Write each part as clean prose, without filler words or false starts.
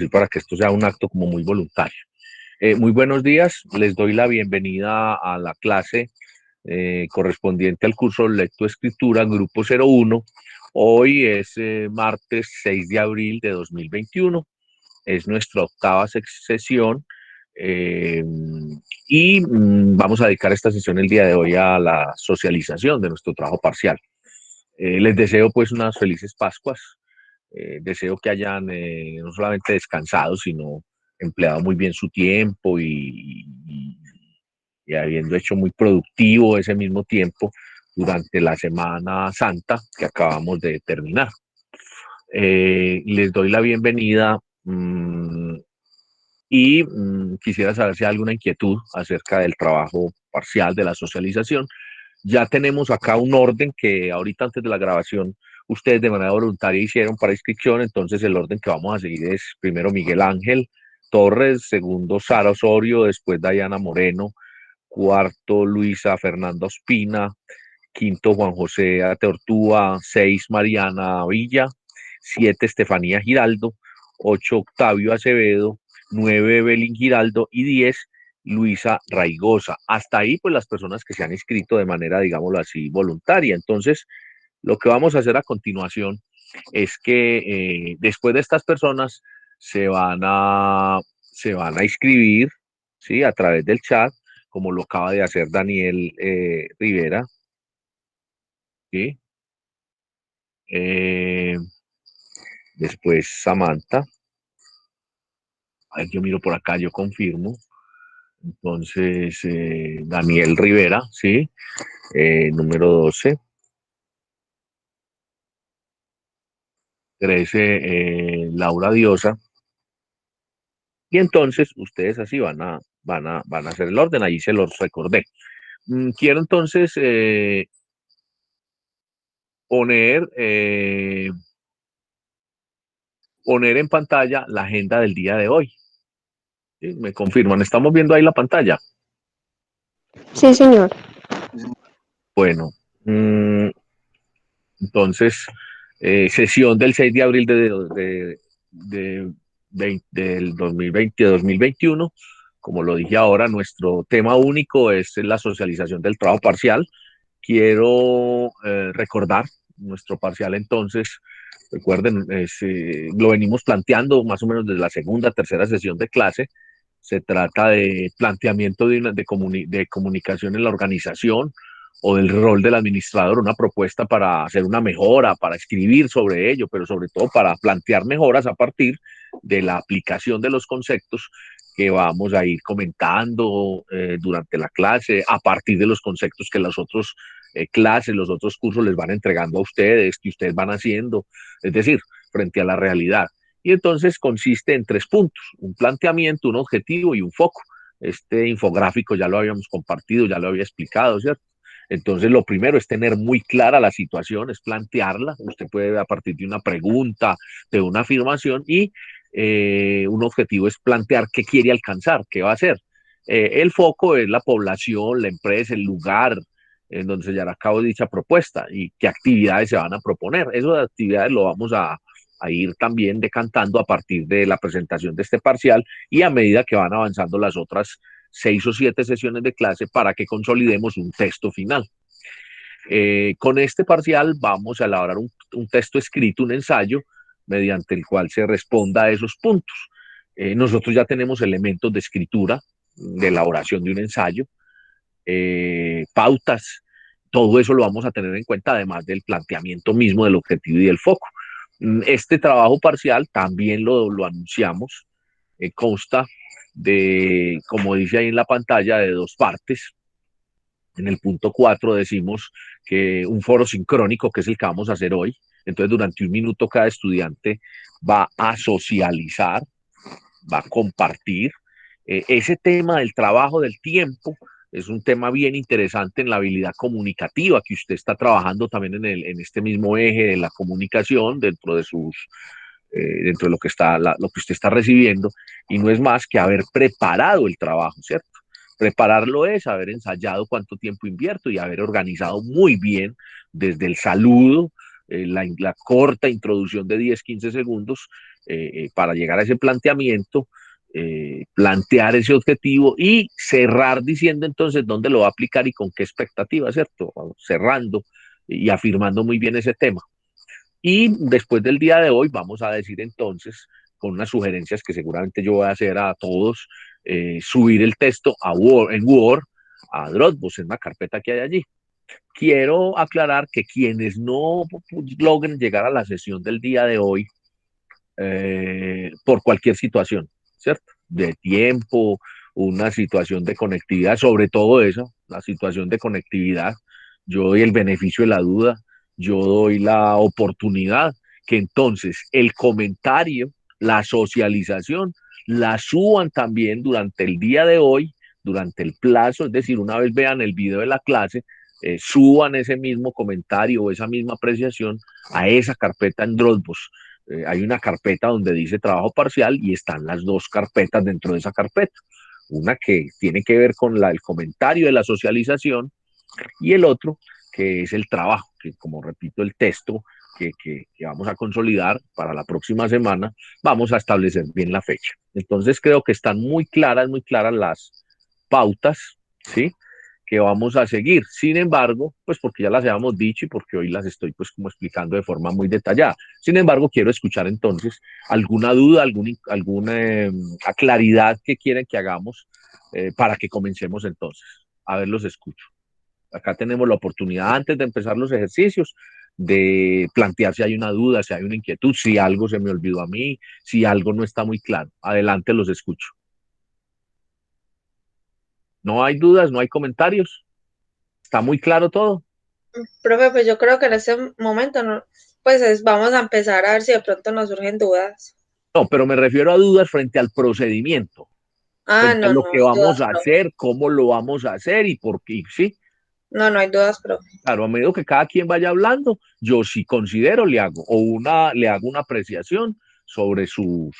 para que esto sea un acto como muy voluntario. Muy buenos días, les doy la bienvenida a la clase correspondiente al curso Lectoescritura, Grupo 01. Hoy es martes 6 de abril de 2021, es nuestra octava sesión eh, y vamos a dedicar esta sesión el día de hoy a la socialización de nuestro trabajo parcial. Les deseo pues unas felices Pascuas. Deseo que hayan no solamente descansado, sino empleado muy bien su tiempo y habiendo hecho muy productivo ese mismo tiempo durante la Semana Santa que acabamos de terminar. Les doy la bienvenida y quisiera saber si hay alguna inquietud acerca del trabajo parcial, de la socialización. Ya tenemos acá un orden que ahorita antes de la grabación ustedes de manera voluntaria hicieron para inscripción, entonces el orden que vamos a seguir es primero Miguel Ángel Torres, segundo Sara Osorio, después Dayana Moreno, cuarto Luisa Fernanda Ospina, quinto Juan José Ateortúa, seis Mariana Villa, siete Estefanía Giraldo, ocho Octavio Acevedo, nueve Evelyn Giraldo y 10 Luisa Raigosa. Hasta ahí, pues las personas que se han inscrito de manera, digámoslo así, voluntaria. Entonces, lo que vamos a hacer a continuación es que después de estas personas se van a inscribir, ¿sí? A través del chat, como lo acaba de hacer Daniel Rivera, ¿sí? Eh, Después Samantha. A ver, yo miro por acá, yo confirmo. Entonces, Daniel Rivera, ¿sí? Número 12. 13, Laura Diosa. Y entonces ustedes así van a hacer el orden, ahí se los recordé. Quiero entonces poner, poner en pantalla la agenda del día de hoy. ¿Sí? Me confirman, ¿estamos viendo ahí la pantalla? Sí, señor. Bueno, entonces, sesión del 6 de abril del 2020-2021. Como lo dije ahora, nuestro tema único es la socialización del trabajo parcial. Quiero recordar nuestro parcial entonces. Recuerden, lo venimos planteando más o menos desde la segunda, tercera sesión de clase. Se trata de planteamiento de comunicación en la organización o del rol del administrador, una propuesta para hacer una mejora, para escribir sobre ello, pero sobre todo para plantear mejoras a partir de la aplicación de los conceptos que vamos a ir comentando durante la clase, a partir de los conceptos que las otras clases, los otros cursos les van entregando a ustedes, que ustedes van haciendo, es decir, frente a la realidad. Y entonces consiste en tres puntos: un planteamiento, un objetivo y un foco. Este infográfico ya lo habíamos compartido, ya lo había explicado, ¿cierto? Entonces, lo primero es tener muy clara la situación, es plantearla. Usted puede, a partir de una pregunta, de una afirmación, y un objetivo es plantear qué quiere alcanzar, qué va a hacer. El foco es la población, la empresa, el lugar en donde se llevará a cabo dicha propuesta y qué actividades se van a proponer. Esas actividades lo vamos a ir también decantando a partir de la presentación de este parcial y a medida que van avanzando las otras 6 o 7 sesiones de clase para que consolidemos un texto final. Con este parcial vamos a elaborar un texto escrito, un ensayo, mediante el cual se responda a esos puntos. Nosotros ya tenemos elementos de escritura, de elaboración de un ensayo, pautas, todo eso lo vamos a tener en cuenta, además del planteamiento mismo del objetivo y del foco. Este trabajo parcial también lo anunciamos, consta de, como dice ahí en la pantalla, de dos partes. En el punto 4 decimos que un foro sincrónico, que es el que vamos a hacer hoy. Entonces, durante un minuto cada estudiante va a socializar, va a compartir. Ese tema del trabajo del tiempo es un tema bien interesante en la habilidad comunicativa que usted está trabajando también en este mismo eje de la comunicación dentro de dentro de lo que lo que usted está recibiendo, y no es más que haber preparado el trabajo, ¿cierto? Prepararlo es haber ensayado cuánto tiempo invierto y haber organizado muy bien desde el saludo, la corta introducción de 10, 15 segundos, para llegar a ese planteamiento, plantear ese objetivo y cerrar diciendo entonces dónde lo va a aplicar y con qué expectativa, ¿cierto? Cerrando y afirmando muy bien ese tema. Y después del día de hoy vamos a decir entonces, con unas sugerencias que seguramente yo voy a hacer a todos, subir el texto a Word, en Word, a Dropbox, en una carpeta que hay allí. Quiero aclarar que quienes no logren llegar a la sesión del día de hoy, por cualquier situación, ¿cierto? De tiempo, una situación de conectividad, sobre todo eso, la situación de conectividad, yo doy el beneficio de la duda, yo doy la oportunidad que entonces el comentario, la socialización, la suban también durante el día de hoy, durante el plazo, es decir, una vez vean el video de la clase, suban ese mismo comentario o esa misma apreciación a esa carpeta en Dropbox. Hay una carpeta donde dice trabajo parcial y están las dos carpetas dentro de esa carpeta. Una que tiene que ver con el comentario de la socialización y el otro que es el trabajo, que como repito el texto que vamos a consolidar para la próxima semana, vamos a establecer bien la fecha. Entonces creo que están muy claras las pautas, ¿sí? Que vamos a seguir. Sin embargo, pues porque ya las habíamos dicho y porque hoy las estoy pues como explicando de forma muy detallada. Sin embargo, quiero escuchar entonces alguna duda, alguna claridad que quieren que hagamos para que comencemos entonces. A ver, los escucho. Acá tenemos la oportunidad antes de empezar los ejercicios de plantear si hay una duda, si hay una inquietud, si algo se me olvidó a mí, si algo no está muy claro. Adelante, los escucho. No hay dudas, no hay comentarios. Está muy claro todo. Profe, pues yo creo que en este momento no, vamos a empezar a ver si de pronto nos surgen dudas. No, pero me refiero a dudas frente al procedimiento, Ah, frente a no, lo no que hay vamos dudas, a profe. hacer, cómo lo vamos a hacer y por qué, ¿sí? No, no hay dudas, profe. Claro, a medida que cada quien vaya hablando, yo sí considero, le hago una apreciación sobre su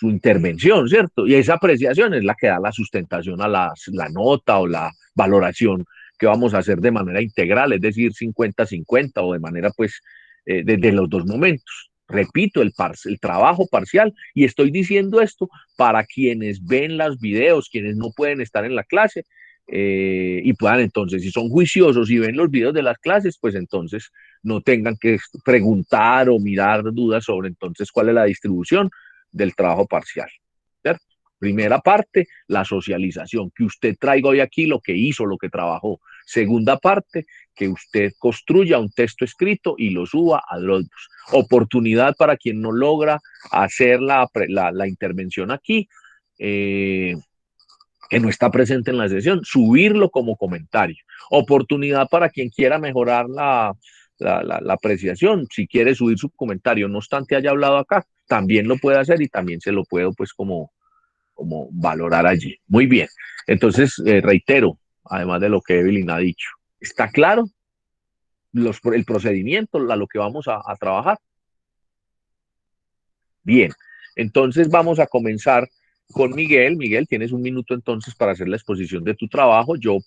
intervención, ¿cierto? Y esa apreciación es la que da la sustentación a la nota o la valoración que vamos a hacer de manera integral, es decir, 50-50 o de manera, pues, desde los dos momentos. Repito, el trabajo parcial, y estoy diciendo esto para quienes ven los videos, quienes no pueden estar en la clase, y puedan entonces, si son juiciosos y ven los videos de las clases, pues entonces no tengan que preguntar o mirar dudas sobre entonces cuál es la distribución del trabajo parcial. ¿Cierto? Primera parte, la socialización, que usted traiga hoy aquí lo que hizo, lo que trabajó. Segunda parte, que usted construya un texto escrito y lo suba a Dropbox. Oportunidad para quien no logra hacer la intervención aquí, que no está presente en la sesión, subirlo como comentario. Oportunidad para quien quiera mejorar la apreciación, si quiere subir su comentario, no obstante haya hablado acá, también lo puede hacer y también se lo puedo pues como valorar allí. Muy bien, entonces reitero, además de lo que Evelyn ha dicho, ¿está claro el procedimiento, a lo que vamos a trabajar? Bien, entonces vamos a comenzar con Miguel. Miguel, tienes un minuto entonces para hacer la exposición de tu trabajo. Yo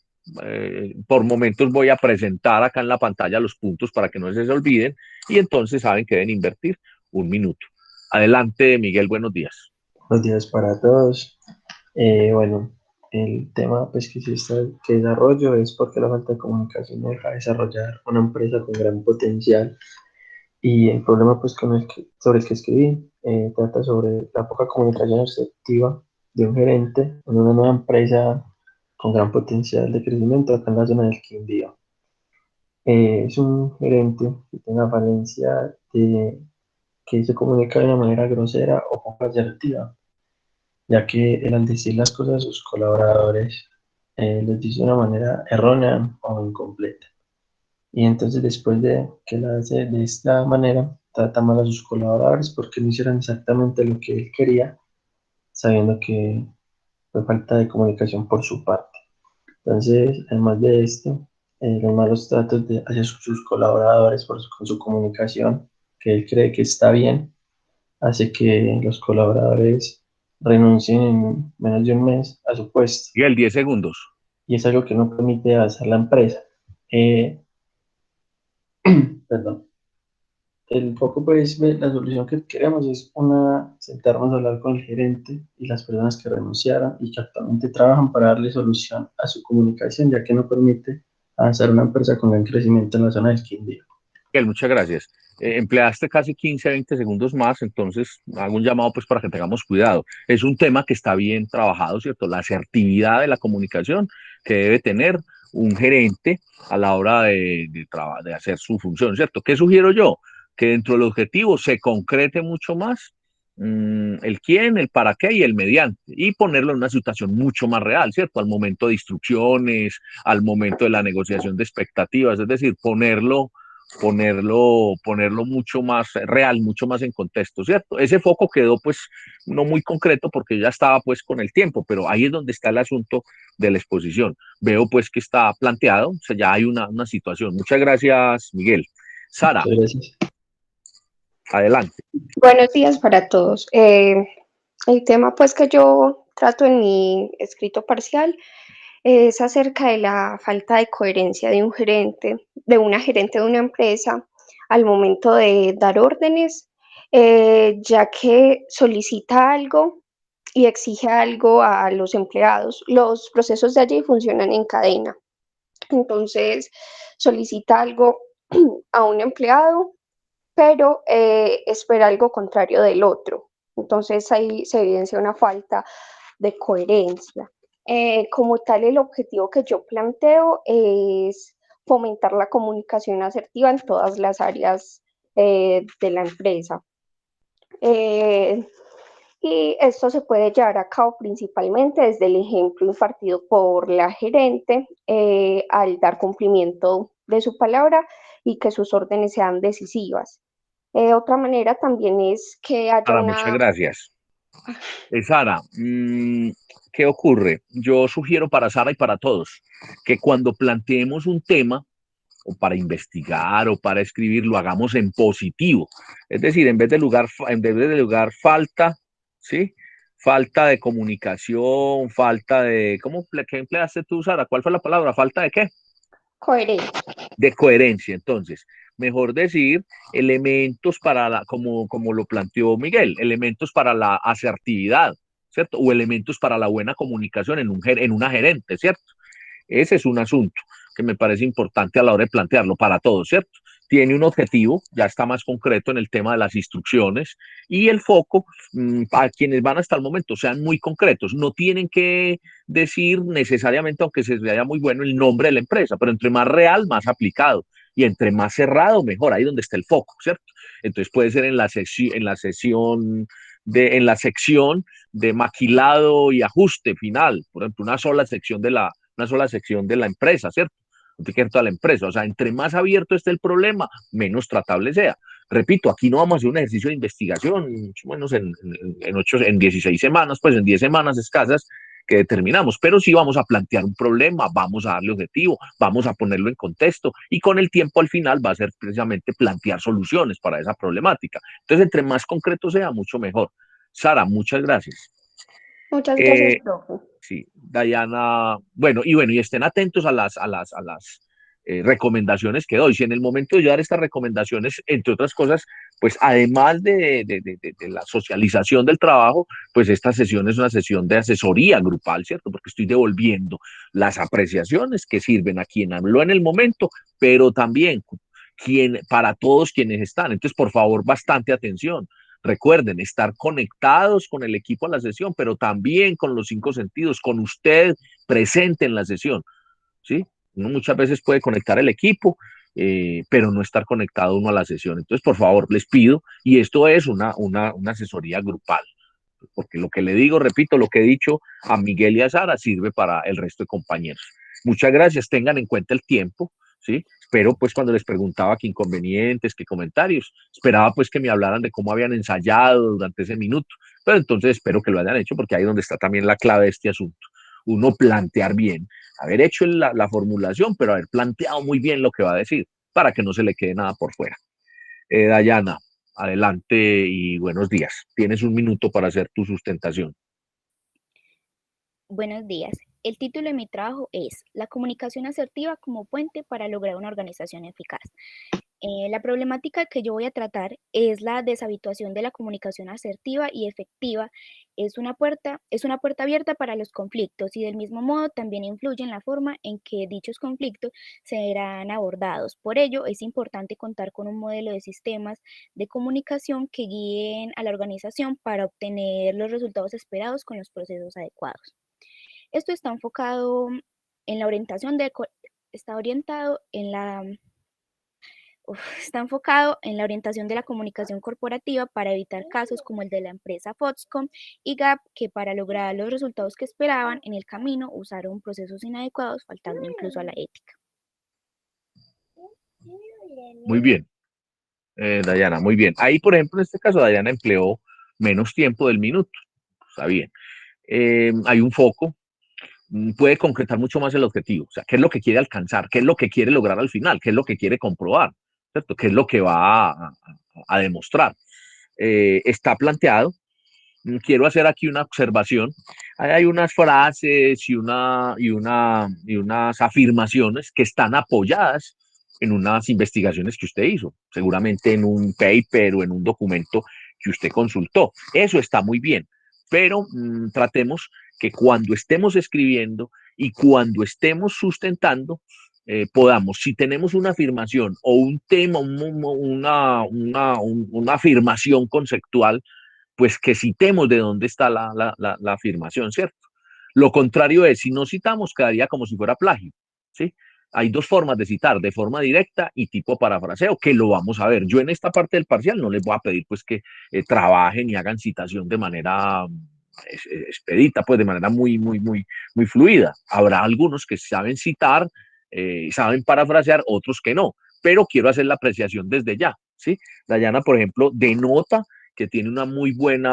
por momentos voy a presentar acá en la pantalla los puntos para que no se olviden y entonces saben que deben invertir un minuto. Adelante, Miguel, buenos días. Buenos días para todos. Bueno, el tema pues, que desarrollo es porque la falta de comunicación no deja desarrollar una empresa con gran potencial. Y el problema pues, sobre el que escribí trata sobre la poca comunicación efectiva de un gerente en una nueva empresa con gran potencial de crecimiento acá en la zona del Quindío. Es un gerente que tiene la falencia de que se comunica de una manera grosera o poco asertiva, ya que él al decir las cosas a sus colaboradores les dice de una manera errónea o incompleta. Y entonces después de que la hace de esta manera, trata mal a sus colaboradores porque no hicieron exactamente lo que él quería, sabiendo que fue falta de comunicación por su parte. Entonces, además de esto, los malos tratos hacia sus colaboradores con su comunicación, que él cree que está bien, hace que los colaboradores renuncien en menos de un mes a su puesto. Miguel, 10 segundos. Y es algo que no permite avanzar la empresa. Perdón. el foco, pues, la solución que queremos es sentarnos a hablar con el gerente y las personas que renunciaron y que actualmente trabajan para darle solución a su comunicación, ya que no permite avanzar una empresa con gran crecimiento en la zona del Quindío. Miguel, muchas gracias. Empleaste casi 15, 20 segundos más, entonces hago un llamado pues para que tengamos cuidado. Es un tema que está bien trabajado, ¿cierto? La asertividad de la comunicación que debe tener un gerente a la hora de hacer su función, ¿cierto? ¿Qué sugiero yo? Que dentro del objetivo se concrete mucho más el quién, el para qué y el mediante, y ponerlo en una situación mucho más real, ¿cierto? Al momento de instrucciones, al momento de la negociación de expectativas, es decir, ponerlo mucho más real, mucho más en contexto, ¿cierto? Ese foco quedó pues no muy concreto porque ya estaba pues con el tiempo, pero ahí es donde está el asunto de la exposición. Veo pues que está planteado, o sea, ya hay una situación. Muchas gracias, Miguel. Sara, Muchas gracias. adelante. Buenos días para todos. El tema pues que yo trato en mi escrito parcial es acerca de la falta de coherencia de un gerente, de una gerente de una empresa al momento de dar órdenes, ya que solicita algo y exige algo a los empleados. Los procesos de allí funcionan en cadena. Entonces, solicita algo a un empleado, pero espera algo contrario del otro. Entonces, ahí se evidencia una falta de coherencia. Como tal, el objetivo que yo planteo es fomentar la comunicación asertiva en todas las áreas de la empresa. Eh, y esto se puede llevar a cabo principalmente desde el ejemplo impartido por la gerente al dar cumplimiento de su palabra y que sus órdenes sean decisivas. Otra manera también es que haya Sara, muchas una... gracias. Sara, ¿qué ocurre? Yo sugiero para Sara y para todos que cuando planteemos un tema, o para investigar o para escribir, lo hagamos en positivo. Es decir, en vez de lugar falta, ¿sí? Falta de comunicación, falta de, ¿qué empleaste tú, Sara? ¿Cuál fue la palabra? ¿Falta de qué? Coherencia. De coherencia. Entonces, mejor decir elementos como lo planteó Miguel, elementos para la asertividad, ¿cierto? O elementos para la buena comunicación en una gerente, ¿cierto? Ese es un asunto que me parece importante a la hora de plantearlo para todos, ¿cierto? Tiene un objetivo, ya está más concreto en el tema de las instrucciones y el foco para quienes van hasta el momento sean muy concretos. No tienen que decir necesariamente, aunque se vea muy bueno, el nombre de la empresa, pero entre más real, más aplicado y entre más cerrado, mejor, ahí donde está el foco, ¿cierto? Entonces puede ser en la sección de maquilado y ajuste final, por ejemplo, una sola sección de la empresa, ¿cierto? No te queda toda la empresa. O sea, entre más abierto esté el problema, menos tratable sea. Repito, aquí no vamos a hacer un ejercicio de investigación, menos en 16 semanas, pues en 10 semanas escasas que determinamos, pero sí vamos a plantear un problema, vamos a darle objetivo, vamos a ponerlo en contexto y con el tiempo al final va a ser precisamente plantear soluciones para esa problemática. Entonces, entre más concreto sea, mucho mejor. Sara, muchas gracias. Muchas gracias, Eh, profe. Sí, Dayana, bueno, y estén atentos a las recomendaciones que doy. Si en el momento de yo dar estas recomendaciones, entre otras cosas, pues además de la socialización del trabajo, pues esta sesión es una sesión de asesoría grupal, ¿cierto? Porque estoy devolviendo las apreciaciones que sirven a quien habló en el momento, pero también para todos quienes están. Entonces, por favor, bastante atención. Recuerden, estar conectados con el equipo a la sesión, pero también con los 5 sentidos, con usted presente en la sesión, ¿sí? Uno muchas veces puede conectar el equipo, pero no estar conectado uno a la sesión. Entonces, por favor, les pido, y esto es una asesoría grupal, porque lo que le digo, repito, lo que he dicho a Miguel y a Sara sirve para el resto de compañeros. Muchas gracias, tengan en cuenta el tiempo, ¿sí? Espero pues cuando les preguntaba qué inconvenientes, qué comentarios, esperaba pues que me hablaran de cómo habían ensayado durante ese minuto, pero entonces espero que lo hayan hecho porque ahí es donde está también la clave de este asunto. Uno plantear bien, haber hecho la formulación, pero haber planteado muy bien lo que va a decir para que no se le quede nada por fuera. Dayana, adelante y buenos días. Tienes un minuto para hacer tu sustentación. Buenos días. El título de mi trabajo es La comunicación asertiva como puente para lograr una organización eficaz. La problemática que yo voy a tratar es la deshabituación de la comunicación asertiva y efectiva. Es una puerta abierta para los conflictos y del mismo modo también influye en la forma en que dichos conflictos serán abordados. Por ello, es importante contar con un modelo de sistemas de comunicación que guíen a la organización para obtener los resultados esperados con los procesos adecuados. Esto está enfocado en la está orientado en la está enfocado en la orientación de la comunicación corporativa para evitar casos como el de la empresa Foxconn y Gap, que para lograr los resultados que esperaban en el camino usaron procesos inadecuados, faltando incluso a la ética. Muy bien, Dayana, muy bien. Ahí, por ejemplo, en este caso, Dayana empleó menos tiempo del minuto. Está bien. Hay un foco, puede concretar mucho más el objetivo, o sea, qué es lo que quiere alcanzar, qué es lo que quiere lograr al final, qué es lo que quiere comprobar, ¿cierto? ¿Qué es lo que va a demostrar? Está planteado. Quiero hacer aquí una observación. Hay unas frases y unas afirmaciones que están apoyadas en unas investigaciones que usted hizo, seguramente en un paper o en un documento que usted consultó. Eso está muy bien, pero tratemos que cuando estemos escribiendo y cuando estemos sustentando, podamos, si tenemos una afirmación o un tema, una afirmación conceptual, pues que citemos de dónde está la afirmación, ¿cierto? Lo contrario es, si no citamos, quedaría como si fuera plagio, ¿sí? Hay dos formas de citar, de forma directa y tipo parafraseo, que lo vamos a ver. Yo en esta parte del parcial no les voy a pedir pues que trabajen y hagan citación de manera expedita, pues de manera muy fluida. Habrá algunos que saben citar, saben parafrasear, otros que no, pero quiero hacer la apreciación desde ya, ¿sí? Dayana, por ejemplo, denota que tiene una muy buen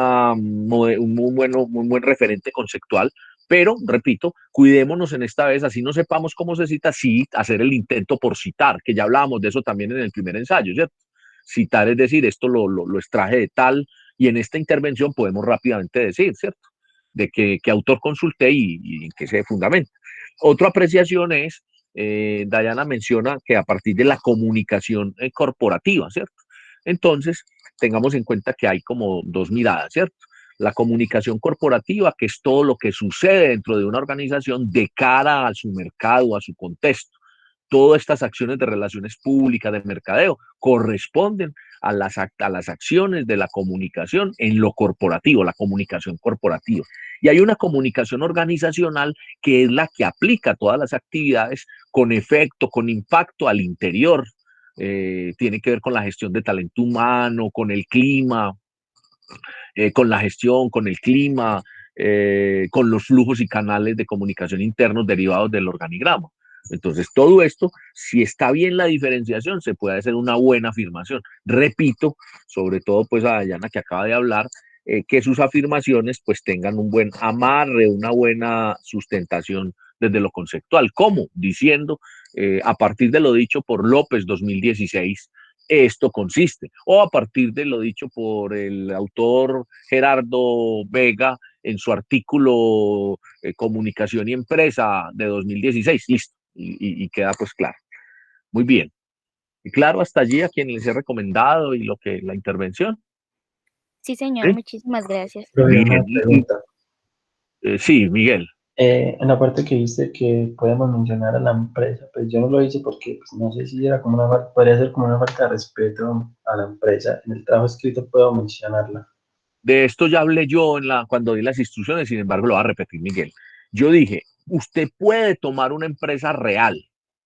referente conceptual, pero, repito, cuidémonos en esta vez, así no sepamos cómo se cita, sí hacer el intento por citar, que ya hablábamos de eso también en el primer ensayo, ¿cierto? Citar es decir, esto lo extraje de tal, y en esta intervención podemos rápidamente decir, ¿cierto? De qué autor consulté y en qué se fundamenta. Otra apreciación es, Dayana menciona que a partir de la comunicación corporativa, ¿cierto? Entonces, tengamos en cuenta que hay como dos miradas, ¿cierto? La comunicación corporativa, que es todo lo que sucede dentro de una organización de cara a su mercado, a su contexto. Todas estas acciones de relaciones públicas, de mercadeo, corresponden a las acciones de la comunicación en lo corporativo, la comunicación corporativa. Y hay una comunicación organizacional que es la que aplica todas las actividades con efecto, con impacto al interior. Tiene que ver con la gestión de talento humano, con el clima, con la gestión, con el clima, con los flujos y canales de comunicación internos derivados del organigrama. Entonces, todo esto, si está bien la diferenciación, se puede hacer una buena afirmación. Repito, sobre todo pues a Dayana que acaba de hablar, que sus afirmaciones pues tengan un buen amarre, una buena sustentación desde lo conceptual. ¿Cómo? Diciendo, a partir de lo dicho por López 2016, esto consiste, o a partir de lo dicho por el autor Gerardo Vega en su artículo Comunicación y Empresa de 2016, listo, y queda pues claro. Muy bien. Y claro, hasta allí a quien les he recomendado y lo que la intervención. Sí, señor, ¿Sí? muchísimas gracias. Pero Bien. una pregunta. Sí, Miguel. En la parte que dice que podemos mencionar a la empresa, pues yo no lo hice porque pues, no sé si era como podría ser como una falta de respeto a la empresa. En el trabajo escrito puedo mencionarla. De esto ya hablé yo cuando di las instrucciones, sin embargo lo va a repetir Miguel. Yo dije, usted puede tomar una empresa real,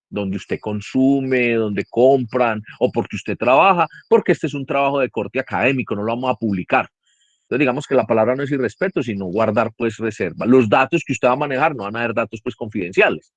donde usted consume, donde compran, o porque usted trabaja, porque este es un trabajo de corte académico, no lo vamos a publicar. Entonces digamos que la palabra no es irrespeto, sino guardar pues reserva. Los datos que usted va a manejar no van a ser datos pues confidenciales.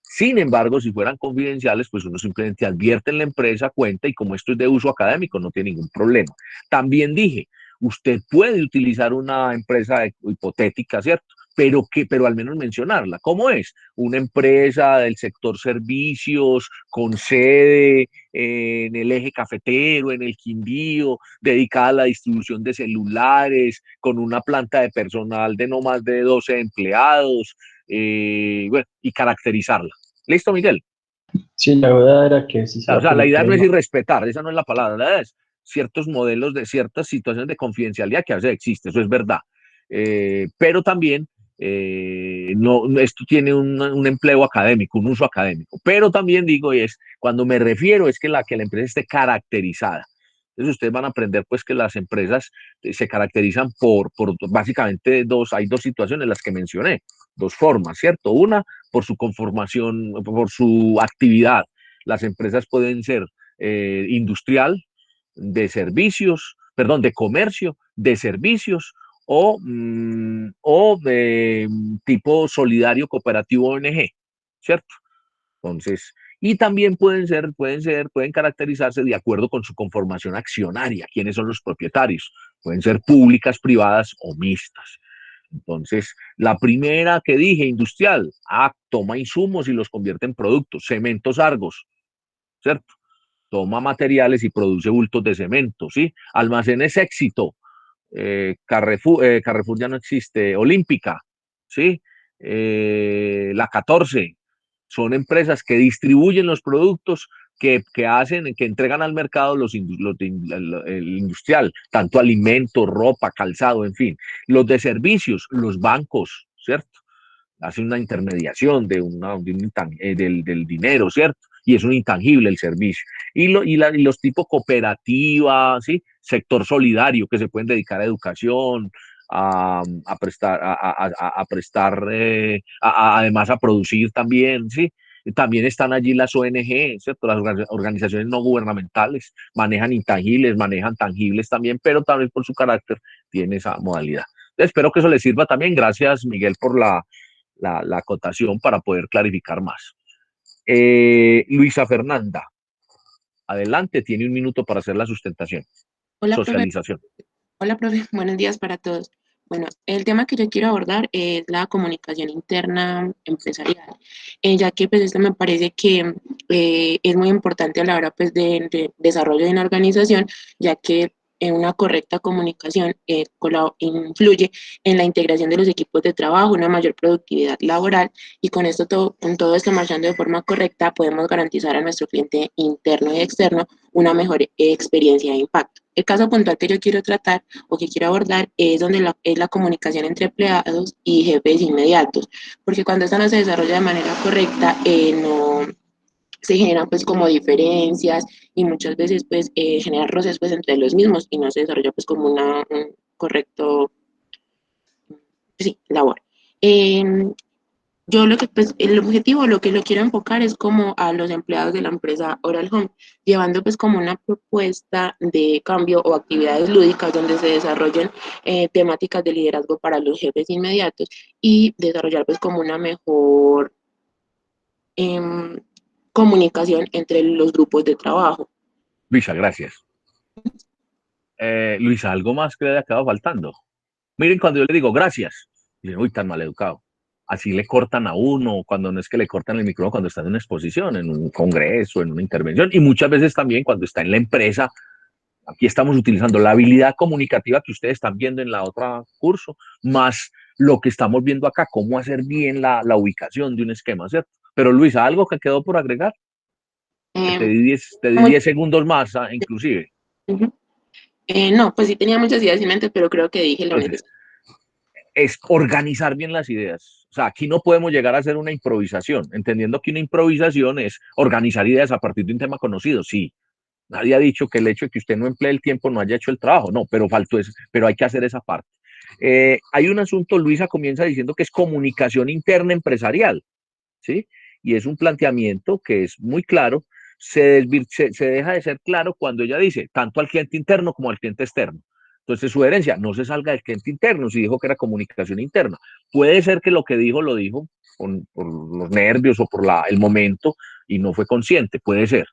Sin embargo, si fueran confidenciales, pues uno simplemente advierte en la empresa, cuenta, y como esto es de uso académico, no tiene ningún problema. También dije, usted puede utilizar una empresa hipotética, ¿cierto? Pero al menos mencionarla. ¿Cómo es? Una empresa del sector servicios, con sede en el eje cafetero, en el Quindío, dedicada a la distribución de celulares, con una planta de personal de no más de 12 empleados, bueno, y caracterizarla. ¿Listo, Miguel? Sí, la verdad era que si se O sea, la idea no es aplica. irrespetar, esa no es la palabra, la idea es ciertos modelos de ciertas situaciones de confidencialidad que a veces existe, eso es verdad. Pero también no, esto tiene un empleo académico, un uso académico. Pero también digo, es cuando me refiero es que la empresa esté caracterizada. Entonces ustedes van a aprender pues que las empresas se caracterizan por básicamente hay dos situaciones las que mencioné, dos formas, ¿cierto? Una, por su conformación, por su actividad. Las empresas pueden ser industrial, de servicios, perdón, de comercio, de servicios o de tipo solidario, cooperativo, ONG, ¿cierto? Entonces, y también pueden caracterizarse de acuerdo con su conformación accionaria, quiénes son los propietarios, pueden ser públicas, privadas o mixtas. Entonces, la primera que dije, industrial, toma insumos y los convierte en productos, cementos Argos, ¿cierto? Toma materiales y produce bultos de cemento, ¿sí? Almacenes Éxito, Carrefour ya no existe, Olímpica, ¿sí? La 14, son empresas que distribuyen los productos que hacen, que entregan al mercado el industrial, tanto alimentos, ropa, calzado, en fin. Los de servicios, los bancos, ¿cierto? Hace una intermediación del dinero, ¿cierto? Y es un intangible el servicio. Y los tipos cooperativas, ¿sí? Sector solidario, que se pueden dedicar a educación, a prestar, a prestar además a producir también, ¿sí? También están allí las ONG, ¿cierto? Las organizaciones no gubernamentales, manejan intangibles, manejan tangibles también, pero también por su carácter tiene esa modalidad. Espero que eso les sirva también. Gracias, Miguel, por la acotación para poder clarificar más. Luisa Fernanda, adelante, tiene un minuto para hacer la sustentación, Hola, profe. socialización. Hola, profe. Buenos días para todos. Bueno, el tema que yo quiero abordar es la comunicación interna empresarial, ya que pues esto me parece que es muy importante a la hora pues de desarrollo de una organización, ya que una correcta comunicación influye en la integración de los equipos de trabajo, una mayor productividad laboral y con todo esto marchando de forma correcta podemos garantizar a nuestro cliente interno y externo una mejor experiencia de impacto. El caso puntual que yo quiero tratar o que quiero abordar es es la comunicación entre empleados y jefes inmediatos, porque cuando esta no se desarrolla de manera correcta, no se generan pues como diferencias y muchas veces pues generan roces pues entre los mismos y no se desarrolla pues como un correcto, sí, labor. Eh, yo lo que, pues, el objetivo, lo que lo quiero enfocar es como a los empleados de la empresa Oral Home, llevando pues como una propuesta de cambio o actividades lúdicas donde se desarrollen temáticas de liderazgo para los jefes inmediatos y desarrollar pues como una mejor eh, comunicación entre los grupos de trabajo. Luisa, gracias. Luisa, ¿algo más que le haya quedado faltando? Miren, cuando yo le digo gracias, dicen, uy, tan mal educado. Así le cortan a uno, cuando no es que le cortan el micrófono cuando está en una exposición, en un congreso, en una intervención, y muchas veces también cuando está en la empresa. Aquí estamos utilizando la habilidad comunicativa que ustedes están viendo en la otra curso, más lo que estamos viendo acá, cómo hacer bien la ubicación de un esquema, ¿cierto? Pero Luisa, ¿algo que quedó por agregar? Que Eh, te di 10 segundos más, inclusive. no, pues sí tenía muchas ideas en mente, pero creo que dije lo Entonces, necesario. es organizar bien las ideas. O sea, aquí no podemos llegar a hacer una improvisación, entendiendo que una improvisación es organizar ideas a partir de un tema conocido, sí. Nadie ha dicho que el hecho de que usted no emplee el tiempo no haya hecho el trabajo, no, pero faltó eso, pero hay que hacer esa parte. Hay un asunto, Luisa comienza diciendo que es comunicación interna empresarial, ¿sí? Y es un planteamiento que es muy claro, se deja de ser claro cuando ella dice tanto al cliente interno como al cliente externo. Entonces, sugerencia, no se salga del cliente interno, si dijo que era comunicación interna. Puede ser que lo que dijo lo dijo por los nervios o por el momento y no fue consciente, puede ser.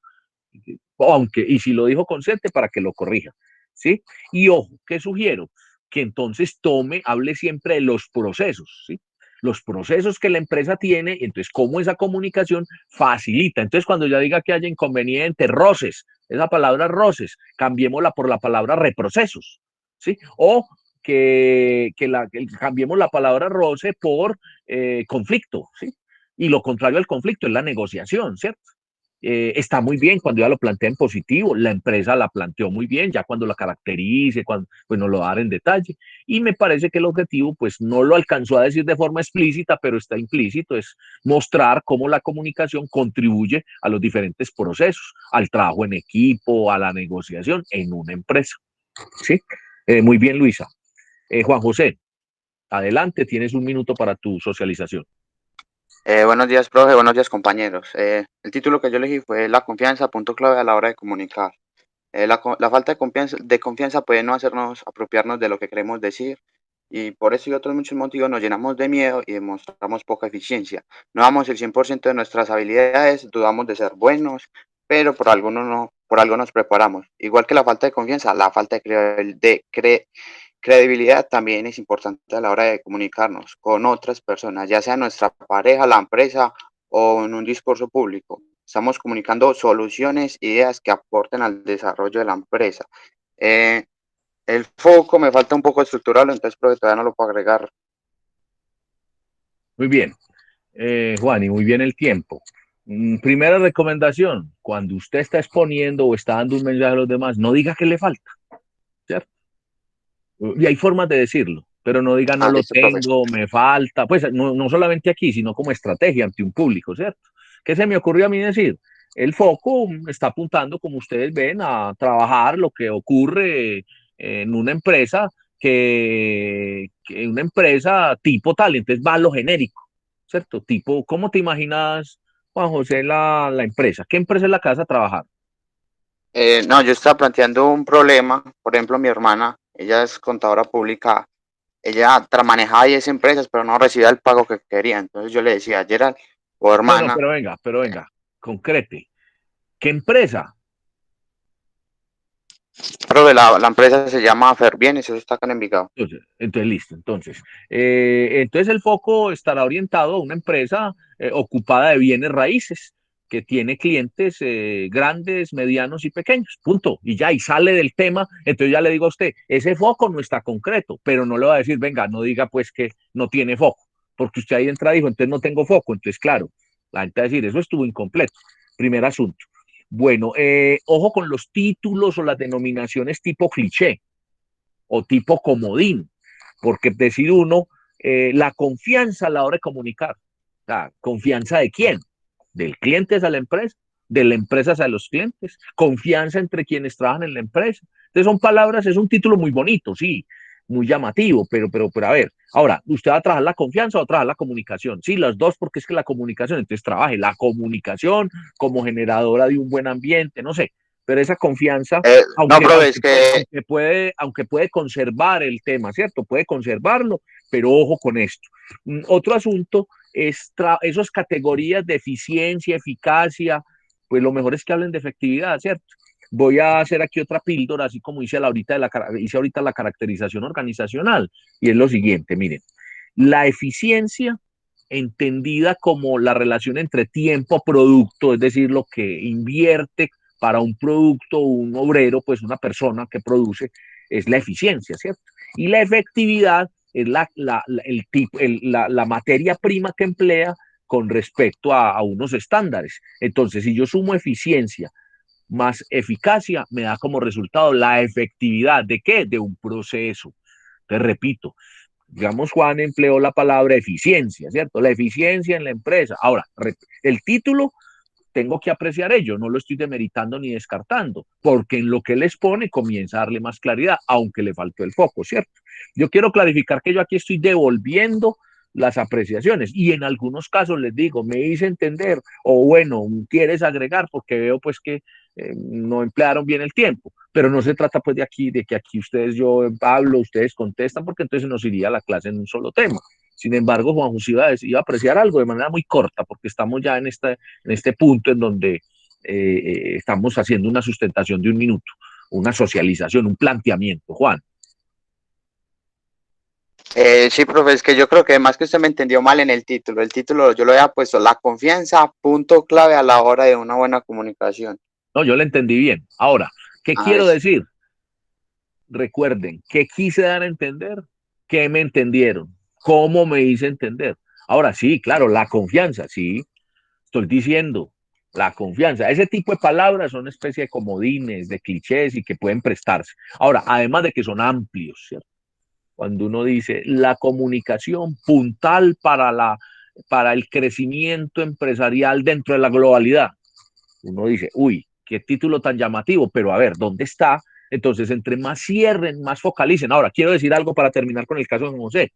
Aunque, y si lo dijo consciente, para que lo corrija, ¿sí? Y ojo, ¿qué sugiero? Que entonces hable siempre de los procesos, ¿sí? Los procesos que la empresa tiene, entonces cómo esa comunicación facilita. Entonces, cuando ya diga que haya inconvenientes, roces, esa palabra roces, cambiémosla por la palabra reprocesos, ¿sí? O que cambiemos la palabra roce por conflicto, ¿sí? Y lo contrario al conflicto es la negociación, ¿cierto? está muy bien cuando ella lo plantea en positivo, la empresa la planteó muy bien, ya cuando la caracterice, cuando, pues nos lo dará en detalle. Y me parece que el objetivo, pues no lo alcanzó a decir de forma explícita, pero está implícito, es mostrar cómo la comunicación contribuye a los diferentes procesos, al trabajo en equipo, a la negociación en una empresa. ¿Sí? Muy bien, Luisa. Juan José, adelante, tienes un minuto para tu socialización. Buenos días, profe. Buenos días, compañeros. El título que yo elegí fue La confianza, punto clave a la hora de comunicar. La falta de confianza puede no hacernos apropiarnos de lo que queremos decir y por eso y otros muchos motivos nos llenamos de miedo y demostramos poca eficiencia. No damos el 100% de nuestras habilidades, dudamos de ser buenos, pero por algo nos preparamos. Igual que la falta de confianza, la falta de credibilidad también es importante a la hora de comunicarnos con otras personas, ya sea nuestra pareja, la empresa o en un discurso público. Estamos comunicando soluciones, ideas que aporten al desarrollo de la empresa. El foco me falta un poco estructurarlo, entonces pero todavía no lo puedo agregar. Muy bien, Juan, y muy bien el tiempo. Primera recomendación, cuando usted está exponiendo o está dando un mensaje a los demás, no diga que le falta, ¿cierto? Y hay formas de decirlo, pero no diga no lo Listo, profe. tengo, me falta, pues no solamente aquí, sino como estrategia ante un público, ¿cierto? ¿Qué se me ocurrió a mí decir? El foco está apuntando, como ustedes ven, a trabajar lo que ocurre en una empresa que una empresa tipo tal, entonces va a lo genérico, ¿cierto? Tipo, ¿cómo te imaginas, Juan José, la empresa? ¿Qué empresa es la que vas a trabajar? No, yo estaba planteando un problema, por ejemplo, mi hermana, ella es contadora pública, ella manejaba 10 empresas, pero no recibía el pago que quería, entonces yo le decía, Gerald, o No, hermana, pero venga, concrete. ¿Qué empresa? profe, la empresa se llama Ferbienes, eso está acá en Envigado. Entonces, listo. Entonces el foco estará orientado a una empresa ocupada de bienes raíces que tiene clientes grandes, medianos y pequeños. Punto. Y ya, y sale del tema. Entonces ya le digo a usted, ese foco no está concreto, pero no le va a decir, venga, no diga pues que no tiene foco, porque usted ahí entra y dijo, entonces no tengo foco. Entonces, claro, la gente va a decir, eso estuvo incompleto. Primer asunto. Bueno, ojo con los títulos o las denominaciones tipo cliché o tipo comodín, porque decir uno, la confianza a la hora de comunicar, la confianza de quién, del cliente hacia la empresa, de la empresa hacia los clientes, confianza entre quienes trabajan en la empresa. Entonces son palabras, es un título muy bonito, sí, muy llamativo, pero a ver, ahora, ¿usted va a trabajar la confianza o va a trabajar la comunicación? Sí, las dos, porque es que la comunicación, entonces trabaje la comunicación como generadora de un buen ambiente, no sé, pero esa confianza, No, profe, es que aunque puede conservar el tema, ¿cierto? Puede conservarlo, pero ojo con esto. Otro asunto es esas categorías de eficiencia, eficacia, pues lo mejor es que hablen de efectividad, ¿cierto? Voy a hacer aquí otra píldora, así como hice ahorita la caracterización organizacional, y es lo siguiente, miren, la eficiencia entendida como la relación entre tiempo-producto, es decir, lo que invierte para un producto, un obrero, pues una persona que produce, es la eficiencia, ¿cierto? Y la efectividad es la materia prima que emplea con respecto a unos estándares. Entonces, si yo sumo eficiencia más eficacia, me da como resultado la efectividad de qué? De un proceso. Te repito, digamos, Juan empleó la palabra eficiencia, ¿cierto? La eficiencia en la empresa. Ahora, el título tengo que apreciar ello, no lo estoy demeritando ni descartando, porque en lo que él expone comienza a darle más claridad, aunque le faltó el foco, ¿cierto? Yo quiero clarificar que yo aquí estoy devolviendo las apreciaciones y en algunos casos les digo, me hice entender o bueno, quieres agregar porque veo pues que no emplearon bien el tiempo, pero no se trata pues de que aquí ustedes, yo hablo, ustedes contestan porque entonces nos iría la clase en un solo tema. Sin embargo, Juan José iba a apreciar algo de manera muy corta porque estamos ya en este punto en donde estamos haciendo una sustentación de un minuto, una socialización, un planteamiento. Juan. Sí, profe, es que yo creo que además que usted me entendió mal en el título yo lo había puesto la confianza, punto clave a la hora de una buena comunicación. No, yo lo entendí bien. Ahora, ¿qué quiero Es, decir? Recuerden, ¿qué quise dar a entender? ¿Qué me entendieron? ¿Cómo me hice entender? Ahora sí, claro, la confianza, sí, estoy diciendo, La confianza. Ese tipo de palabras son una especie de comodines, de clichés y que pueden prestarse. Ahora, además de que son amplios, ¿cierto? Cuando uno dice la comunicación puntal para el crecimiento empresarial dentro de la globalidad, uno dice, uy, qué título tan llamativo, pero a ver, ¿dónde está? Entonces, entre más cierren, más focalicen. Ahora, quiero decir algo para terminar con el caso de José.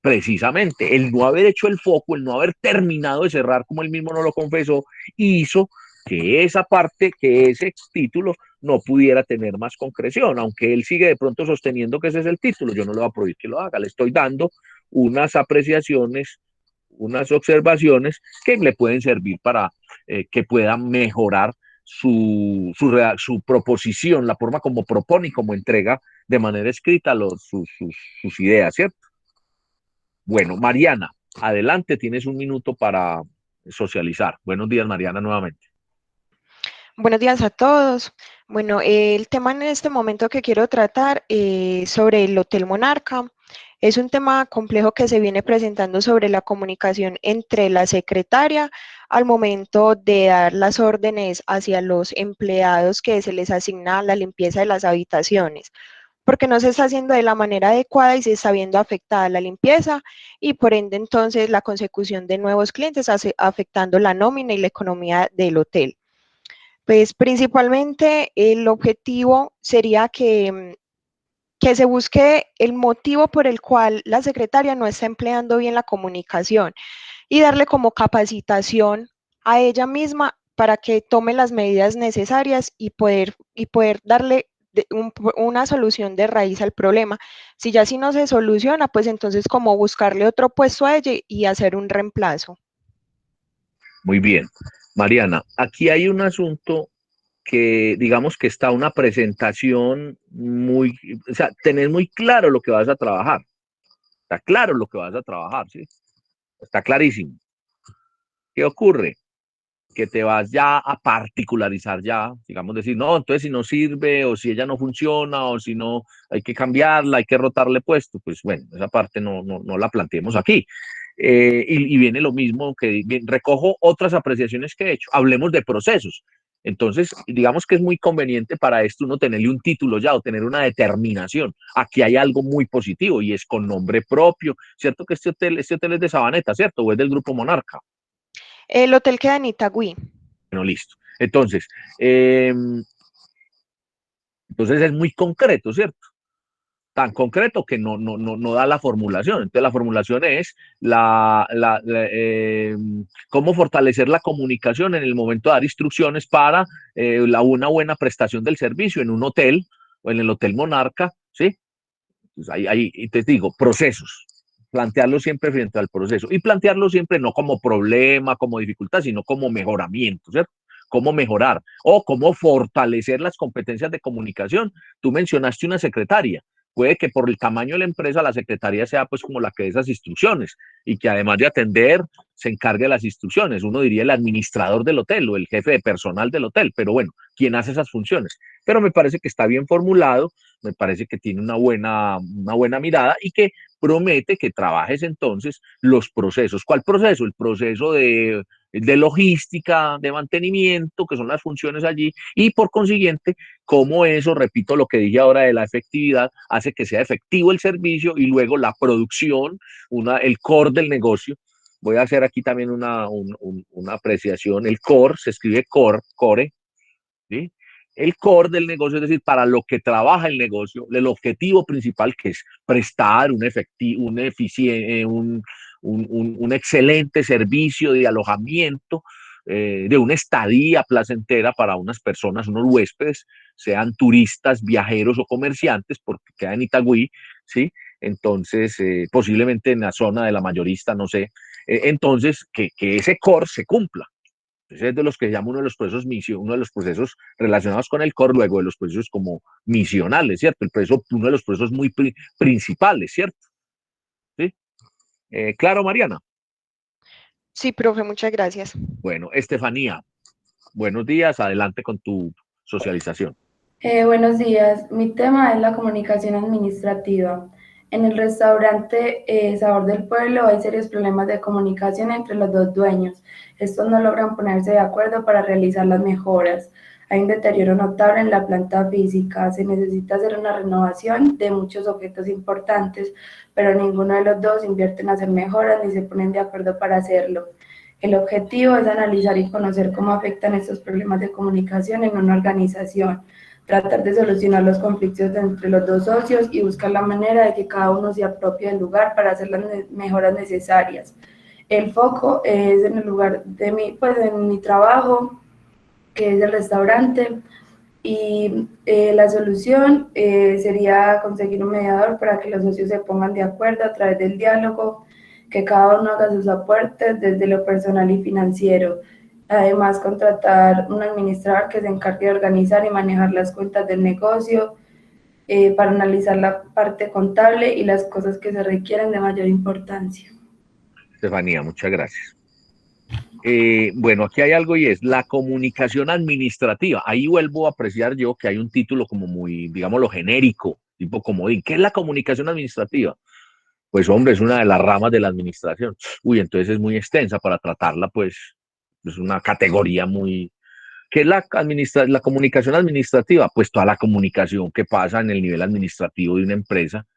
Precisamente, el no haber hecho el foco, el no haber terminado de cerrar, como él mismo no lo confesó, hizo que esa parte, que ese título no pudiera tener más concreción, aunque él sigue de pronto sosteniendo que ese es el título. Yo no le voy a prohibir que lo haga, le estoy dando unas apreciaciones, unas observaciones que le pueden servir para que puedan mejorar su proposición, la forma como propone y como entrega de manera escrita sus ideas, ¿cierto? Bueno, Mariana, adelante, tienes un minuto para socializar. Buenos días, Mariana, nuevamente. Buenos días a todos. Bueno, el tema en este momento que quiero tratar es sobre el Hotel Monarca. Es un tema complejo que se viene presentando sobre la comunicación entre la secretaria al momento de dar las órdenes hacia los empleados que se les asigna la limpieza de las habitaciones, porque no se está haciendo de la manera adecuada y se está viendo afectada la limpieza y por ende entonces la consecución de nuevos clientes afectando la nómina y la economía del hotel. Pues principalmente el objetivo sería que se busque el motivo por el cual la secretaria no está empleando bien la comunicación y darle como capacitación a ella misma para que tome las medidas necesarias y poder darle una solución de raíz al problema. Si ya si no se soluciona, pues entonces como buscarle otro puesto a ella y hacer un reemplazo. Muy bien. Mariana, aquí hay un asunto que digamos que está una presentación muy, o sea, tener muy claro lo que vas a trabajar. Está claro lo que vas a trabajar, ¿sí? Está clarísimo. ¿Qué ocurre? Que te vas ya a particularizar ya, digamos decir, no, entonces si no sirve o si ella no funciona o si no hay que cambiarla, hay que rotarle puesto, pues bueno, esa parte no la planteemos aquí. Y viene lo mismo que bien, recojo otras apreciaciones que he hecho, hablemos de procesos. Entonces, digamos que es muy conveniente para esto uno tenerle un título ya o tener una determinación. Aquí hay algo muy positivo y es con nombre propio, ¿cierto? Que este hotel es de Sabaneta, ¿cierto? O es del Grupo Monarca. El hotel queda en Itagüí. Bueno, listo. Entonces es muy concreto, ¿cierto? Tan concreto que no da la formulación. Entonces la formulación es cómo fortalecer la comunicación en el momento de dar instrucciones para una buena prestación del servicio en un hotel o en el Hotel Monarca, ¿sí? Pues y te digo, procesos. Plantearlo siempre frente al proceso y plantearlo siempre no como problema, como dificultad, sino como mejoramiento, ¿cierto? Cómo mejorar o cómo fortalecer las competencias de comunicación. Tú mencionaste una secretaria. Puede que por el tamaño de la empresa la secretaria sea pues como la que dé esas instrucciones y que además de atender se encargue de las instrucciones. Uno diría el administrador del hotel o el jefe de personal del hotel, pero bueno, ¿quién hace esas funciones? Pero me parece que está bien formulado, me parece que tiene una buena mirada y que promete que trabajes entonces los procesos. ¿Cuál proceso? El proceso de logística, de mantenimiento, que son las funciones allí, y por consiguiente, cómo eso, repito lo que dije ahora de la efectividad, hace que sea efectivo el servicio y luego la producción, el core del negocio. Voy a hacer aquí también una apreciación. El core se escribe core, ¿sí? El core del negocio, es decir, para lo que trabaja el negocio, el objetivo principal que es prestar un excelente servicio de alojamiento, de una estadía placentera para unas personas, unos huéspedes, sean turistas, viajeros o comerciantes, porque queda en Itagüí, ¿sí? Entonces, posiblemente en la zona de la mayorista, no sé. Entonces, que ese core se cumpla. Entonces es de los que llama uno de los procesos relacionados con el core, luego de los procesos como misionales, ¿cierto? Uno de los procesos muy principales, ¿cierto? ¿Sí? Claro, Mariana. Sí, profe, muchas gracias. Bueno, Estefanía, buenos días, adelante con tu socialización. Buenos días, mi tema es la comunicación administrativa. En el restaurante Sabor del Pueblo hay serios problemas de comunicación entre los dos dueños. Estos no logran ponerse de acuerdo para realizar las mejoras. Hay un deterioro notable en la planta física. Se necesita hacer una renovación de muchos objetos importantes, pero ninguno de los dos invierte en hacer mejoras ni se ponen de acuerdo para hacerlo. El objetivo es analizar y conocer cómo afectan estos problemas de comunicación en una organización, tratar de solucionar los conflictos entre los dos socios y buscar la manera de que cada uno se apropie del lugar para hacer las mejoras necesarias. El foco es en el lugar de en mi trabajo, que es el restaurante, y la solución sería conseguir un mediador para que los socios se pongan de acuerdo a través del diálogo, que cada uno haga sus aportes desde lo personal y financiero. Además, contratar un administrador que se encargue de organizar y manejar las cuentas del negocio para analizar la parte contable y las cosas que se requieren de mayor importancia. Estefanía, muchas gracias. Bueno, aquí hay algo y es la comunicación administrativa. Ahí vuelvo a apreciar yo que hay un título como muy, digámoslo, genérico, tipo comodín. ¿Qué es la comunicación administrativa? Pues hombre, es una de las ramas de la administración. Uy, entonces es muy extensa para tratarla, pues es una categoría muy... ¿Qué es la comunicación administrativa? Pues toda la comunicación que pasa en el nivel administrativo de una empresa.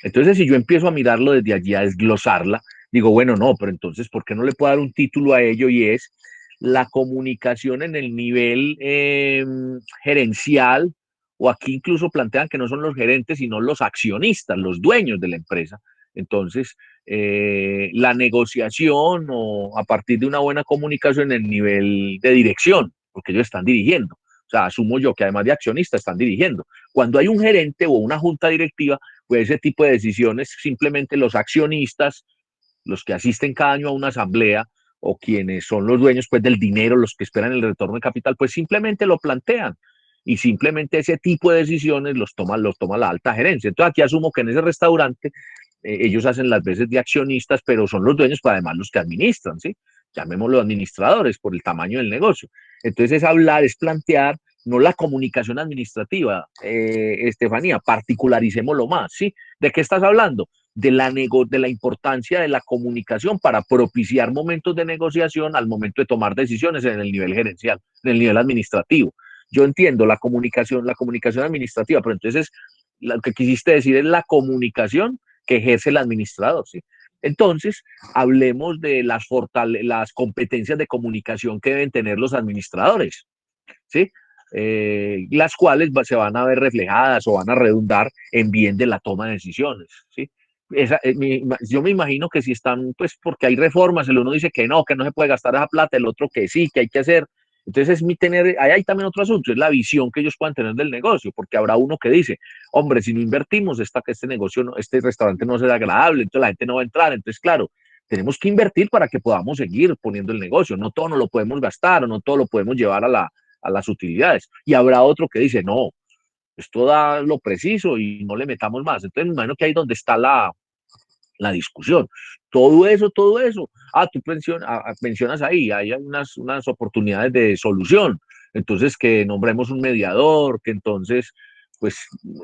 Entonces, si yo empiezo a mirarlo desde allí, a desglosarla, digo, bueno, no, pero entonces, ¿por qué no le puedo dar un título a ello? Y es la comunicación en el nivel gerencial, o aquí incluso plantean que no son los gerentes, sino los accionistas, los dueños de la empresa. Entonces, la negociación o a partir de una buena comunicación en el nivel de dirección, porque ellos están dirigiendo. O sea, asumo yo que además de accionistas están dirigiendo. Cuando hay un gerente o una junta directiva, pues ese tipo de decisiones simplemente los accionistas, los que asisten cada año a una asamblea o quienes son los dueños pues del dinero, los que esperan el retorno de capital, pues simplemente lo plantean y simplemente ese tipo de decisiones los toma la alta gerencia. Entonces aquí asumo que en ese restaurante ellos hacen las veces de accionistas, pero son los dueños, pero además los que administran, ¿sí? Llamémoslo administradores por el tamaño del negocio. Entonces es hablar, es plantear, no la comunicación administrativa, Estefanía, particularicémoslo más, ¿sí? ¿De qué estás hablando? De la importancia de la comunicación para propiciar momentos de negociación al momento de tomar decisiones en el nivel gerencial, en el nivel administrativo. Yo entiendo la comunicación administrativa, pero entonces lo que quisiste decir es la comunicación que ejerce el administrador, ¿sí? Entonces, hablemos de las competencias de comunicación que deben tener los administradores, ¿sí? Las cuales se van a ver reflejadas o van a redundar en bien de la toma de decisiones, ¿sí? Yo me imagino que si están, pues porque hay reformas, el uno dice que no se puede gastar esa plata, el otro que sí, que hay que hacer. Entonces, ahí hay también otro asunto, es la visión que ellos puedan tener del negocio, porque habrá uno que dice, hombre, si no invertimos, este negocio, este restaurante no será agradable, entonces la gente no va a entrar. Entonces, claro, tenemos que invertir para que podamos seguir poniendo el negocio. No todo no lo podemos gastar, o no todo lo podemos llevar a las utilidades. Y habrá otro que dice, no, esto da lo preciso y no le metamos más. Entonces, me imagino que ahí donde está la discusión. Todo eso. Tú mencionas ahí, hay unas oportunidades de solución. Entonces, que nombremos un mediador, que entonces, pues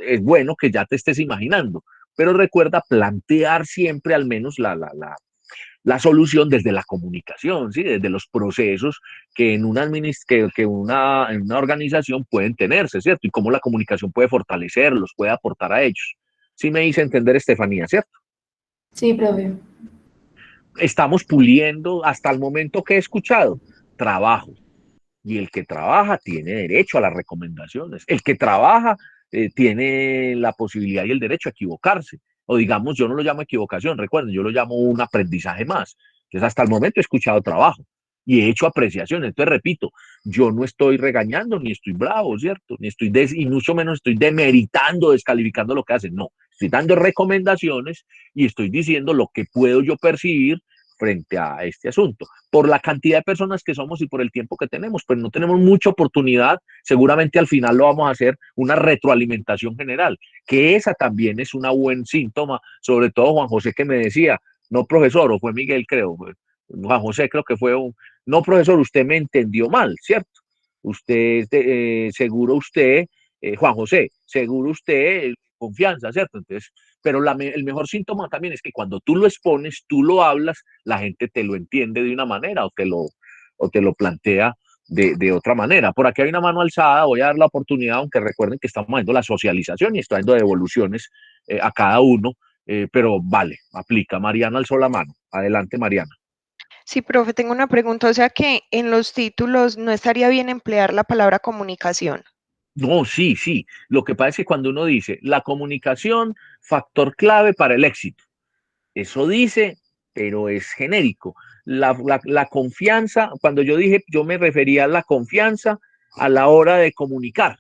es bueno que ya te estés imaginando. Pero recuerda plantear siempre al menos la solución desde la comunicación, ¿sí? Desde los procesos que en en una organización pueden tenerse, ¿cierto? Y cómo la comunicación puede fortalecerlos, puede aportar a ellos. Sí me hice entender, Estefanía, ¿cierto? Sí, profe. Estamos puliendo hasta el momento que he escuchado trabajo. Y el que trabaja tiene derecho a las recomendaciones. El que trabaja tiene la posibilidad y el derecho a equivocarse. O digamos, yo no lo llamo equivocación, recuerden, yo lo llamo un aprendizaje más. Entonces, hasta el momento he escuchado trabajo y he hecho apreciaciones. Entonces, repito, yo no estoy regañando ni estoy bravo, ¿cierto? Y mucho menos estoy demeritando, descalificando lo que hacen. No, estoy dando recomendaciones y estoy diciendo lo que puedo yo percibir frente a este asunto. Por la cantidad de personas que somos y por el tiempo que tenemos, pues no tenemos mucha oportunidad. Seguramente al final lo vamos a hacer una retroalimentación general, que esa también es una buen síntoma, sobre todo Juan José que me decía, no profesor, o fue Miguel creo, Juan José creo que fue no profesor, usted me entendió mal, ¿cierto? Seguro usted, Juan José, seguro usted, confianza, ¿cierto? Entonces, pero el mejor síntoma también es que cuando tú lo expones, tú lo hablas, la gente te lo entiende de una manera o te lo plantea de otra manera. Por aquí hay una mano alzada, voy a dar la oportunidad, aunque recuerden que estamos haciendo la socialización y estoy dando devoluciones a cada uno, pero vale, aplica. Mariana alzó la mano. Adelante, Mariana. Sí, profe, tengo una pregunta. O sea que en los títulos no estaría bien emplear la palabra comunicación. No, sí, sí. Lo que pasa es que cuando uno dice la comunicación, factor clave para el éxito, eso dice, pero es genérico. La confianza, cuando yo dije, yo me refería a la confianza a la hora de comunicar,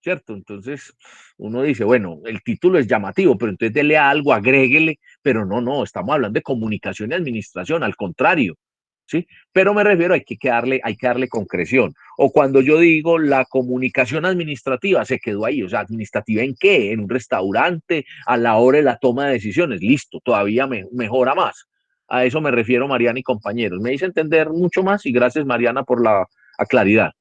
¿cierto? Entonces uno dice, bueno, el título es llamativo, pero entonces dele algo, agréguele, pero no, estamos hablando de comunicación y administración, al contrario, ¿sí? Pero me refiero, hay que darle concreción. O cuando yo digo la comunicación administrativa, se quedó ahí, o sea, ¿administrativa en qué? En un restaurante, a la hora de la toma de decisiones, listo, todavía mejora más. A eso me refiero, Mariana y compañeros. Me hice entender mucho más y gracias, Mariana, por la claridad.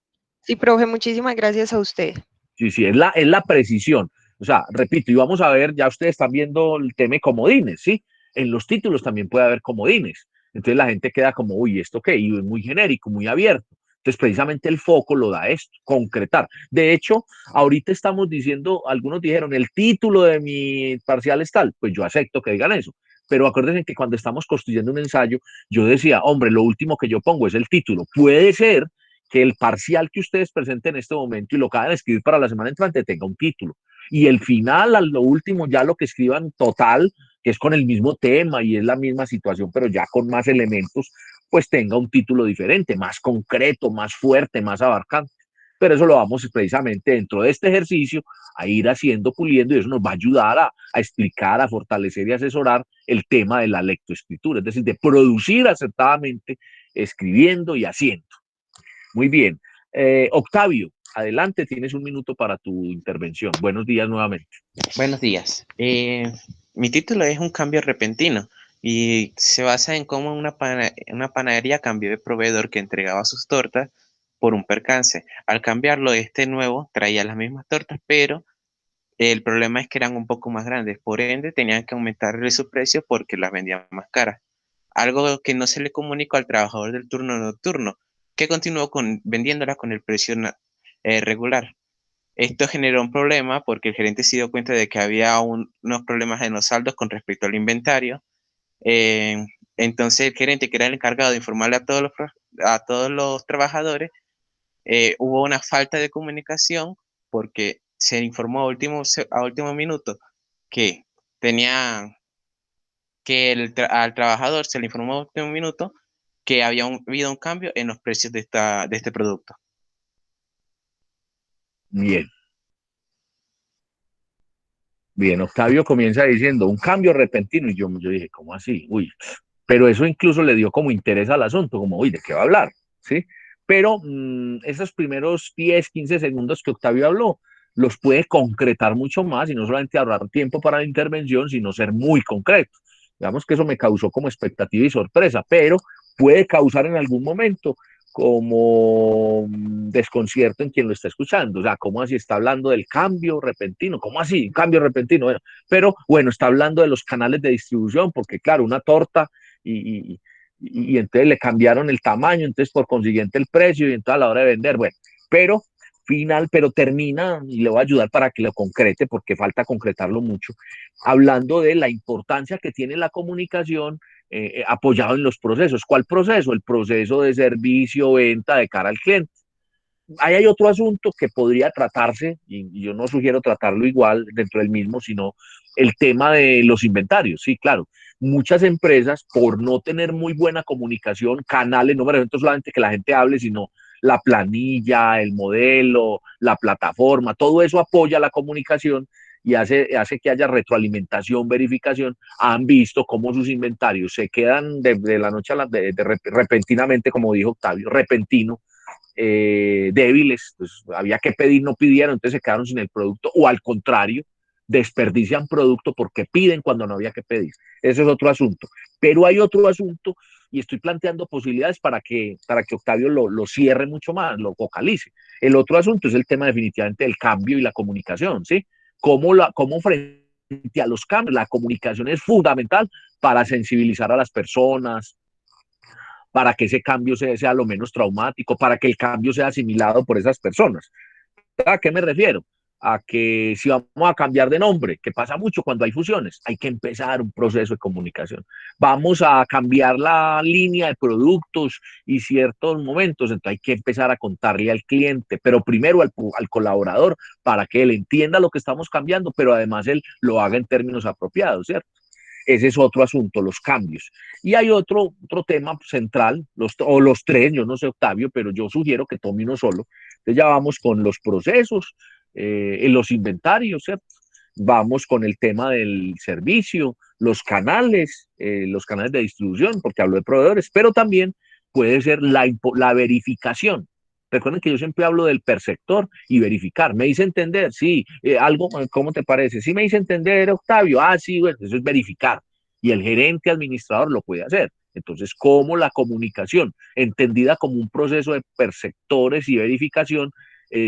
Sí, profe, muchísimas gracias a usted. Sí, sí, es la precisión. O sea, repito, y vamos a ver, ya ustedes están viendo el tema de comodines, ¿sí? En los títulos también puede haber comodines. Entonces la gente queda como, uy, ¿esto qué? Y es muy genérico, muy abierto. Entonces, precisamente el foco lo da esto, concretar. De hecho, ahorita estamos diciendo, algunos dijeron, el título de mi parcial es tal, pues yo acepto que digan eso. Pero acuérdense que cuando estamos construyendo un ensayo, yo decía, hombre, lo último que yo pongo es el título. Puede ser que el parcial que ustedes presenten en este momento y lo que van a escribir para la semana entrante tenga un título. Y el final, a lo último, ya lo que escriban total, que es con el mismo tema y es la misma situación, pero ya con más elementos, pues tenga un título diferente, más concreto, más fuerte, más abarcante. Pero eso lo vamos precisamente dentro de este ejercicio a ir haciendo, puliendo, y eso nos va a ayudar a explicar, a fortalecer y asesorar el tema de la lectoescritura, es decir, de producir acertadamente, escribiendo y haciendo. Muy bien. Octavio, adelante, tienes un minuto para tu intervención. Buenos días nuevamente. Buenos días. Mi título es Un cambio repentino y se basa en cómo una panadería cambió de proveedor que entregaba sus tortas por un percance. Al cambiarlo, este nuevo traía las mismas tortas, pero el problema es que eran un poco más grandes. Por ende, tenían que aumentarle su precio porque las vendían más caras. Algo que no se le comunicó al trabajador del turno nocturno, que continuó vendiéndolas con el precio regular. Esto generó un problema porque el gerente se dio cuenta de que había unos problemas en los saldos con respecto al inventario. Entonces el gerente, que era el encargado de informarle a todos los trabajadores, hubo una falta de comunicación porque se informó a último minuto que tenía al trabajador se le informó a último minuto que había habido un cambio en los precios de este producto. Bien. Bien, Octavio comienza diciendo un cambio repentino y yo dije, ¿cómo así? Uy, pero eso incluso le dio como interés al asunto, como, uy, ¿de qué va a hablar? ¿Sí? Pero esos primeros 10, 15 segundos que Octavio habló, los puede concretar mucho más y no solamente ahorrar tiempo para la intervención, sino ser muy concreto. Digamos que eso me causó como expectativa y sorpresa, pero puede causar en algún momento como desconcierto en quien lo está escuchando. O sea, ¿cómo así está hablando del cambio repentino? ¿Cómo así? Un cambio repentino. Bueno, pero bueno, está hablando de los canales de distribución, porque claro, una torta y entonces le cambiaron el tamaño, entonces por consiguiente el precio y entonces a la hora de vender, bueno, pero termina, y le voy a ayudar para que lo concrete, porque falta concretarlo mucho, hablando de la importancia que tiene la comunicación apoyado en los procesos. ¿Cuál proceso? El proceso de servicio, venta de cara al cliente. Ahí hay otro asunto que podría tratarse, y yo no sugiero tratarlo igual dentro del mismo, sino el tema de los inventarios. Sí, claro, muchas empresas, por no tener muy buena comunicación, canales, no me refiero solamente que la gente hable, sino la planilla, el modelo, la plataforma, todo eso apoya la comunicación y hace que haya retroalimentación, verificación. Han visto cómo sus inventarios se quedan de la noche a la repentinamente, como dijo Octavio, repentino, débiles, pues había que pedir, no pidieron, entonces se quedaron sin el producto, o al contrario, desperdician producto porque piden cuando no había que pedir. Ese es otro asunto. Pero hay otro asunto y estoy planteando posibilidades para que Octavio lo cierre mucho más, lo focalice. El otro asunto es el tema definitivamente del cambio y la comunicación, ¿sí? ¿Cómo frente a los cambios. La comunicación es fundamental para sensibilizar a las personas, para que ese cambio sea lo menos traumático, para que el cambio sea asimilado por esas personas. ¿A qué me refiero? A que si vamos a cambiar de nombre, que pasa mucho cuando hay fusiones, hay que empezar un proceso de comunicación. Vamos a cambiar la línea de productos y ciertos momentos, entonces hay que empezar a contarle al cliente, pero primero al colaborador, para que él entienda lo que estamos cambiando, pero además él lo haga en términos apropiados, ¿cierto? Ese es otro asunto, los cambios. Y hay otro tema central, los tres, yo no sé Octavio, pero yo sugiero que tome uno solo. Entonces ya vamos con los procesos, en los inventarios, ¿cierto? Vamos con el tema del servicio, los canales de distribución, porque hablo de proveedores, pero también puede ser la verificación. Recuerden que yo siempre hablo del perceptor y verificar. Me dice entender, sí, algo, ¿cómo te parece? Sí, me dice entender, Octavio. Ah, sí, bueno, eso es verificar. Y el gerente administrador lo puede hacer. Entonces, ¿cómo la comunicación, entendida como un proceso de perceptores y verificación,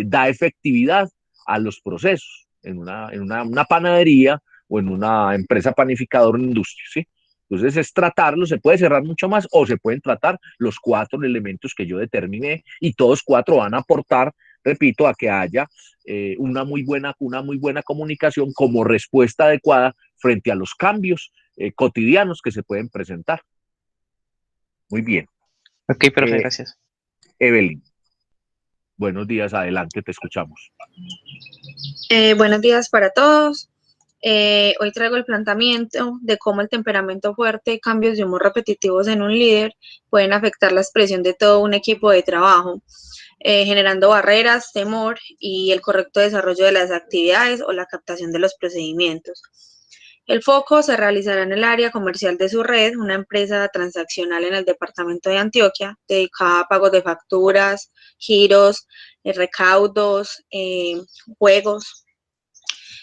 da efectividad a los procesos en una panadería o en una empresa panificadora en industria, ¿sí? Entonces es tratarlo, se puede cerrar mucho más o se pueden tratar los 4 elementos que yo determiné y todos 4 van a aportar, repito, a que haya una muy buena comunicación como respuesta adecuada frente a los cambios cotidianos que se pueden presentar. Muy bien. Ok, profe, gracias. Evelyn, buenos días, adelante, te escuchamos. Buenos días para todos. Hoy traigo el planteamiento de cómo el temperamento fuerte y cambios de humor repetitivos en un líder pueden afectar la expresión de todo un equipo de trabajo, generando barreras, temor y el correcto desarrollo de las actividades o la captación de los procedimientos. El foco se realizará en el área comercial de su red, una empresa transaccional en el departamento de Antioquia, dedicada a pagos de facturas, giros, recaudos, juegos.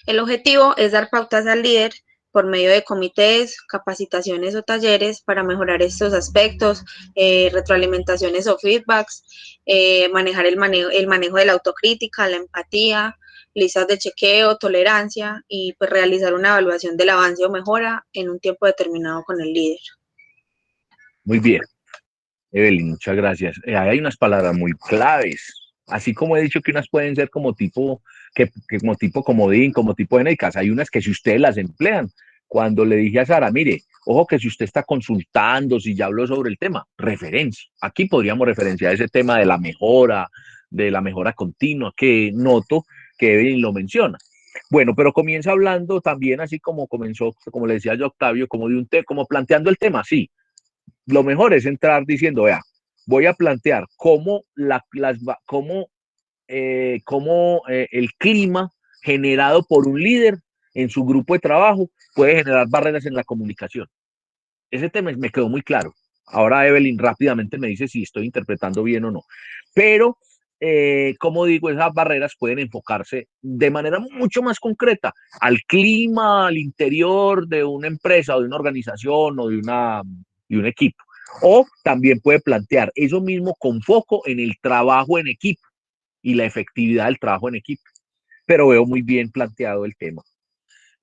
El objetivo es dar pautas al líder por medio de comités, capacitaciones o talleres para mejorar estos aspectos, retroalimentaciones o feedbacks, manejar el manejo de la autocrítica, la empatía, listas de chequeo, tolerancia y pues realizar una evaluación del avance o mejora en un tiempo determinado con el líder. Muy bien, Evelyn, muchas gracias. Hay unas palabras muy claves. Así como he dicho que unas pueden ser como tipo, como tipo comodín, como tipo genéricas, hay unas que si ustedes las emplean, cuando le dije a Sara, mire, ojo que si usted está consultando, si ya habló sobre el tema, referencia. Aquí podríamos referenciar ese tema de la mejora continua, que noto que Evelyn lo menciona. Bueno, pero comienza hablando también, así como comenzó, como le decía yo a Octavio, como de como planteando el tema, sí. Lo mejor es entrar diciendo, vea, voy a plantear cómo el clima generado por un líder en su grupo de trabajo puede generar barreras en la comunicación. Ese tema me quedó muy claro. Ahora Evelyn rápidamente me dice si estoy interpretando bien o no. Pero, como digo, esas barreras pueden enfocarse de manera mucho más concreta al clima, al interior de una empresa o de una organización o de un equipo. O también puede plantear eso mismo con foco en el trabajo en equipo y la efectividad del trabajo en equipo. Pero veo muy bien planteado el tema.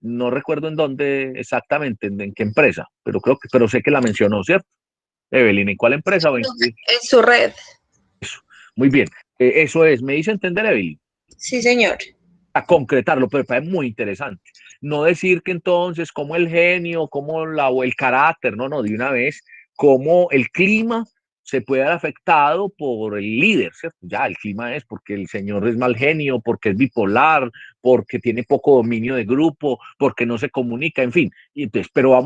No recuerdo en dónde exactamente, en qué empresa, pero sé que la mencionó, ¿cierto? Evelyn, ¿en cuál empresa? En su red. Eso. Muy bien. Eso es, ¿me hizo entender, Evelyn? Sí, señor. A concretarlo, pero me parece muy interesante. No decir que entonces como el genio, o el carácter, no, de una vez, como el clima se puede ver afectado por el líder, ¿cierto? Ya, el clima es porque el señor es mal genio, porque es bipolar, porque tiene poco dominio de grupo, porque no se comunica, en fin. Y entonces, pero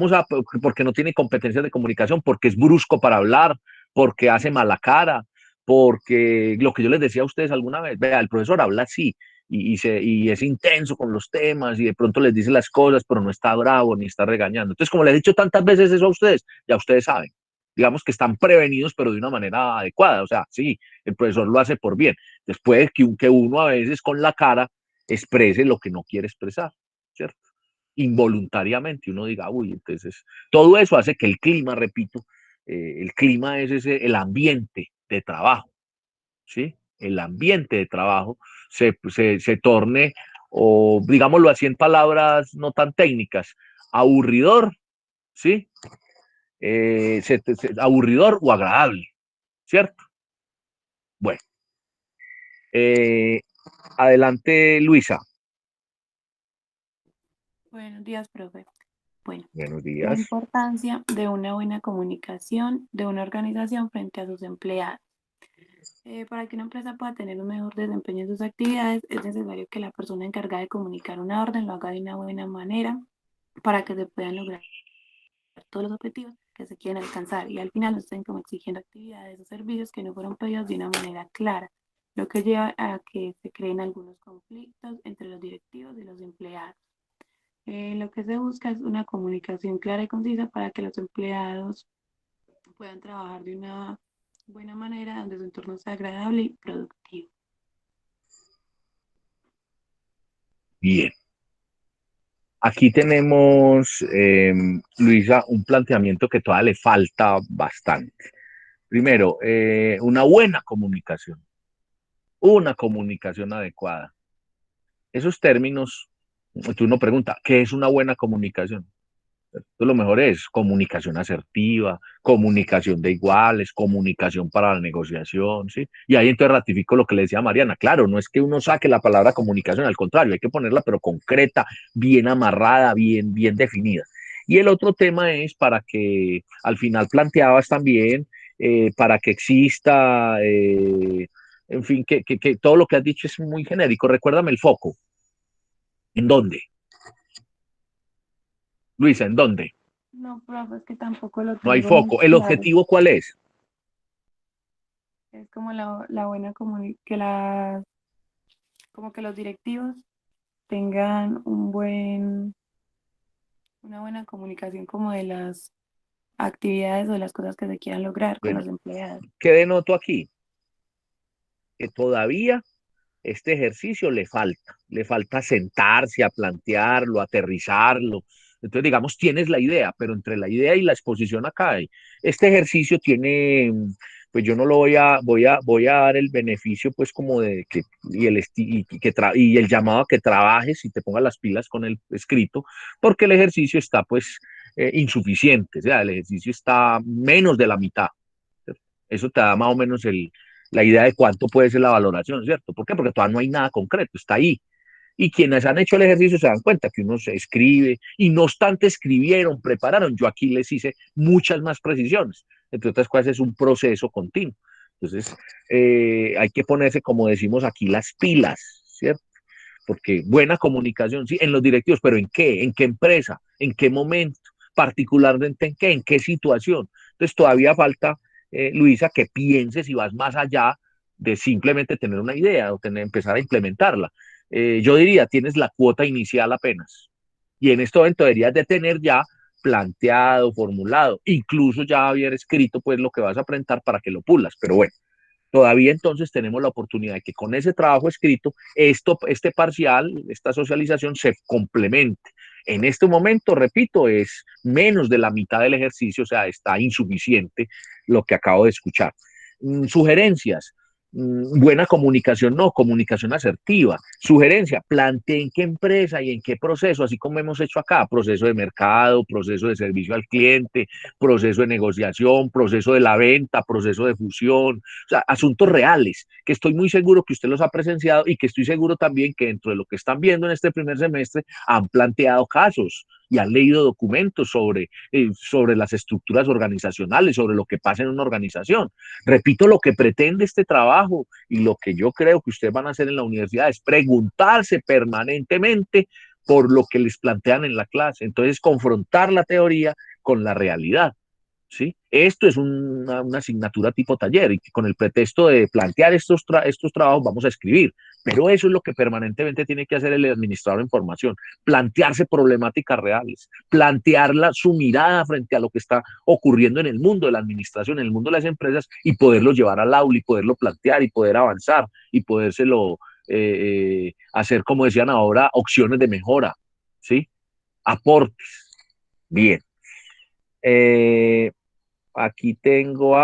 porque no tiene competencias de comunicación, porque es brusco para hablar, porque hace mala cara, porque lo que yo les decía a ustedes alguna vez, vea, el profesor habla así, y es intenso con los temas y de pronto les dice las cosas, pero no está bravo ni está regañando. Entonces, como les he dicho tantas veces eso a ustedes, ya ustedes saben. Digamos que están prevenidos, pero de una manera adecuada. O sea, sí, el profesor lo hace por bien. Después que uno a veces con la cara exprese lo que no quiere expresar, ¿cierto? Involuntariamente uno diga, uy, entonces todo eso hace que el clima, repito, el clima es el ambiente de trabajo, ¿sí? El ambiente de trabajo se torne o digámoslo así en palabras no tan técnicas, aburridor, ¿sí? Aburridor o agradable, ¿cierto? Bueno, adelante, Luisa. Buenos días, profe. Bueno, Buenos la días. importancia de una buena comunicación de una organización frente a sus empleados. Para que una empresa pueda tener un mejor desempeño en sus actividades, es necesario que la persona encargada de comunicar una orden lo haga de una buena manera para que se puedan lograr todos los objetivos que se quieren alcanzar y al final no estén como exigiendo actividades o servicios que no fueron pedidos de una manera clara, lo que lleva a que se creen algunos conflictos entre los directivos y los empleados. Lo que se busca es una comunicación clara y concisa para que los empleados puedan trabajar de una buena manera donde su entorno sea agradable y productivo. Bien. Aquí tenemos, Luisa, un planteamiento que todavía le falta bastante. Primero, una comunicación adecuada. Esos términos, tú uno pregunta, ¿qué es una buena comunicación? Entonces, lo mejor es comunicación asertiva, comunicación de iguales, comunicación para la negociación, ¿sí? Y ahí entonces ratifico lo que le decía Mariana. Claro, no es que uno saque la palabra comunicación, al contrario, hay que ponerla pero concreta, bien amarrada, bien definida. Y el otro tema es para que, al final planteabas también, para que exista, en fin, que todo lo que has dicho es muy genérico. Recuérdame el foco. ¿En dónde? Luisa, ¿en dónde? No, profe, es que tampoco lo No hay tengo muy foco. ¿El claro. objetivo cuál es? Es como la buena como que los directivos tengan una buena comunicación como de las actividades o de las cosas que se quieran lograr con Bueno, los empleados. ¿qué denoto aquí? Que todavía este ejercicio le falta sentarse a plantearlo, aterrizarlo. Entonces, digamos, tienes la idea, pero entre la idea y la exposición acá hay. Este ejercicio tiene, pues yo no lo voy a dar el beneficio, pues como de que, y el llamado a que trabajes y te pongas las pilas con el escrito, porque el ejercicio está, pues, insuficiente, o sea, el ejercicio está menos de la mitad. Eso te da más o menos la idea de cuánto puede ser la valoración, ¿cierto? ¿Por qué? Porque todavía no hay nada concreto, está ahí. Y quienes han hecho el ejercicio se dan cuenta que uno se escribe y no obstante escribieron, prepararon. Yo aquí les hice muchas más precisiones. Entre otras cosas, es un proceso continuo. Entonces, hay que ponerse, como decimos aquí, las pilas, ¿cierto? Porque buena comunicación, sí, en los directivos, pero ¿en qué? ¿En qué empresa? ¿En qué momento? Particularmente en qué? ¿En qué situación? Entonces, todavía falta, Luisa, que pienses y vas más allá de simplemente tener una idea o empezar a implementarla. Yo diría, tienes la cuota inicial apenas. Y en este momento deberías de tener ya planteado, formulado, incluso ya haber escrito pues lo que vas a presentar para que lo pulas. Pero bueno, todavía entonces tenemos la oportunidad de que con ese trabajo escrito, este parcial, esta socialización se complemente. En este momento, repito, es menos de la mitad del ejercicio, o sea, está insuficiente lo que acabo de escuchar. Sugerencias. Buena comunicación, no, comunicación asertiva. Sugerencia, planteen qué empresa y en qué proceso, así como hemos hecho acá, proceso de mercado, proceso de servicio al cliente, proceso de negociación, proceso de la venta, proceso de fusión, o sea, asuntos reales, que estoy muy seguro que usted los ha presenciado y que estoy seguro también que dentro de lo que están viendo en este primer semestre han planteado casos y han leído documentos sobre las estructuras organizacionales, sobre lo que pasa en una organización. Repito, lo que pretende este trabajo y lo que yo creo que ustedes van a hacer en la universidad es preguntarse permanentemente por lo que les plantean en la clase. Entonces, confrontar la teoría con la realidad. ¿Sí? Esto es una asignatura tipo taller y que con el pretexto de plantear estos trabajos vamos a escribir, pero eso es lo que permanentemente tiene que hacer el administrador en formación, plantearse problemáticas reales, su mirada frente a lo que está ocurriendo en el mundo de la administración, en el mundo de las empresas y poderlo llevar al aula y poderlo plantear y poder avanzar y podérselo hacer, como decían ahora, opciones de mejora, ¿sí? Aportes. Bien. Aquí tengo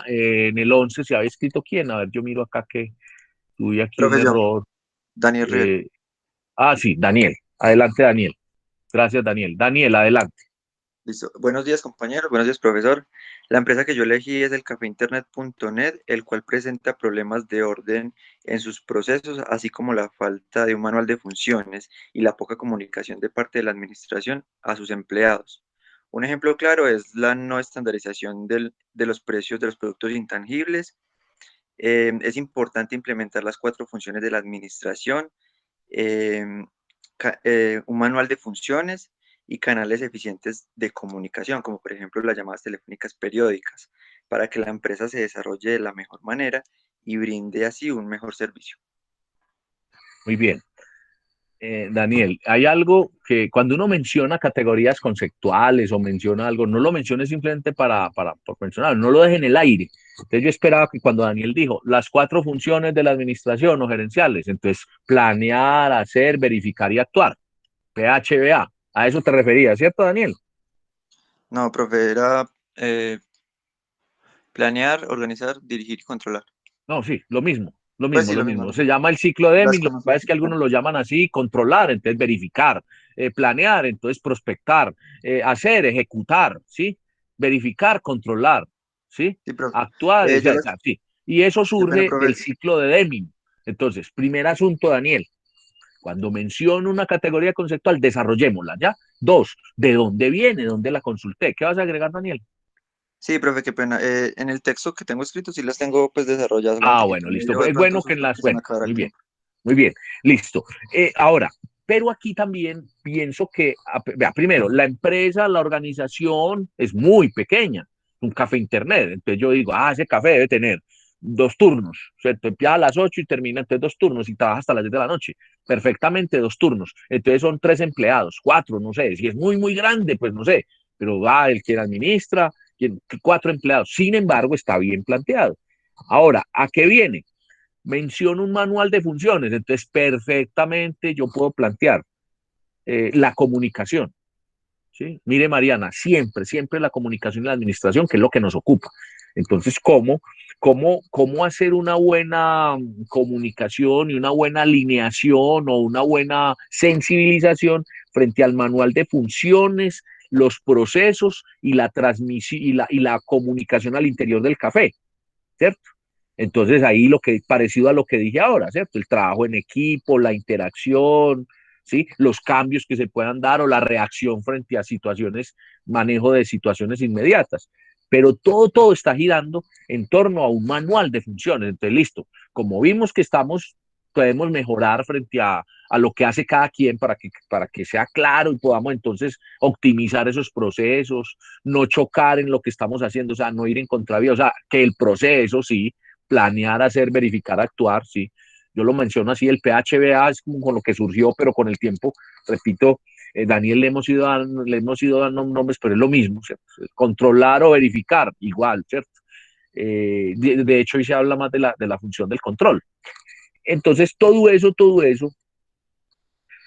en el 11 se había escrito quién, a ver, yo miro acá que tuve aquí un Profe, yo, error. Daniel Rivera. Ah, sí, Daniel. Adelante, Daniel. Gracias, Daniel. Daniel, adelante. Listo. Buenos días, compañeros. Buenos días, profesor. La empresa que yo elegí es el cafeinternet.net, el cual presenta problemas de orden en sus procesos, así como la falta de un manual de funciones y la poca comunicación de parte de la administración a sus empleados. Un ejemplo claro es la no estandarización de los precios de los productos intangibles. Es importante implementar las 4 funciones de la administración, em, un manual de funciones y canales eficientes de comunicación, como por ejemplo las llamadas telefónicas periódicas, para que la empresa se desarrolle de la mejor manera y brinde así un mejor servicio. Muy bien. Daniel, hay algo que cuando uno menciona categorías conceptuales o menciona algo, no lo mencione simplemente por mencionar, no lo deje en el aire. Entonces yo esperaba que cuando Daniel dijo las 4 funciones de la administración o gerenciales, entonces planear, hacer, verificar y actuar, PHBA, a eso te referías, ¿cierto, Daniel? No, profe, era planear, organizar, dirigir y controlar. No, sí, lo mismo, lo Pues mismo, sí, lo lo mismo, mismo. lo Se mismo. llama el ciclo de Las Deming, lo que pasa es conocía. que algunos lo llaman así, controlar, entonces verificar, planear, entonces prospectar, hacer, ejecutar, ¿sí? Verificar, controlar, ¿sí? Sí, profe. Actuar, Yo las, sí. Y eso qué pena, surge del profe. ciclo de Deming. Entonces, primer asunto, Daniel, cuando menciono una categoría conceptual, desarrollémosla, ¿ya? 2, ¿de dónde viene? ¿Dónde la consulté? ¿Qué vas a agregar, Daniel? Sí, profe, qué pena. En el texto que tengo escrito sí las tengo pues desarrolladas, Ah, solamente que bueno, entre listo. medio de Es pronto bueno que en sufro las, que se me bueno, acabará muy el bien. tiempo. Muy bien, listo. Ahora, pero aquí también pienso que, vea, primero, la empresa, la organización es muy pequeña, un café internet. Entonces yo digo, ese café debe tener 2 turnos, ¿cierto? Empieza a las 8 y termina entonces 2 turnos y trabaja hasta las 10 de la noche. Perfectamente 2 turnos. Entonces son 3 empleados, 4, no sé. Si es muy, muy grande, pues no sé. Pero va el quien administra, 4 empleados. Sin embargo, está bien planteado. Ahora, ¿a qué viene? Menciono un manual de funciones, entonces perfectamente yo puedo plantear la comunicación. ¿Sí? Mire, Mariana, siempre, siempre la comunicación y la administración, que es lo que nos ocupa. Entonces, ¿cómo hacer una buena comunicación y una buena alineación o una buena sensibilización frente al manual de funciones, los procesos y la transmisión y la comunicación al interior del café? ¿Cierto? Entonces ahí lo que parecido a lo que dije ahora, ¿cierto? El trabajo en equipo, la interacción, ¿sí? Los cambios que se puedan dar o la reacción frente a situaciones, manejo de situaciones inmediatas. Pero todo está girando en torno a un manual de funciones. Entonces, listo, como vimos que podemos mejorar frente a lo que hace cada quien para que sea claro y podamos entonces optimizar esos procesos, no chocar en lo que estamos haciendo, o sea, no ir en contravía, o sea, que el proceso sí, planear, hacer, verificar, actuar, sí. Yo lo menciono así, el PHBA es como con lo que surgió, pero con el tiempo, repito, Daniel le hemos ido dando nombres, pero es lo mismo, ¿cierto? Controlar o verificar, igual, ¿cierto? De hecho, hoy se habla más de la función del control. Entonces, todo eso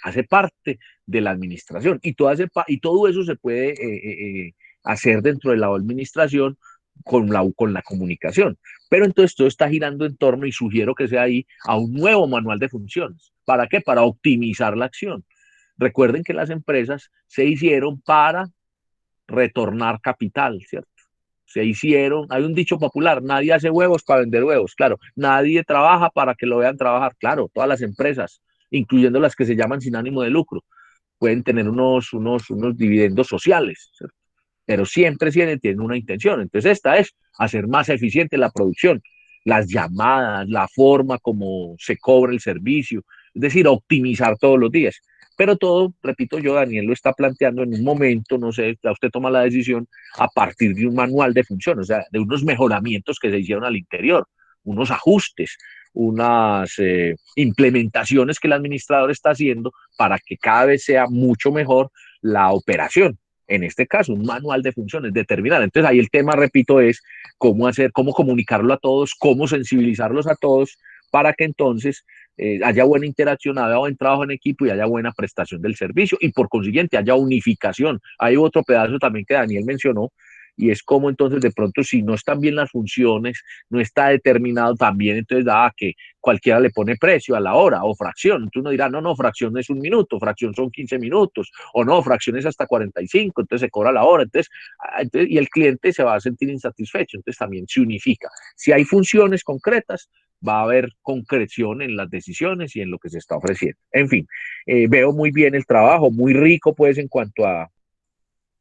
hace parte de la administración y todo eso se puede hacer dentro de la administración con la comunicación. Pero entonces todo está girando en torno y sugiero que sea ahí a un nuevo manual de funciones. ¿Para qué? Para optimizar la acción. Recuerden que las empresas se hicieron para retornar capital, ¿cierto? Se hicieron, hay un dicho popular, nadie hace huevos para vender huevos, claro, nadie trabaja para que lo vean trabajar, claro, todas las empresas, incluyendo las que se llaman sin ánimo de lucro, pueden tener unos dividendos sociales, ¿cierto? Pero siempre tienen una intención, entonces esta es hacer más eficiente la producción, las llamadas, la forma como se cobra el servicio, es decir, optimizar todos los días. Pero todo, repito yo, Daniel lo está planteando en un momento, no sé, ya usted toma la decisión a partir de un manual de funciones, o sea, de unos mejoramientos que se hicieron al interior, unos ajustes, unas implementaciones que el administrador está haciendo para que cada vez sea mucho mejor la operación. En este caso, un manual de funciones, determinar. Entonces ahí el tema, repito, es cómo comunicarlo a todos, cómo sensibilizarlos a todos para que entonces haya buena interacción, haya buen trabajo en equipo y haya buena prestación del servicio y por consiguiente haya unificación. Hay otro pedazo también que Daniel mencionó, y es como entonces de pronto si no están bien las funciones, no está determinado también, entonces da que cualquiera le pone precio a la hora o fracción. Entonces uno dirá, no, no, fracción es 1 minuto, fracción son 15 minutos, o no, fracción es hasta 45, entonces se cobra la hora, entonces, y el cliente se va a sentir insatisfecho, entonces también se unifica. Si hay funciones concretas, va a haber concreción en las decisiones y en lo que se está ofreciendo. En fin, veo muy bien el trabajo, muy rico pues en cuanto a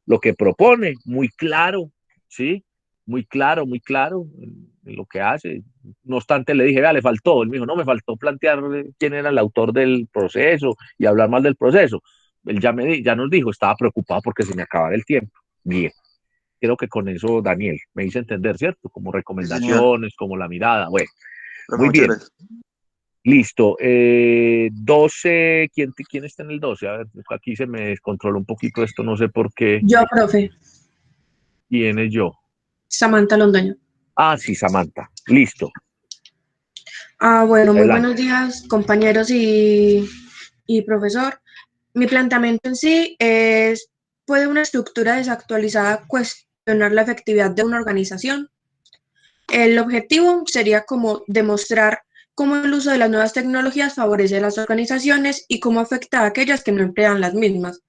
lo que propone, muy claro, ¿sí? Muy claro en lo que hace. No obstante, le dije, vea, le faltó. Él me dijo, no, me faltó plantear quién era el autor del proceso y hablar más del proceso. Él ya nos dijo, estaba preocupado porque se me acababa el tiempo. Bien, creo que con eso, Daniel, me hice entender, ¿cierto? Como Sí, señor. recomendaciones, como la mirada. Bueno, Profe, muy muchas bien. gracias. Listo. 12, ¿quién está en el 12? A ver, aquí se me descontroló un poquito esto, no sé por qué. Yo, profe, ¿Quién es yo? Samantha Londoño. Ah, sí, Samantha. Listo. Bueno, muy Adelante. buenos días, compañeros y profesor. Mi planteamiento en sí es, ¿puede una estructura desactualizada cuestionar la efectividad de una organización? El objetivo sería como demostrar cómo el uso de las nuevas tecnologías favorece a las organizaciones y cómo afecta a aquellas que no emplean las mismas.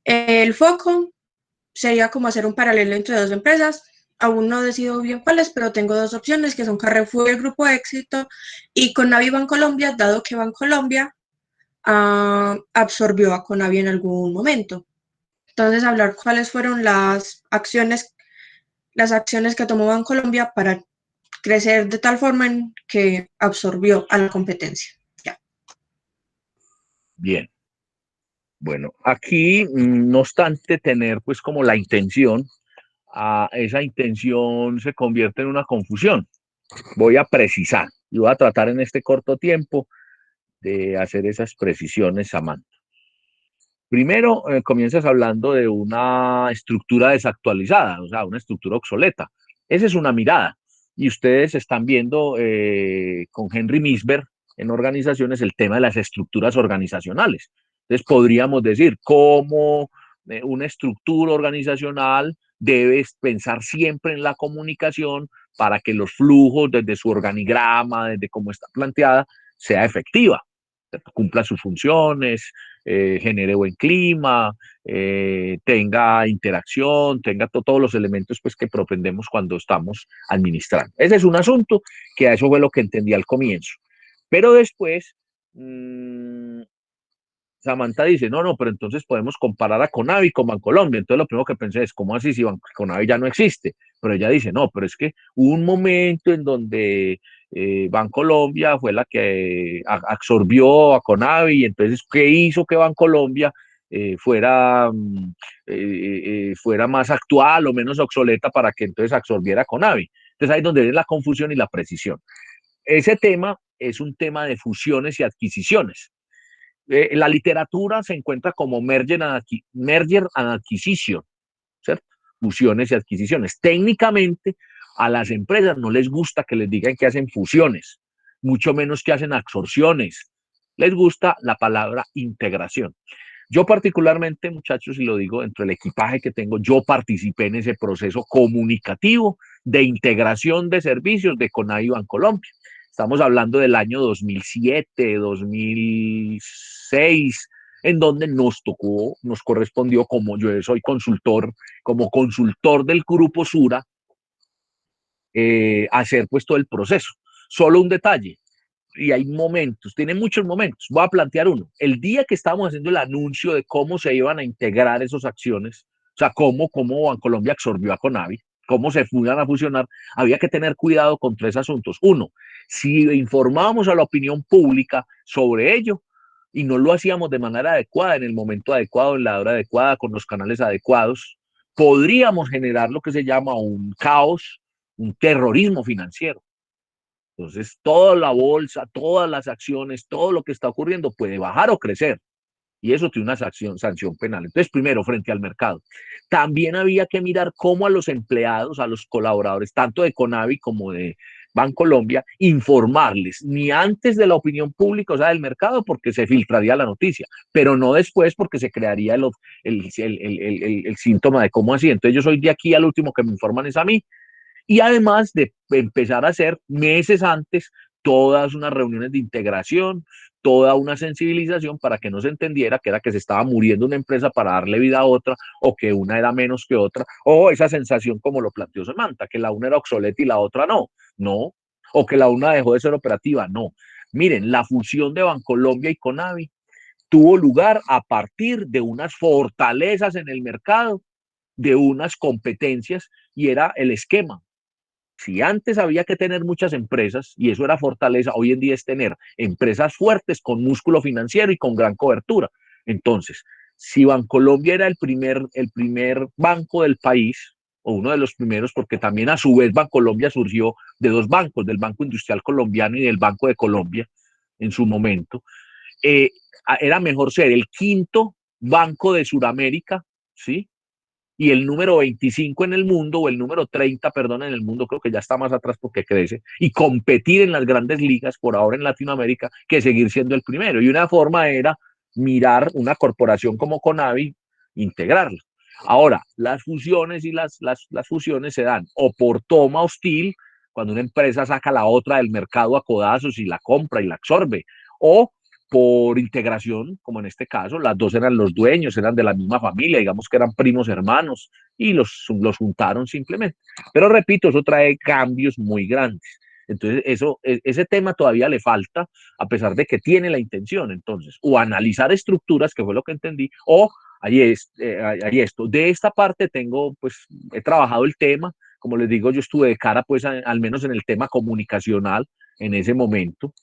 El foco sería como hacer un paralelo entre dos empresas. Aún no decido bien cuáles, pero tengo dos opciones que son Carrefour y el Grupo Éxito y Conavi Bancolombia, dado que Bancolombia absorbió a Conavi en algún momento. Entonces, hablar cuáles fueron las acciones que tomó Bancolombia para crecer de tal forma en que absorbió a la competencia. Ya. Bien. Bueno, aquí, no obstante tener pues como la intención, esa intención se convierte en una confusión. Voy a precisar y voy a tratar en este corto tiempo de hacer esas precisiones, Samantha. Primero, comienzas hablando de una estructura desactualizada, o sea, una estructura obsoleta. Esa es una mirada. Y ustedes están viendo con Henry Misber en organizaciones el tema de las estructuras organizacionales. Entonces, podríamos decir cómo una estructura organizacional debe pensar siempre en la comunicación para que los flujos desde su organigrama, desde cómo está planteada, sea efectiva, cumpla sus funciones, genere buen clima, tenga interacción, tenga todos los elementos pues, que propendemos cuando estamos administrando. Ese es un asunto que a eso fue lo que entendí al comienzo. Pero después, Samantha dice, no, no, pero entonces podemos comparar a Conavi con Bancolombia. Entonces lo primero que pensé es, ¿cómo así si Conavi ya no existe? Pero ella dice, no, pero es que hubo un momento en donde Bancolombia fue la que absorbió a Conavi, y entonces, ¿qué hizo que Bancolombia fuera más actual o menos obsoleta para que entonces absorbiera a Conavi? Entonces ahí es donde viene la confusión y la precisión. Ese tema es un tema de fusiones y adquisiciones. La literatura se encuentra como merger and acquisition, ¿cierto? Fusiones y adquisiciones. Técnicamente, a las empresas no les gusta que les digan que hacen fusiones, mucho menos que hacen absorciones. Les gusta la palabra integración. Yo particularmente, muchachos, y lo digo dentro del equipaje que tengo, yo participé en ese proceso comunicativo de integración de servicios de Conavi Bancolombia. Estamos hablando del año 2007, 2006, en donde nos tocó, nos correspondió, como yo soy consultor, como consultor del Grupo Sura, hacer pues todo el proceso. Solo un detalle, y hay momentos, tiene muchos momentos. Voy a plantear uno. El día que estábamos haciendo el anuncio de cómo se iban a integrar esas acciones, o sea, cómo Bancolombia absorbió a Conavi, cómo se iban a fusionar, había que tener cuidado con tres asuntos. Uno, si informábamos a la opinión pública sobre ello y no lo hacíamos de manera adecuada, en el momento adecuado, en la hora adecuada, con los canales adecuados, podríamos generar lo que se llama un caos, un terrorismo financiero. Entonces, toda la bolsa, todas las acciones, todo lo que está ocurriendo puede bajar o crecer. Y eso tiene una sanción penal. Entonces, primero, frente al mercado. También había que mirar cómo a los empleados, a los colaboradores, tanto de Conavi como de Bancolombia, informarles, ni antes de la opinión pública, o sea, del mercado, porque se filtraría la noticia, pero no después porque se crearía el síntoma de cómo así. Entonces yo soy de aquí al último que me informan es a mí. Y además de empezar a hacer meses antes todas unas reuniones de integración, toda una sensibilización para que no se entendiera que era que se estaba muriendo una empresa para darle vida a otra, o que una era menos que otra, o esa sensación como lo planteó Samantha, que la una era obsoleta y la otra no, o que la una dejó de ser operativa, no. Miren, la fusión de Bancolombia y Conavi tuvo lugar a partir de unas fortalezas en el mercado, de unas competencias, y era el esquema. Si antes había que tener muchas empresas, y eso era fortaleza, hoy en día es tener empresas fuertes con músculo financiero y con gran cobertura. Entonces, si Bancolombia era el primer banco del país, o uno de los primeros, porque también a su vez Bancolombia surgió de dos bancos, del Banco Industrial Colombiano y del Banco de Colombia en su momento, eh, era mejor ser el quinto banco de Sudamérica, ¿sí? Y el número 25 en el mundo, o el número 30, perdón, en el mundo, creo que ya está más atrás porque crece, y competir en las grandes ligas por ahora en Latinoamérica, que seguir siendo el primero. Y una forma era mirar una corporación como Conavi, integrarla. Ahora, las fusiones y las fusiones se dan o por toma hostil, cuando una empresa saca la otra del mercado a codazos y la compra y la absorbe, o por integración, como en este caso, las dos eran los dueños, eran de la misma familia, digamos que eran primos hermanos, y los juntaron simplemente. Pero repito, eso trae cambios muy grandes. Entonces, ese tema todavía le falta, a pesar de que tiene la intención, entonces, o analizar estructuras, que fue lo que entendí, o ahí esto. De esta parte pues, he trabajado el tema, como les digo, yo estuve de cara, pues, al menos en el tema comunicacional en ese momento,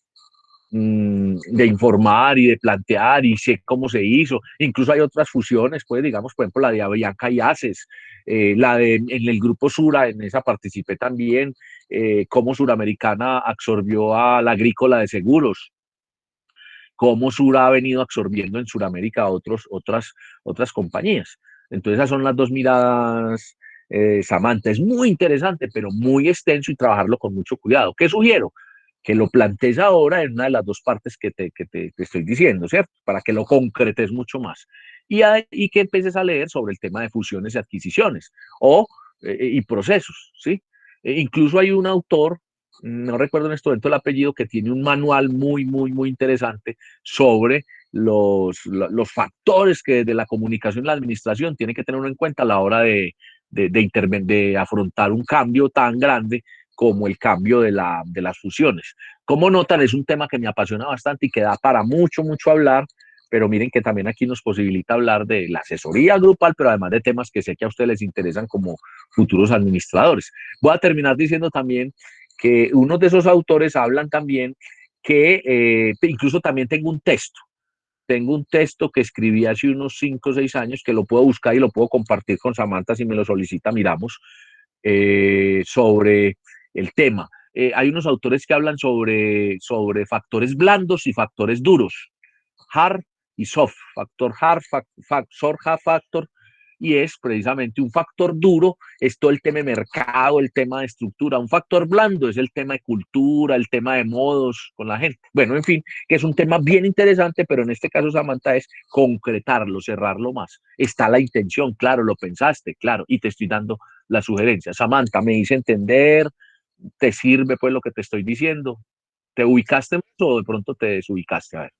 de informar y de plantear, y sé cómo se hizo. Incluso hay otras fusiones, pues digamos, por ejemplo, la de Avianca y ACES, en el grupo Sura, en esa participé también, cómo Suramericana absorbió a la Agrícola de Seguros, cómo Sura ha venido absorbiendo en Suramérica a otras compañías. Entonces esas son las dos miradas, Samantha. Es muy interesante, pero muy extenso, y trabajarlo con mucho cuidado. ¿Qué sugiero? Que lo plantees ahora en una de las dos partes que te estoy diciendo, ¿cierto? Para que lo concretes mucho más. Y que empieces a leer sobre el tema de fusiones y adquisiciones, y procesos, ¿sí? Incluso hay un autor, no recuerdo en este momento el apellido, que tiene un manual muy, muy, muy interesante sobre los factores que desde la comunicación y la administración tiene que tener uno en cuenta a la hora de afrontar un cambio tan grande como el cambio de las fusiones. Como notan, es un tema que me apasiona bastante y que da para mucho, mucho hablar, pero miren que también aquí nos posibilita hablar de la asesoría grupal, pero además de temas que sé que a ustedes les interesan como futuros administradores. Voy a terminar diciendo también que unos de esos autores hablan también que incluso también tengo un texto que escribí hace unos 5 o 6 años, que lo puedo buscar y lo puedo compartir con Samantha si me lo solicita, miramos, sobre el tema. Hay unos autores que hablan sobre factores blandos y factores duros, hard y soft, factor hard, hard factor, y es precisamente un factor duro, es todo el tema de mercado, el tema de estructura. Un factor blando es el tema de cultura, el tema de modos con la gente. Bueno, en fin, que es un tema bien interesante, pero en este caso, Samantha, es concretarlo, cerrarlo más. Está la intención, claro, lo pensaste, claro, y te estoy dando la sugerencia. Samantha, me hice entender, ¿te sirve pues lo que te estoy diciendo? ¿Te ubicaste mucho o de pronto te desubicaste? A ver.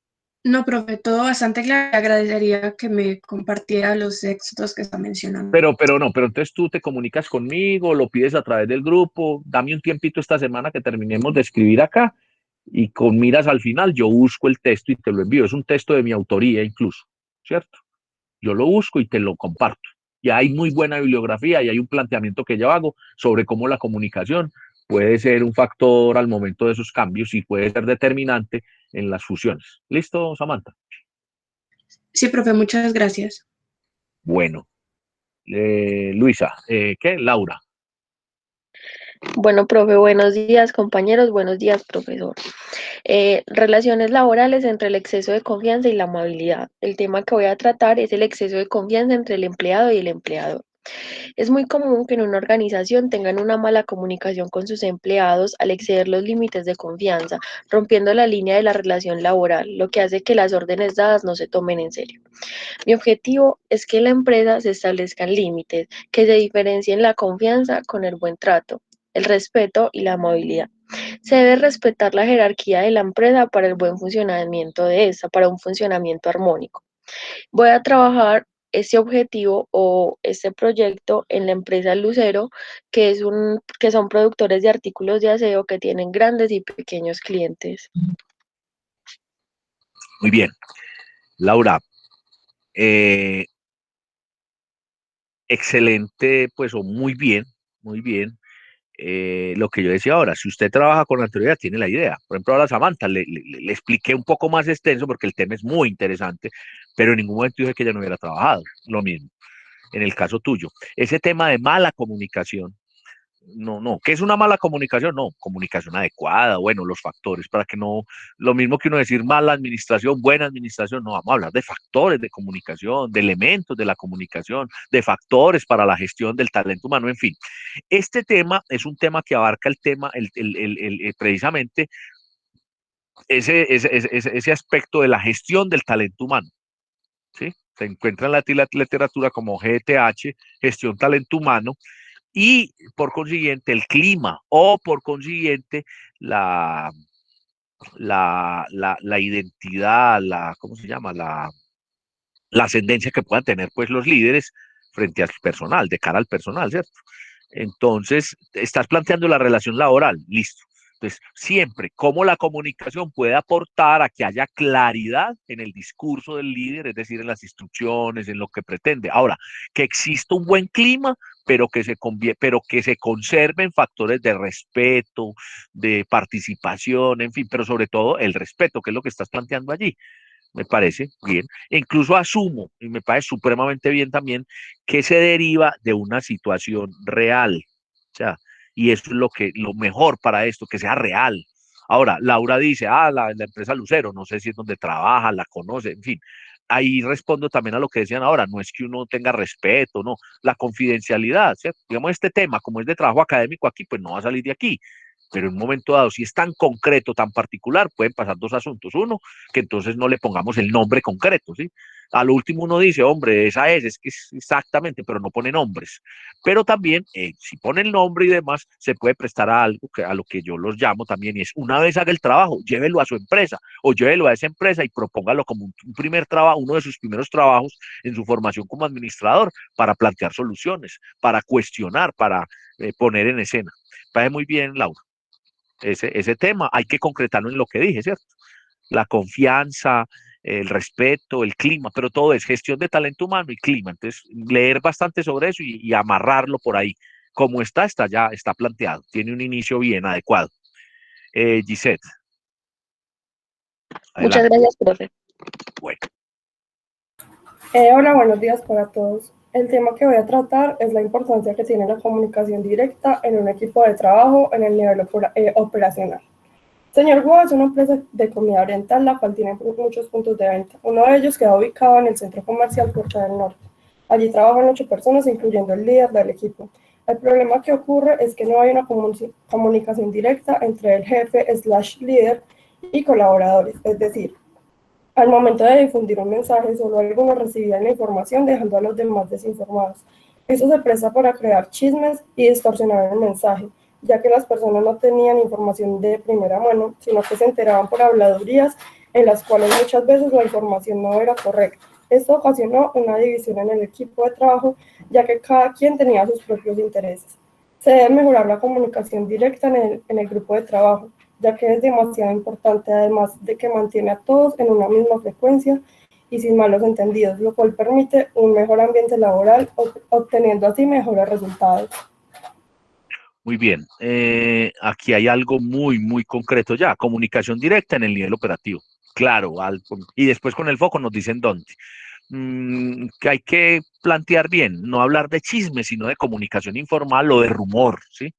No, profe, todo bastante claro. Agradecería que me compartiera los éxitos que está mencionando. Pero entonces tú te comunicas conmigo, lo pides a través del grupo, dame un tiempito esta semana que terminemos de escribir acá, y con miras al final yo busco el texto y te lo envío. Es un texto de mi autoría incluso, ¿cierto? Yo lo busco y te lo comparto. Y hay muy buena bibliografía, y hay un planteamiento que yo hago sobre cómo la comunicación puede ser un factor al momento de esos cambios y puede ser determinante en las fusiones. ¿Listo, Samantha? Sí, profe, muchas gracias. Bueno, Luisa, ¿qué? Laura. Bueno, profe, buenos días, compañeros, buenos días, profesor. Relaciones laborales entre el exceso de confianza y la amabilidad. El tema que voy a tratar es el exceso de confianza entre el empleado y el empleador. Es muy común que en una organización tengan una mala comunicación con sus empleados al exceder los límites de confianza, rompiendo la línea de la relación laboral, lo que hace que las órdenes dadas no se tomen en serio. Mi objetivo es que en la empresa se establezcan límites que se diferencien la confianza con el buen trato, el respeto y la amabilidad. Se debe respetar la jerarquía de la empresa para el buen funcionamiento de esta, para un funcionamiento armónico. Voy a trabajar este objetivo o este proyecto en la empresa Lucero, que son productores de artículos de aseo que tienen grandes y pequeños clientes. Muy bien. Laura, excelente, pues, o muy bien, muy bien. Lo que yo decía ahora, si usted trabaja con anterioridad, tiene la idea. Por ejemplo, ahora a Samantha le expliqué un poco más extenso porque el tema es muy interesante, pero en ningún momento dije que ella no hubiera trabajado. Lo mismo, en el caso tuyo. Ese tema de mala comunicación, no, ¿qué es una mala comunicación? No, comunicación adecuada, bueno, los factores para que no, lo mismo que uno decir mala administración, buena administración, no, vamos a hablar de factores de comunicación, de elementos de la comunicación, de factores para la gestión del talento humano, en fin. Este tema es un tema que abarca el tema, precisamente ese aspecto de la gestión del talento humano, ¿sí? Se encuentra en la literatura como GTH, gestión talento humano, y por consiguiente el clima o por consiguiente la identidad, ¿cómo se llama? La ascendencia que puedan tener pues los líderes frente al personal, de cara al personal, ¿cierto? Entonces, estás planteando la relación laboral, listo. Entonces, siempre, cómo la comunicación puede aportar a que haya claridad en el discurso del líder, es decir, en las instrucciones, en lo que pretende. Ahora, que exista un buen clima, pero que se conserven factores de respeto, de participación, en fin, pero sobre todo el respeto, que es lo que estás planteando allí. Me parece bien. E incluso asumo, y me parece supremamente bien también, que se deriva de una situación real. O sea, y eso es lo mejor para esto, que sea real. Ahora, Laura dice, la empresa Lucero, no sé si es donde trabaja, la conoce, en fin. Ahí respondo también a lo que decían ahora, no es que uno tenga respeto, no, la confidencialidad, ¿cierto? Digamos, este tema, como es de trabajo académico aquí, pues no va a salir de aquí, pero en un momento dado, si es tan concreto, tan particular, pueden pasar dos asuntos. Uno, que entonces no le pongamos el nombre concreto, ¿sí? A lo último uno dice, hombre, esa es que es exactamente, pero no pone nombres. Pero también, si pone el nombre y demás, se puede prestar a algo, a lo que yo los llamo también, y es, una vez haga el trabajo, llévelo a su empresa, o llévelo a esa empresa y propóngalo como un primer trabajo, uno de sus primeros trabajos en su formación como administrador, para plantear soluciones, para cuestionar, para poner en escena. Parece muy bien, Laura. Ese tema hay que concretarlo en lo que dije, ¿cierto? La confianza, el respeto, el clima, pero todo es gestión de talento humano y clima. Entonces, leer bastante sobre eso y amarrarlo por ahí. Como ya está planteado, tiene un inicio bien adecuado. Gisette, Muchas adelante. gracias, profe. Bueno. Hola, buenos días para todos. El tema que voy a tratar es la importancia que tiene la comunicación directa en un equipo de trabajo en el nivel operacional. Señor Guo es una empresa de comida oriental, la cual tiene muchos puntos de venta. Uno de ellos queda ubicado en el centro comercial Puerta del Norte. Allí trabajan 8 personas, incluyendo el líder del equipo. El problema que ocurre es que no hay una comunicación directa entre el jefe/líder y colaboradores, es decir, al momento de difundir un mensaje, solo algunos recibían la información, dejando a los demás desinformados. Eso se presta para crear chismes y distorsionar el mensaje, ya que las personas no tenían información de primera mano, sino que se enteraban por habladurías en las cuales muchas veces la información no era correcta. Esto ocasionó una división en el equipo de trabajo, ya que cada quien tenía sus propios intereses. Se debe mejorar la comunicación directa en el grupo de trabajo, ya que es demasiado importante, además de que mantiene a todos en una misma frecuencia y sin malos entendidos, lo cual permite un mejor ambiente laboral, obteniendo así mejores resultados. Muy bien. Aquí hay algo muy concreto ya. Comunicación directa en el nivel operativo. Claro, y después con el foco nos dicen dónde. Que hay que plantear bien, no hablar de chisme, sino de comunicación informal o de rumor, ¿sí?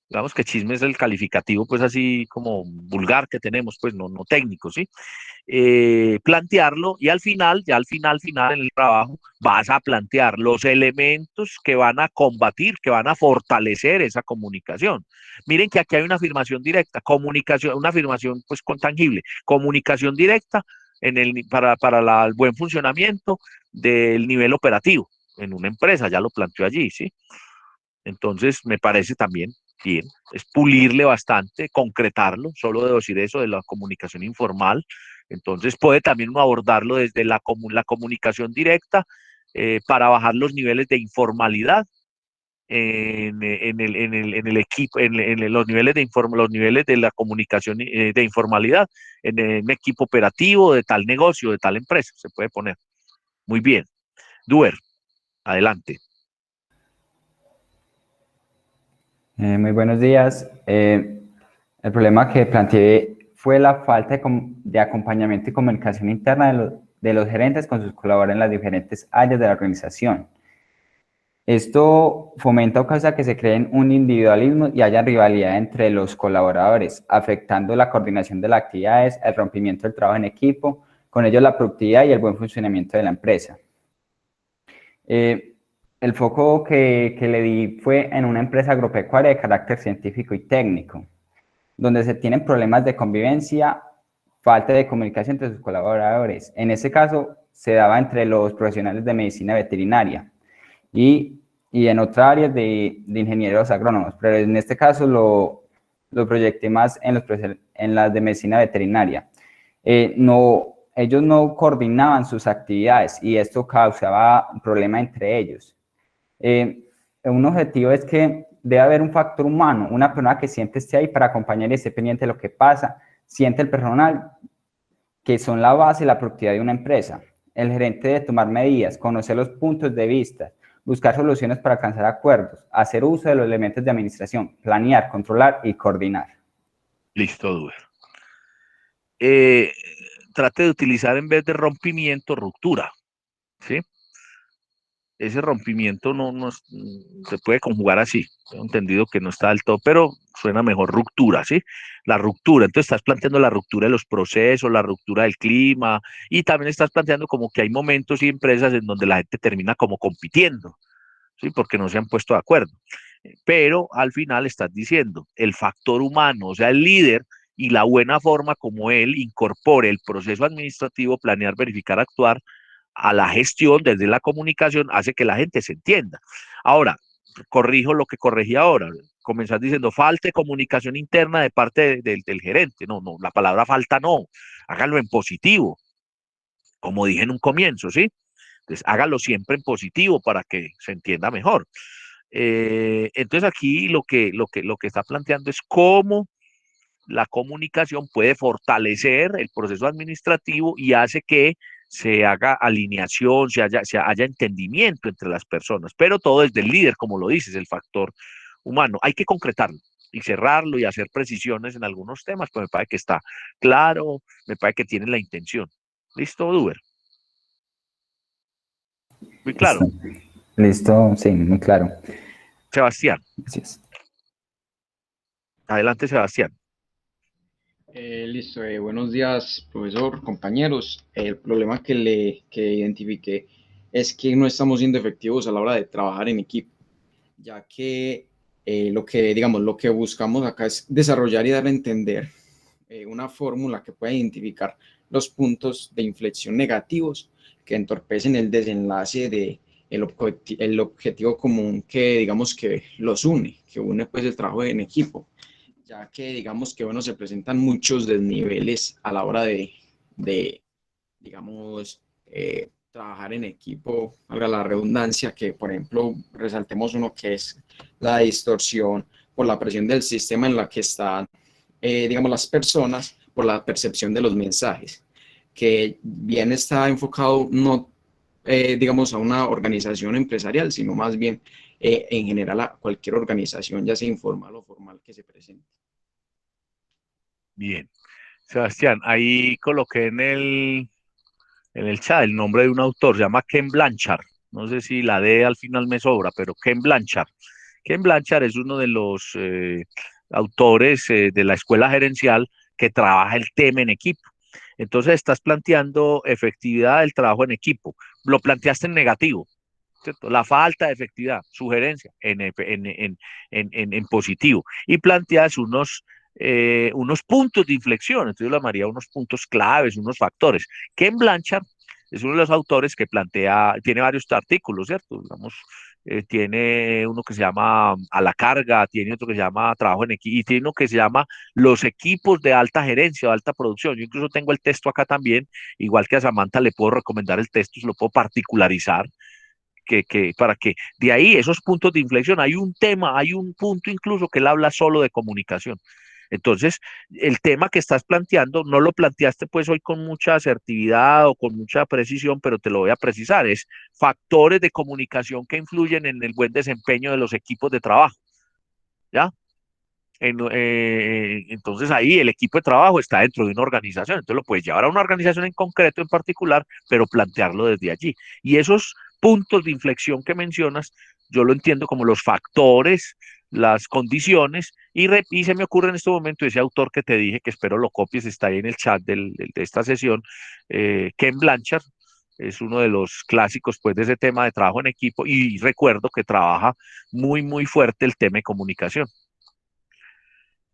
digamos que chisme es el calificativo, pues así como vulgar que tenemos, pues no técnico, ¿sí? Plantearlo y al final, ya al final en el trabajo, vas a plantear los elementos que van a combatir, que van a fortalecer esa comunicación. Miren que aquí hay una afirmación directa, comunicación, una afirmación pues con tangible, comunicación directa para el buen funcionamiento del nivel operativo en una empresa, ya lo planteó allí, ¿sí? Entonces, me parece también bien, es pulirle bastante, concretarlo, solo de decir eso de la comunicación informal. Entonces, puede también uno abordarlo desde la comunicación directa para bajar los niveles de informalidad en el equipo, los niveles los niveles de la comunicación de informalidad en el equipo operativo de tal negocio, de tal empresa, se puede poner. Muy bien. Duer, adelante. Muy buenos días. El problema que planteé fue la falta de acompañamiento y comunicación interna de los gerentes con sus colaboradores en las diferentes áreas de la organización. Esto fomenta o causa que se creen un individualismo y haya rivalidad entre los colaboradores, afectando la coordinación de las actividades, el rompimiento del trabajo en equipo, con ello la productividad y el buen funcionamiento de la empresa. El foco que le di fue en una empresa agropecuaria de carácter científico y técnico, donde se tienen problemas de convivencia, falta de comunicación entre sus colaboradores. En ese caso, se daba entre los profesionales de medicina veterinaria y en otras áreas de ingenieros agrónomos, pero en este caso lo proyecté más en las de medicina veterinaria. Ellos no coordinaban sus actividades y esto causaba un problema entre ellos. Un objetivo es que debe haber un factor humano, una persona que siempre esté ahí para acompañar y esté pendiente de lo que pasa, siente el personal, que son la base de la productividad de una empresa. El gerente debe tomar medidas, conocer los puntos de vista, buscar soluciones para alcanzar acuerdos, hacer uso de los elementos de administración, planear, controlar y coordinar. Listo, Duer. Trate de utilizar en vez de rompimiento, ruptura, ¿sí? Ese rompimiento no se puede conjugar así. Tengo entendido que no está del todo, pero suena mejor ruptura, ¿sí? La ruptura. Entonces estás planteando la ruptura de los procesos, la ruptura del clima, y también estás planteando como que hay momentos y empresas en donde la gente termina como compitiendo, ¿sí? Porque no se han puesto de acuerdo. Pero al final estás diciendo el factor humano, o sea, el líder y la buena forma como él incorpore el proceso administrativo, planear, verificar, actuar, a la gestión desde la comunicación hace que la gente se entienda. Ahora, corrijo lo que corregí ahora. Comenzar diciendo falta de comunicación interna de parte del gerente. No, la palabra falta no. Háganlo en positivo, como dije en un comienzo, ¿sí? Entonces, háganlo siempre en positivo para que se entienda mejor. Entonces, aquí lo que está planteando es cómo la comunicación puede fortalecer el proceso administrativo y hace que se haga alineación, se haya entendimiento entre las personas, pero todo desde el líder, como lo dices, el factor humano. Hay que concretarlo y cerrarlo y hacer precisiones en algunos temas, pues me parece que está claro, me parece que tienen la intención. ¿Listo, Duber? Muy claro. Listo, sí, muy claro. Sebastián. Gracias. Adelante, Sebastián. Listo, buenos días, profesor, compañeros. El problema que identifiqué es que no estamos siendo efectivos a la hora de trabajar en equipo, ya que lo que buscamos acá es desarrollar y dar a entender una fórmula que pueda identificar los puntos de inflexión negativos que entorpecen el desenlace de el objetivo común que digamos que los une, que une pues el trabajo en equipo, ya que digamos que bueno, se presentan muchos desniveles a la hora de digamos, trabajar en equipo, valga la redundancia, que por ejemplo resaltemos uno que es la distorsión por la presión del sistema en la que están, digamos, las personas por la percepción de los mensajes, que bien está enfocado no, digamos, a una organización empresarial, sino más bien en general a cualquier organización, ya sea informal o formal, que se presente. Bien. Sebastián, ahí coloqué en el chat el nombre de un autor, se llama Ken Blanchard. No sé si la D al final me sobra, pero Ken Blanchard, Ken Blanchard es uno de los autores de la escuela gerencial que trabaja el tema en equipo. Entonces estás planteando efectividad del trabajo en equipo. Lo planteaste en negativo, ¿cierto? La falta de efectividad, sugerencia en positivo. Y planteas unos puntos de inflexión. Entonces yo le llamaría unos puntos claves, unos factores. Ken Blanchard es uno de los autores que tiene varios artículos, ¿cierto? Digamos, tiene uno que se llama A la carga, tiene otro que se llama Trabajo en equipo, y tiene uno que se llama Los equipos de alta gerencia o alta producción. Yo incluso tengo el texto acá también, igual que a Samantha le puedo recomendar el texto, se lo puedo particularizar, para que de ahí esos puntos de inflexión, hay un tema, hay un punto incluso que él habla solo de comunicación. Entonces, el tema que estás planteando, no lo planteaste pues hoy con mucha asertividad o con mucha precisión, pero te lo voy a precisar, es factores de comunicación que influyen en el buen desempeño de los equipos de trabajo, ¿ya? Entonces ahí el equipo de trabajo está dentro de una organización, entonces lo puedes llevar a una organización en concreto, en particular, pero plantearlo desde allí. Y esos puntos de inflexión que mencionas, yo lo entiendo como los factores, las condiciones, y se me ocurre en este momento ese autor que te dije, que espero lo copies, está ahí en el chat de esta sesión, Ken Blanchard, es uno de los clásicos pues de ese tema de trabajo en equipo, y recuerdo que trabaja muy, muy fuerte el tema de comunicación.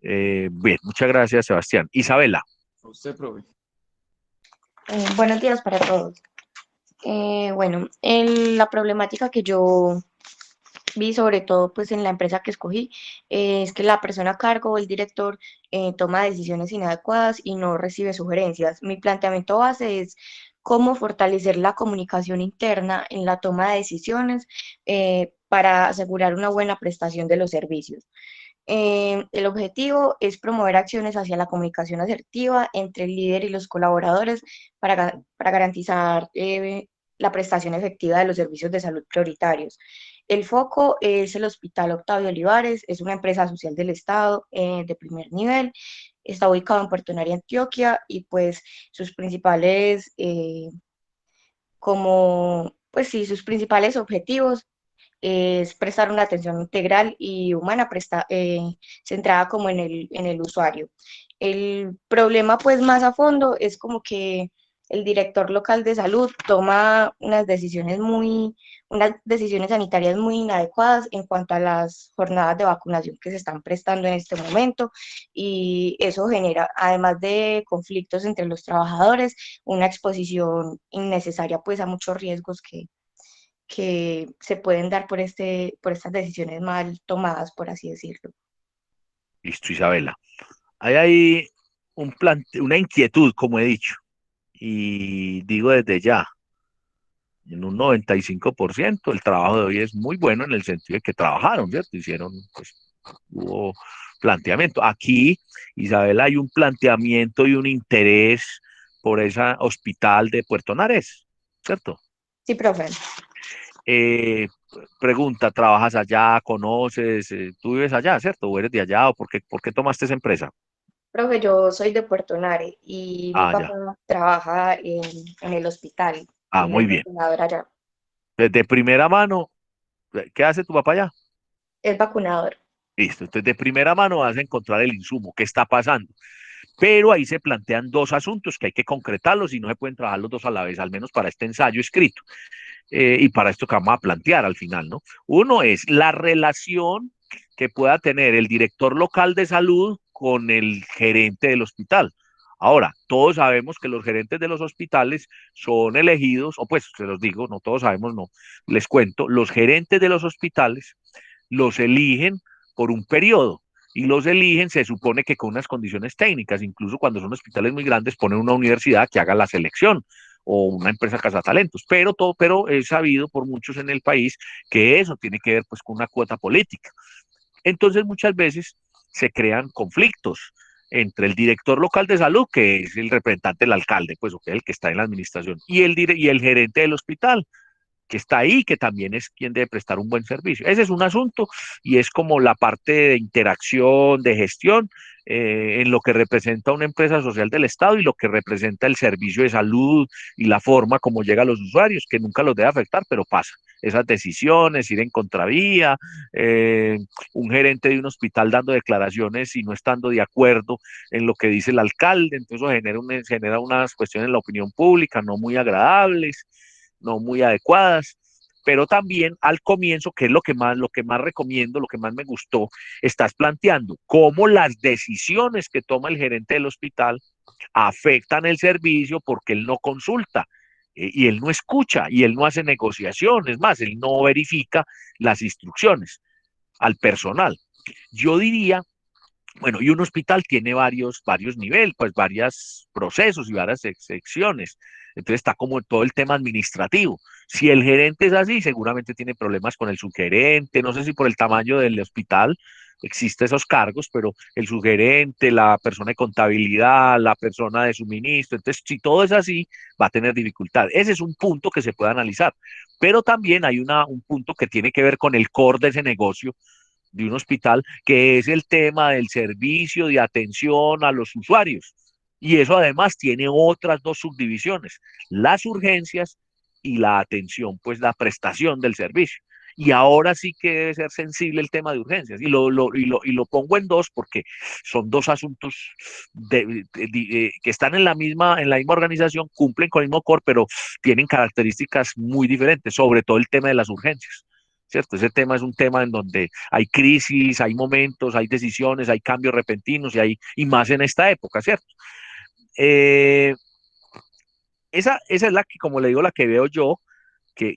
Bien, muchas gracias, Sebastián. Isabela. A usted, profe. Buenos días para todos. Bueno, la problemática que yo vi, sobre todo pues en la empresa que escogí, es que la persona a cargo o el director toma decisiones inadecuadas y no recibe sugerencias. Mi planteamiento base es cómo fortalecer la comunicación interna en la toma de decisiones para asegurar una buena prestación de los servicios. El objetivo es promover acciones hacia la comunicación asertiva entre el líder y los colaboradores para garantizar la prestación efectiva de los servicios de salud prioritarios. El foco es el Hospital Octavio Olivares, es una empresa social del Estado de primer nivel, está ubicado en Puerto Nari, Antioquia, y pues sus principales, sus principales objetivos es prestar una atención integral y humana centrada como en el usuario. El problema pues más a fondo es como que el director local de salud toma unas decisiones sanitarias muy inadecuadas en cuanto a las jornadas de vacunación que se están prestando en este momento, y eso genera, además de conflictos entre los trabajadores, una exposición innecesaria pues a muchos riesgos que se pueden dar por estas decisiones mal tomadas, por así decirlo. Listo, Isabela. Hay ahí una inquietud, como he dicho, y digo desde ya, en un 95% el trabajo de hoy es muy bueno en el sentido de que trabajaron, ¿cierto? Hubo planteamiento. Aquí, Isabela, hay un planteamiento y un interés por ese hospital de Puerto Nares, ¿cierto? Sí, profe. Pregunta, ¿trabajas allá? ¿Conoces? ¿Tú vives allá, cierto? ¿O eres de allá? ¿O por qué tomaste esa empresa? Profe, yo soy de Puerto Nare y mi papá trabaja en el hospital. Muy bien. Allá. De primera mano, ¿qué hace tu papá allá? Es vacunador. Listo, entonces de primera mano vas a encontrar el insumo, qué está pasando. Pero ahí se plantean dos asuntos que hay que concretarlos y no se pueden trabajar los dos a la vez, al menos para este ensayo escrito. Y para esto que vamos a plantear al final, ¿no? Uno es la relación que pueda tener el director local de salud con el gerente del hospital. Ahora, todos sabemos que los gerentes de los hospitales son elegidos, o pues se los digo, no todos sabemos, no, les cuento, los gerentes de los hospitales los eligen por un periodo, y los eligen, se supone que con unas condiciones técnicas, incluso cuando son hospitales muy grandes ponen una universidad que haga la selección, o una empresa cazatalentos, pero es sabido por muchos en el país que eso tiene que ver pues con una cuota política. Entonces muchas veces se crean conflictos entre el director local de salud, que es el representante del alcalde, pues el que está en la administración, y el gerente del hospital, que está ahí, que también es quien debe prestar un buen servicio. Ese es un asunto y es como la parte de interacción, de gestión, en lo que representa una empresa social del Estado y lo que representa el servicio de salud y la forma como llega a los usuarios, que nunca los debe afectar, pero pasa. esas decisiones, ir en contravía, un gerente de un hospital dando declaraciones y no estando de acuerdo en lo que dice el alcalde, entonces eso genera unas cuestiones en la opinión pública no muy agradables, no muy adecuadas. Pero también al comienzo, que es lo que más recomiendo, lo que más me gustó, estás planteando cómo las decisiones que toma el gerente del hospital afectan el servicio porque él no consulta, y él no escucha y él no hace negociaciones, más, él no verifica las instrucciones al personal. Yo diría, bueno, y un hospital tiene varios niveles, pues varios procesos y varias secciones. Entonces está como todo el tema administrativo. Si el gerente es así, seguramente tiene problemas con el subgerente. No sé si por el tamaño del hospital existen esos cargos, pero el subgerente, la persona de contabilidad, la persona de suministro. Entonces, si todo es así, va a tener dificultad. Ese es un punto que se puede analizar. Pero también hay un punto que tiene que ver con el core de ese negocio de un hospital, que es el tema del servicio de atención a los usuarios. Y eso además tiene otras dos subdivisiones, las urgencias y la atención, pues la prestación del servicio. Y ahora sí que debe ser sensible el tema de urgencias. Y lo pongo en dos porque son dos asuntos que están en la misma organización, cumplen con el mismo core, pero tienen características muy diferentes, sobre todo el tema de las urgencias. ¿Cierto? Ese tema es un tema en donde hay crisis, hay momentos, hay decisiones, hay cambios repentinos y más en esta época, ¿cierto? Eh, esa es la que, como le digo, la que veo yo que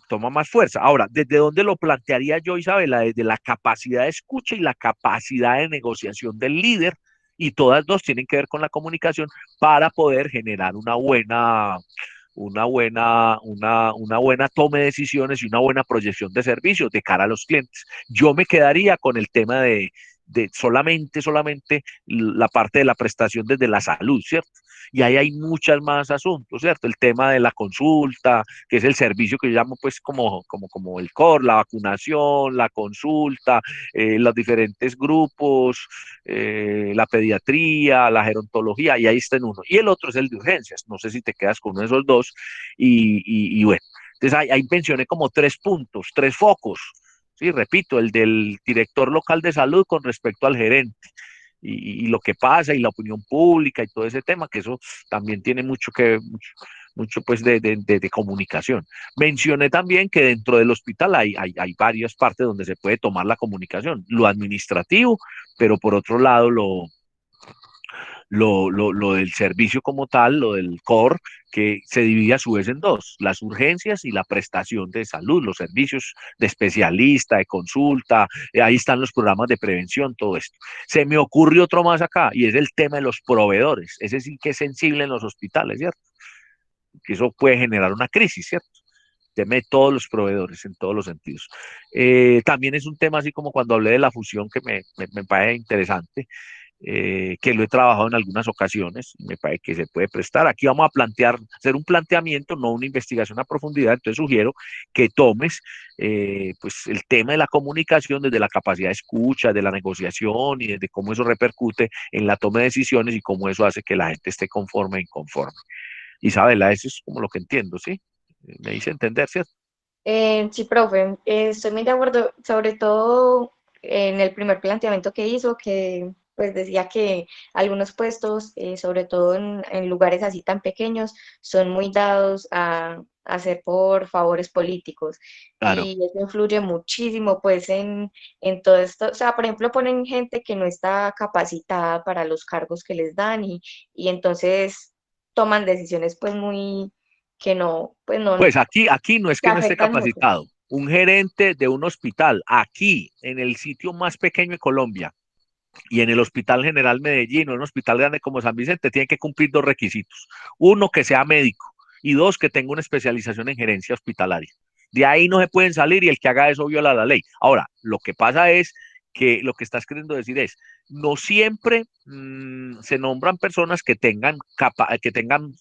toma más fuerza. Ahora, ¿desde dónde lo plantearía yo, Isabela? Desde la capacidad de escucha y la capacidad de negociación del líder, y todas dos tienen que ver con la comunicación para poder generar una buena toma de decisiones y una buena proyección de servicios de cara a los clientes. Yo me quedaría con el tema de solamente la parte de la prestación desde la salud, ¿cierto? Y ahí hay muchas más asuntos, ¿cierto? El tema de la consulta, que es el servicio que yo llamo pues como el core, la vacunación, la consulta, los diferentes grupos, la pediatría, la gerontología, y ahí está en uno. Y el otro es el de urgencias, no sé si te quedas con uno de esos dos, y bueno, entonces ahí mencioné como tres puntos, tres focos. Sí, repito, el del director local de salud con respecto al gerente y lo que pasa y la opinión pública y todo ese tema, que eso también tiene mucho pues de comunicación. Mencioné también que dentro del hospital hay varias partes donde se puede tomar la comunicación, lo administrativo, pero por otro lado lo del servicio como tal, lo del core, que se divide a su vez en dos, las urgencias y la prestación de salud, los servicios de especialista, de consulta, ahí están los programas de prevención, todo esto. Se me ocurre otro más acá, y es el tema de los proveedores, ese sí que es sensible en los hospitales, ¿cierto? Que eso puede generar una crisis, ¿cierto? Tema de todos los proveedores en todos los sentidos. También es un tema así como cuando hablé de la fusión que me parece interesante, que lo he trabajado en algunas ocasiones, me parece que se puede prestar. Aquí vamos a hacer un planteamiento, no una investigación a profundidad, entonces sugiero que tomes pues el tema de la comunicación desde la capacidad de escucha, de la negociación y desde cómo eso repercute en la toma de decisiones y cómo eso hace que la gente esté conforme e inconforme. Isabela, eso es como lo que entiendo, ¿sí? Me dice entender, ¿cierto? Sí, profe, estoy muy de acuerdo, sobre todo en el primer planteamiento que hizo, que pues decía que algunos puestos, sobre todo en lugares así tan pequeños, son muy dados a hacer por favores políticos Claro. y eso influye muchísimo pues en todo esto. O sea, por ejemplo, ponen gente que no está capacitada para los cargos que les dan y entonces toman decisiones pues muy que no, pues no, Pues aquí no es que que no esté afectan mucho. capacitado. Un gerente de un hospital, aquí, en el sitio más pequeño de Colombia, y en el Hospital General Medellín, o en un hospital grande como San Vicente, tiene que cumplir dos requisitos. Uno, que sea médico, y dos, que tenga una especialización en gerencia hospitalaria. De ahí no se pueden salir y el que haga eso viola la ley. Ahora, lo que pasa es que lo que estás queriendo decir es, no siempre se nombran personas que tengan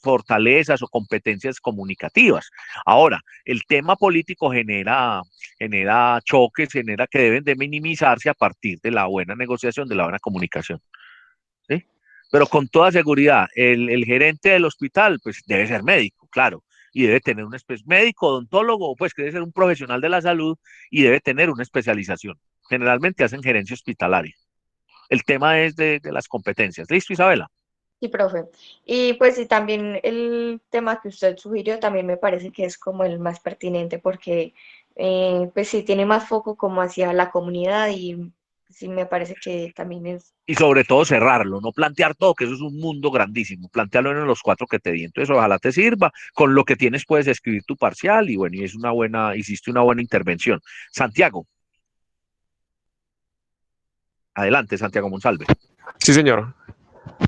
fortalezas o competencias comunicativas. Ahora, el tema político genera choques, genera que deben de minimizarse a partir de la buena negociación, de la buena comunicación, ¿sí? Pero con toda seguridad, el gerente del hospital, pues debe ser médico, claro, y debe tener un médico, odontólogo, pues que debe ser un profesional de la salud y debe tener una especialización. Generalmente hacen gerencia hospitalaria. El tema es de las competencias. ¿Listo, Isabela? Sí, profe. Y pues sí, también el tema que usted sugirió también me parece que es como el más pertinente porque pues sí tiene más foco como hacia la comunidad y sí me parece que también es... Y sobre todo cerrarlo, no plantear todo, que eso es un mundo grandísimo, plantearlo en los 4 que te di. Entonces, ojalá te sirva. Con lo que tienes puedes escribir tu parcial y bueno, y es una buena, hiciste una buena intervención. Santiago, adelante, Santiago Monsalve. Sí, señor.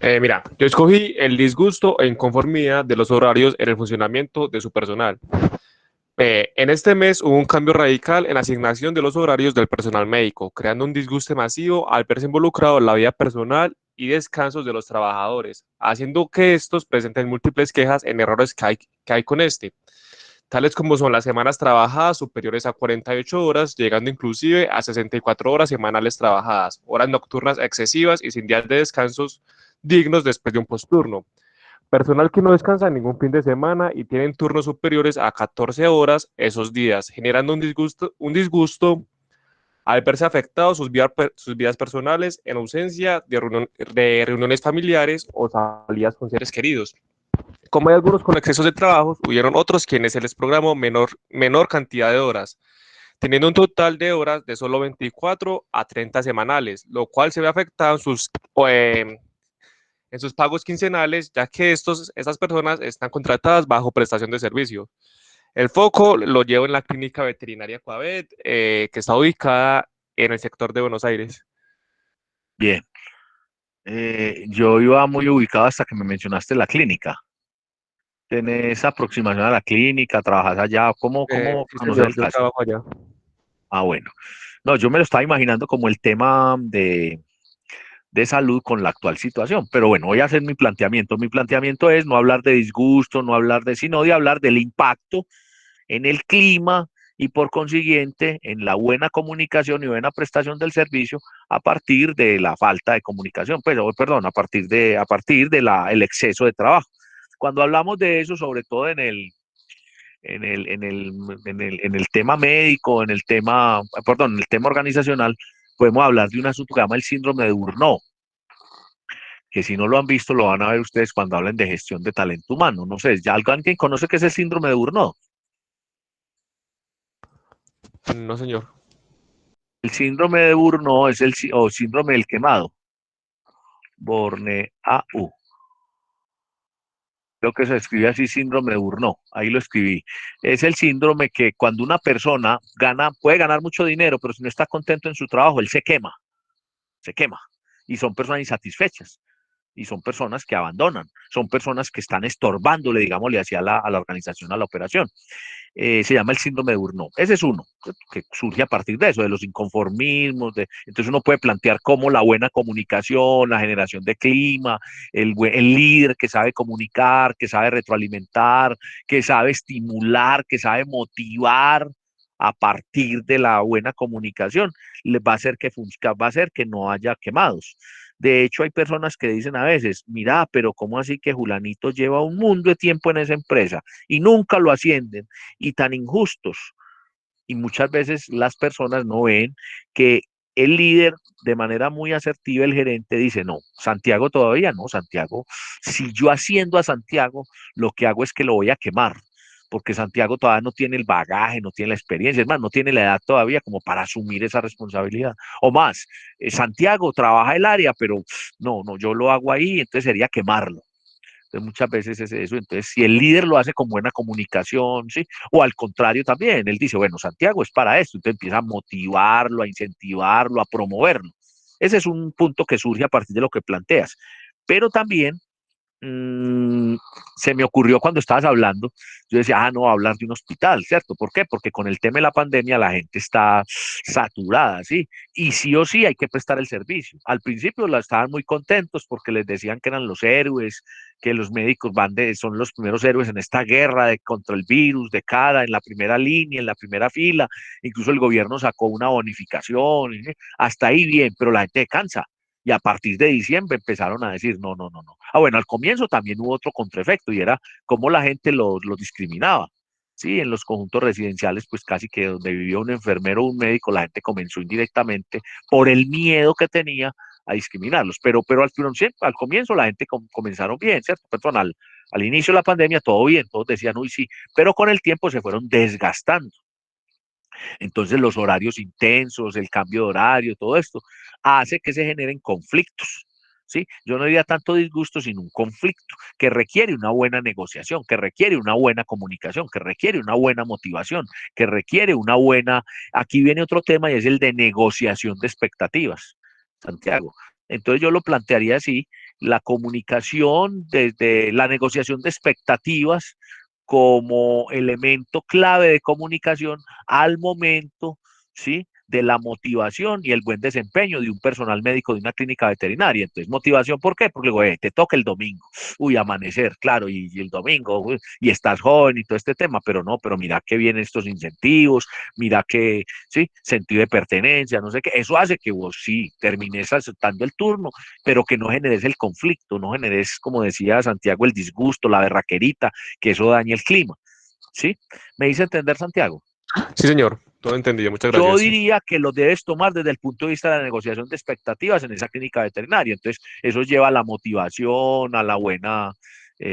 Mira, yo escogí el disgusto e inconformidad de los horarios en el funcionamiento de su personal. En este mes hubo un cambio radical en la asignación de los horarios del personal médico, creando un disgusto masivo al verse involucrado en la vida personal y descansos de los trabajadores, haciendo que estos presenten múltiples quejas en errores que hay con este, tales como son las semanas trabajadas superiores a 48 horas, llegando inclusive a 64 horas semanales trabajadas, horas nocturnas excesivas y sin días de descansos dignos después de un posturno. Personal que no descansa ningún fin de semana y tienen turnos superiores a 14 horas esos días, generando un disgusto al verse afectados sus vidas personales en ausencia de reuniones familiares o salidas con seres queridos. Como hay algunos con excesos de trabajo, hubieron otros quienes se les programó menor cantidad de horas, teniendo un total de horas de solo 24 a 30 semanales, lo cual se ve afectado en sus pagos quincenales, ya que estas personas están contratadas bajo prestación de servicio. El foco lo llevo en la clínica veterinaria Coavet, que está ubicada en el sector de Buenos Aires. Bien. Yo iba muy ubicado hasta que me mencionaste la clínica. ¿Tenés aproximación a la clínica? ¿Trabajas allá? ¿Cómo Sí, conoces señor, el yo caso? trabajo allá. Ah, bueno. No, yo me lo estaba imaginando como el tema de salud con la actual situación. Pero bueno, voy a hacer mi planteamiento. Mi planteamiento es no hablar de disgusto, no hablar de, sino de hablar del impacto en el clima y por consiguiente en la buena comunicación y buena prestación del servicio a partir de la falta de comunicación, pues, perdón, a partir de el exceso de trabajo. Cuando hablamos de eso, sobre todo en el tema médico, en el tema organizacional, podemos hablar de un asunto que se llama el síndrome de Burnout, que si no lo han visto, lo van a ver ustedes cuando hablen de gestión de talento humano. No sé, ¿ya alguien conoce qué es el síndrome de Burnout? No, señor. El síndrome de Burnout es o síndrome del quemado, Borne-AU. Creo que se escribe así, síndrome de Burnout, ahí lo escribí. Es el síndrome que cuando una persona puede ganar mucho dinero, pero si no está contento en su trabajo, él se quema. Y son personas insatisfechas. Y son personas que abandonan, son personas que están estorbándole, digámosle, hacia a la organización, a la operación. Se llama el síndrome de Burnout. Ese es uno, que surge a partir de eso, de los inconformismos. Entonces uno puede plantear cómo la buena comunicación, la generación de clima, el líder que sabe comunicar, que sabe retroalimentar, que sabe estimular, que sabe motivar a partir de la buena comunicación, les va a hacer que no haya quemados. De hecho, hay personas que dicen a veces, mira, pero ¿cómo así que Julanito lleva un mundo de tiempo en esa empresa y nunca lo ascienden y tan injustos? Y muchas veces las personas no ven que el líder, de manera muy asertiva, el gerente dice, no, Santiago todavía no, Santiago, si yo asciendo a Santiago, lo que hago es que lo voy a quemar, porque Santiago todavía no tiene el bagaje, no tiene la experiencia, es más, no tiene la edad todavía como para asumir esa responsabilidad. O más, Santiago trabaja el área, pero no, no, yo lo hago ahí, entonces sería quemarlo. Entonces, muchas veces es eso. Entonces, si el líder lo hace con buena comunicación, ¿sí? O al contrario también, él dice, bueno, Santiago es para esto, entonces empieza a motivarlo, a incentivarlo, a promoverlo. Ese es un punto que surge a partir de lo que planteas. Pero también se me ocurrió cuando estabas hablando, yo decía, no, hablar de un hospital, ¿cierto? ¿Por qué? Porque con el tema de la pandemia la gente está saturada, ¿sí? Y sí o sí hay que prestar el servicio. Al principio estaban muy contentos porque les decían que eran los héroes, que los médicos son los primeros héroes en esta guerra contra el virus, en la primera línea, en la primera fila. Incluso el gobierno sacó una bonificación, ¿sí? Hasta ahí bien, pero la gente cansa. Y a partir de diciembre empezaron a decir, no, no, no, no. Ah, bueno, al comienzo también hubo otro contraefecto y era cómo la gente los discriminaba. Sí, en los conjuntos residenciales, pues casi que donde vivía un enfermero o un médico, la gente comenzó indirectamente por el miedo que tenía a discriminarlos. Pero al comienzo la gente comenzaron bien, ¿cierto? Perdón, al inicio de la pandemia todo bien, todos decían, uy, sí, pero con el tiempo se fueron desgastando. Entonces los horarios intensos, el cambio de horario, todo esto hace que se generen conflictos. ¿Sí? Yo no diría tanto disgusto, sino un conflicto que requiere una buena negociación, que requiere una buena comunicación, que requiere una buena motivación, que requiere una buena... Aquí viene otro tema y es el de negociación de expectativas, Santiago. Entonces yo lo plantearía así, la comunicación desde la negociación de expectativas como elemento clave de comunicación al momento, ¿sí?, de la motivación y el buen desempeño de un personal médico de una clínica veterinaria. Entonces, motivación, ¿por qué? Porque luego, te toca el domingo, uy, amanecer, claro, y el domingo, uy, y estás joven y todo este tema, pero no, pero mira que vienen estos incentivos, mira que, sí, sentido de pertenencia, no sé qué, eso hace que vos sí termines aceptando el turno, pero que no generes el conflicto, no generes, como decía Santiago, el disgusto, la berraquerita, que eso daña el clima, ¿sí? ¿Me hice entender, Santiago? Sí, señor, todo entendido, muchas Yo gracias. diría que lo debes tomar desde el punto de vista de la negociación de expectativas en esa clínica veterinaria. Entonces, eso lleva a la motivación, a la buena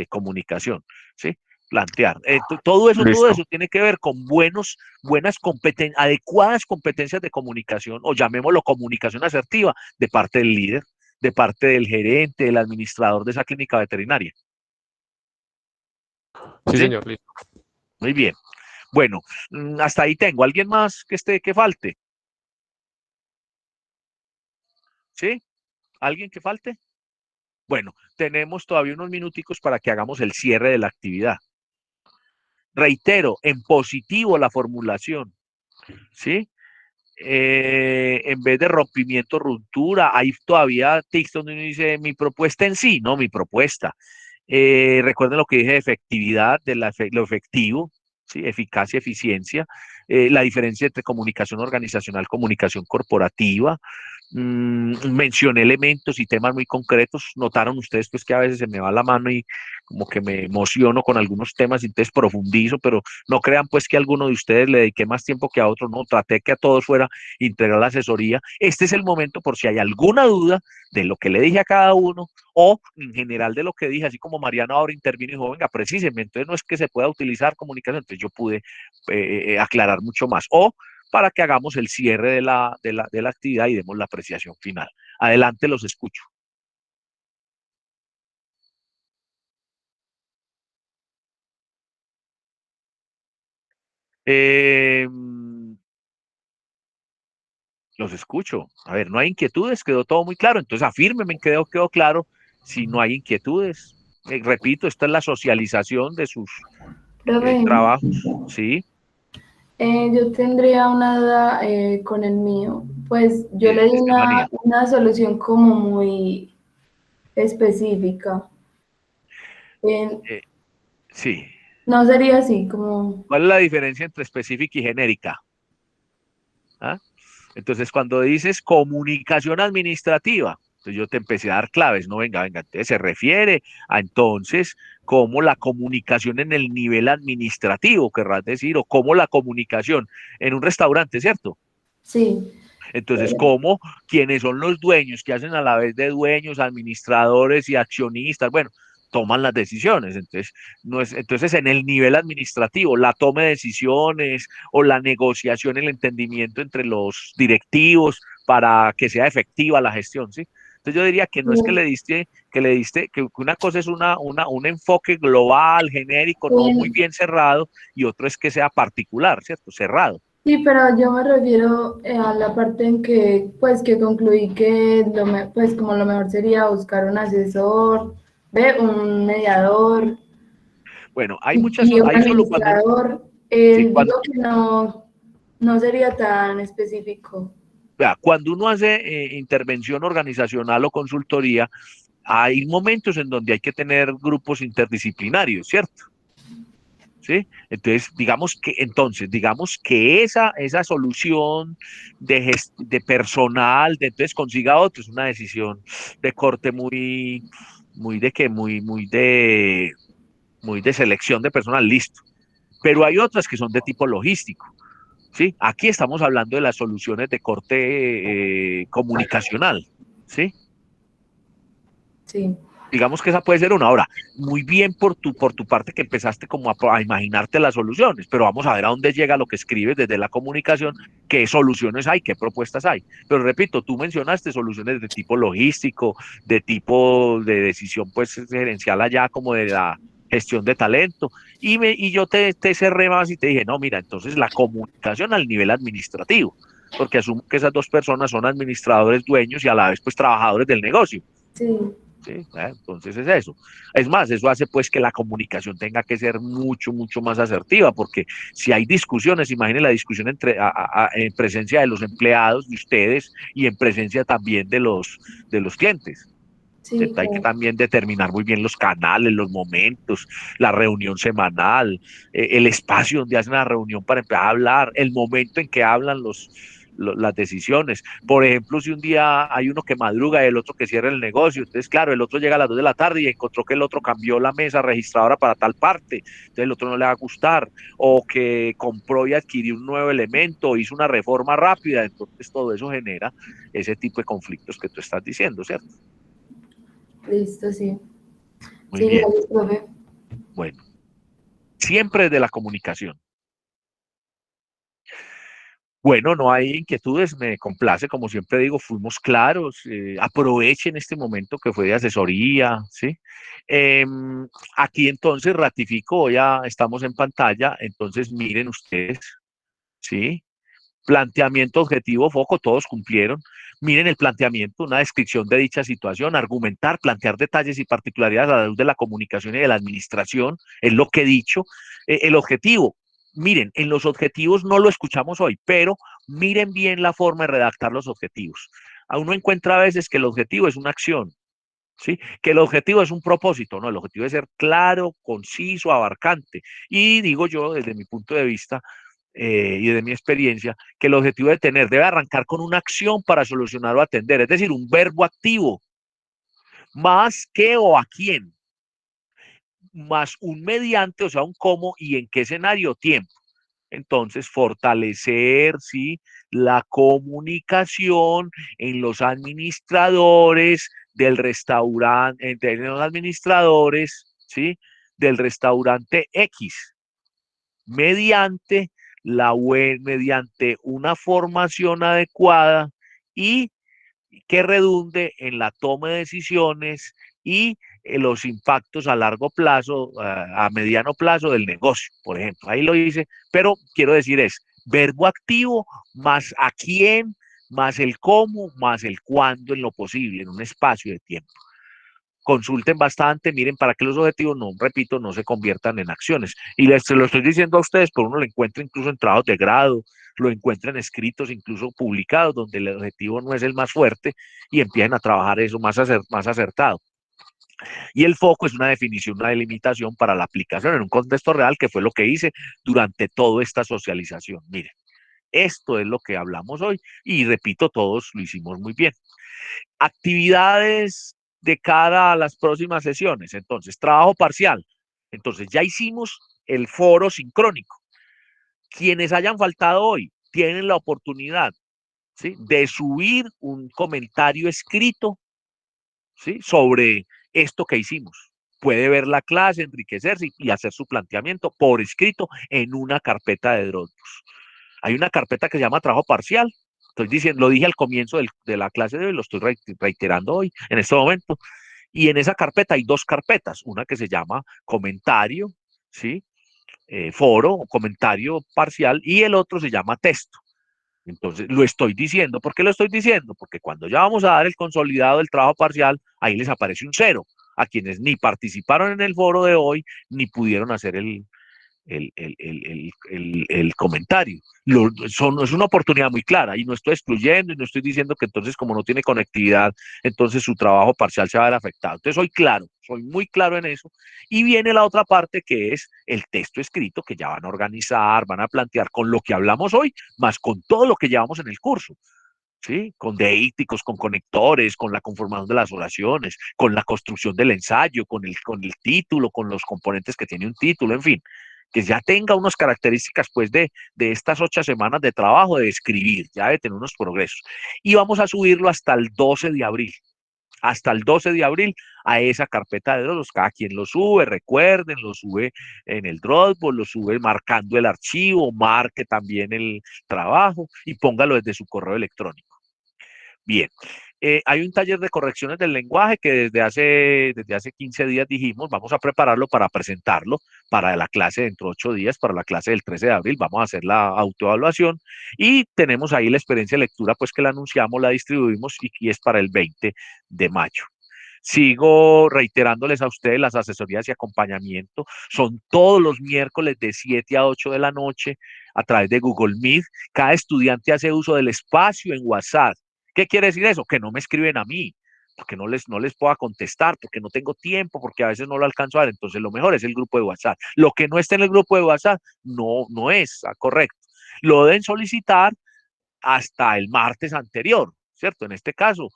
comunicación, ¿sí? Plantear. Todo Listo. eso tiene que ver con adecuadas competencias de comunicación, o llamémoslo comunicación asertiva, de parte del líder, de parte del gerente, del administrador de esa clínica veterinaria. Sí, señor, listo. Muy bien. Bueno, hasta ahí tengo. ¿Alguien más que falte? ¿Sí? ¿Alguien que falte? Bueno, tenemos todavía unos minuticos para que hagamos el cierre de la actividad. Reitero, en positivo la formulación, ¿sí? En vez de rompimiento, ruptura, hay todavía tics donde uno dice mi propuesta en sí, no mi propuesta. Recuerden lo que dije de efectividad, de lo efectivo, ¿sí? Eficacia, eficiencia, la diferencia entre comunicación organizacional, comunicación corporativa. Mencioné elementos y temas muy concretos. Notaron ustedes pues que a veces se me va la mano y como que me emociono con algunos temas y entonces profundizo, pero no crean pues que a alguno de ustedes le dediqué más tiempo que a otro, no, traté que a todos fuera integral la asesoría. Este es el momento por si hay alguna duda de lo que le dije a cada uno o en general de lo que dije, así como Mariana ahora intervino y dijo, venga, precíseme, entonces no es que se pueda utilizar comunicación, entonces yo pude aclarar mucho más. O para que hagamos el cierre de la actividad y demos la apreciación final. Adelante, los escucho. Los escucho. A ver, no hay inquietudes, quedó todo muy claro. Entonces, afírmeme, quedó claro si no hay inquietudes. Repito, esta es la socialización de sus Profe, trabajos, ¿sí? yo tendría una duda con el mío. Pues yo le di una solución como muy específica. Sí. No sería así como... ¿Cuál es la diferencia entre específica y genérica? ¿Ah? Entonces, cuando dices comunicación administrativa, entonces yo te empecé a dar claves, no, venga, entonces se refiere a entonces cómo la comunicación en el nivel administrativo, querrás decir, o cómo la comunicación en un restaurante, ¿cierto? Sí. Entonces, ¿cómo quienes son los dueños, que hacen a la vez de dueños, administradores y accionistas, bueno, toman las decisiones? Entonces, entonces en el nivel administrativo, la toma de decisiones o la negociación, el entendimiento entre los directivos para que sea efectiva la gestión, ¿sí? Entonces yo diría que no es que le diste, que una cosa es un enfoque global, genérico, no muy bien cerrado, y otro es que sea particular, ¿cierto? Cerrado. Sí, pero yo me refiero a la parte en que, pues, que concluí que pues, como lo mejor sería buscar un asesor, un mediador. Bueno, hay muchas, y un hay solo administrador. Digo que no sería tan específico. Cuando uno hace intervención organizacional o consultoría, hay momentos en donde hay que tener grupos interdisciplinarios, ¿cierto? ¿sí? Entonces, digamos que esa solución de personal, de entonces consiga otro, es una decisión de corte muy de selección de personal, listo. Pero hay otras que son de tipo logístico, ¿sí? Aquí estamos hablando de las soluciones de corte comunicacional, ¿sí? Sí. Digamos que esa puede ser una. Ahora, muy bien por tu parte que empezaste como a imaginarte las soluciones, pero vamos a ver a dónde llega lo que escribes desde la comunicación, qué soluciones hay, qué propuestas hay. Pero repito, tú mencionaste soluciones de tipo logístico, de tipo de decisión pues gerencial allá como de la gestión de talento, y yo te cerré más y te dije, no, mira, entonces la comunicación al nivel administrativo, porque asumo que esas dos personas son administradores, dueños y a la vez pues trabajadores del negocio. Sí. Sí, entonces es eso. Es más, eso hace pues que la comunicación tenga que ser mucho, mucho más asertiva, porque si hay discusiones, imaginen la discusión en presencia de los empleados de ustedes y en presencia también de los clientes. Sí, Hay que también determinar muy bien los canales, los momentos, la reunión semanal, el espacio donde hacen la reunión para empezar a hablar, el momento en que hablan las decisiones. Por ejemplo, si un día hay uno que madruga y el otro que cierra el negocio, entonces, claro, el otro llega a las 2 de la tarde y encontró que el otro cambió la mesa registradora para tal parte, entonces el otro no le va a gustar, o que compró y adquirió un nuevo elemento, hizo una reforma rápida, entonces todo eso genera ese tipo de conflictos que tú estás diciendo, ¿cierto? Listo, sí. Muy Sí, bien. gracias, profe. Bueno, siempre de la comunicación. Bueno, no hay inquietudes, me complace, como siempre digo, fuimos claros, aprovechen este momento que fue de asesoría, ¿sí? Aquí entonces ratifico, ya estamos en pantalla, entonces miren ustedes, ¿sí? Planteamiento, objetivo, foco, todos cumplieron. Miren el planteamiento, una descripción de dicha situación, argumentar, plantear detalles y particularidades a la luz de la comunicación y de la administración, es lo que he dicho. El objetivo, miren, en los objetivos no lo escuchamos hoy, pero miren bien la forma de redactar los objetivos. A uno encuentra a veces que el objetivo es una acción, ¿sí? Que el objetivo es un propósito, ¿no? El objetivo es ser claro, conciso, abarcante. Y digo yo, desde mi punto de vista, y de mi experiencia, que el objetivo de tener debe arrancar con una acción para solucionar o atender, es decir, un verbo activo, más qué o a quién, más un mediante, o sea, un cómo y en qué escenario, tiempo. Entonces, fortalecer, ¿sí?, la comunicación en los administradores del restaurante, entre los administradores, ¿sí?, del restaurante X, mediante mediante una formación adecuada y que redunde en la toma de decisiones y los impactos a largo plazo, a mediano plazo del negocio, por ejemplo. Ahí lo hice, pero quiero decir es verbo activo más a quién, más el cómo, más el cuándo en lo posible, en un espacio de tiempo. Consulten bastante, miren para que los objetivos, no, repito, no se conviertan en acciones. Y se lo estoy diciendo a ustedes, por uno lo encuentra incluso en trabajos de grado, lo encuentran escritos, incluso publicados, donde el objetivo no es el más fuerte y empiezan a trabajar eso más acertado. Y el foco es una definición, una delimitación para la aplicación en un contexto real, que fue lo que hice durante toda esta socialización. Miren, esto es lo que hablamos hoy y repito, todos lo hicimos muy bien. Actividades de cara a las próximas sesiones. Entonces, trabajo parcial. Entonces, ya hicimos el foro sincrónico. Quienes hayan faltado hoy tienen la oportunidad, ¿sí?, de subir un comentario escrito, ¿sí?, sobre esto que hicimos. Puede ver la clase, enriquecerse y hacer su planteamiento por escrito en una carpeta de Dropbox. Hay una carpeta que se llama trabajo parcial. Estoy diciendo, lo dije al comienzo de la clase de hoy, lo estoy reiterando hoy, en este momento. Y en esa carpeta hay dos carpetas, una que se llama comentario, ¿sí? Foro, comentario parcial, y el otro se llama texto. Entonces, lo estoy diciendo. ¿Por qué lo estoy diciendo? Porque cuando ya vamos a dar el consolidado del trabajo parcial, ahí les aparece un 0 a quienes ni participaron en el foro de hoy, ni pudieron hacer el comentario. Es una oportunidad muy clara y no estoy excluyendo y no estoy diciendo que entonces como no tiene conectividad, entonces su trabajo parcial se va a ver afectado. Entonces soy claro, soy muy claro en eso. Y viene la otra parte que es el texto escrito que ya van a organizar, van a plantear con lo que hablamos hoy, más con todo lo que llevamos en el curso. ¿Sí? Con deícticos, con conectores, con la conformación de las oraciones, con la construcción del ensayo, con el título, con los componentes que tiene un título, en fin, que ya tenga unas características pues de estas 8 semanas de trabajo, de escribir, ya de tener unos progresos. Y vamos a subirlo hasta el 12 de abril. Hasta el 12 de abril a esa carpeta de Dropbox. Cada quien lo sube, recuerden, lo sube en el Dropbox, lo sube marcando el archivo, marque también el trabajo y póngalo desde su correo electrónico. Bien, hay un taller de correcciones del lenguaje que desde hace 15 días dijimos, vamos a prepararlo para presentarlo para la clase dentro de 8 días, para la clase del 13 de abril, vamos a hacer la autoevaluación y tenemos ahí la experiencia de lectura, pues que la anunciamos, la distribuimos y es para el 20 de mayo. Sigo reiterándoles a ustedes las asesorías y acompañamiento. Son todos los miércoles de 7 a 8 de la noche a través de Google Meet. Cada estudiante hace uso del espacio en WhatsApp. ¿Qué quiere decir eso? Que no me escriben a mí, porque no les pueda contestar, porque no tengo tiempo, porque a veces no lo alcanzo a ver. Entonces, lo mejor es el grupo de WhatsApp. Lo que no esté en el grupo de WhatsApp no es correcto. Lo deben solicitar hasta el martes anterior, ¿cierto? En este caso,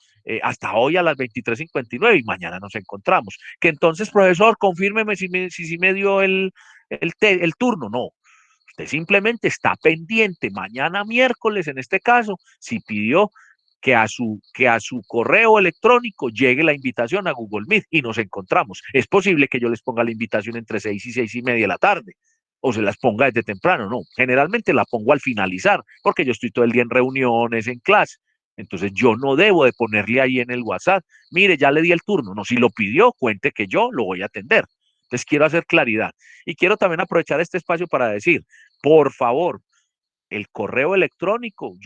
hasta hoy a las 23:59 y mañana nos encontramos. Que entonces, profesor, confírmeme si me dio el turno. No, usted simplemente está pendiente mañana miércoles, en este caso, si pidió que a su correo electrónico llegue la invitación a Google Meet y nos encontramos. Es posible que yo les ponga la invitación entre 6 y 6:30 de la tarde o se las ponga desde temprano, no. Generalmente la pongo al finalizar porque yo estoy todo el día en reuniones, en clase. Entonces yo no debo de ponerle ahí en el WhatsApp, mire, ya le di el turno. No, si lo pidió, cuente que yo lo voy a atender. Entonces quiero hacer claridad. Y quiero también aprovechar este espacio para decir, por favor, el correo electrónico,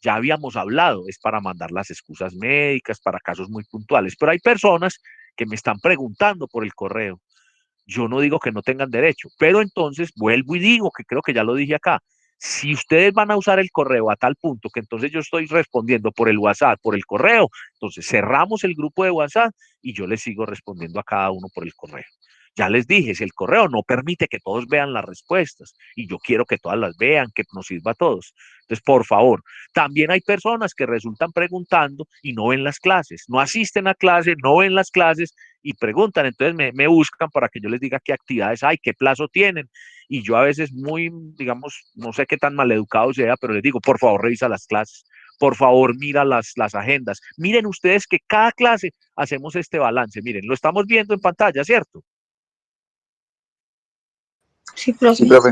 ya habíamos hablado, es para mandar las excusas médicas, para casos muy puntuales, pero hay personas que me están preguntando por el correo. Yo no digo que no tengan derecho, pero entonces vuelvo y digo, que creo que ya lo dije acá, si ustedes van a usar el correo a tal punto que entonces yo estoy respondiendo por el WhatsApp, por el correo, entonces cerramos el grupo de WhatsApp y yo les sigo respondiendo a cada uno por el correo. Ya les dije, si el correo no permite que todos vean las respuestas y yo quiero que todas las vean, que nos sirva a todos. Entonces, por favor, también hay personas que resultan preguntando y no ven las clases, no asisten a clase, no ven las clases y preguntan. Entonces me buscan para que yo les diga qué actividades hay, qué plazo tienen. Y yo a veces muy, digamos, no sé qué tan maleducado sea, pero les digo, por favor, revisa las clases. Por favor, mira las agendas. Miren ustedes que cada clase hacemos este balance. Miren, lo estamos viendo en pantalla, ¿cierto? Sí, profe. Sí, profe.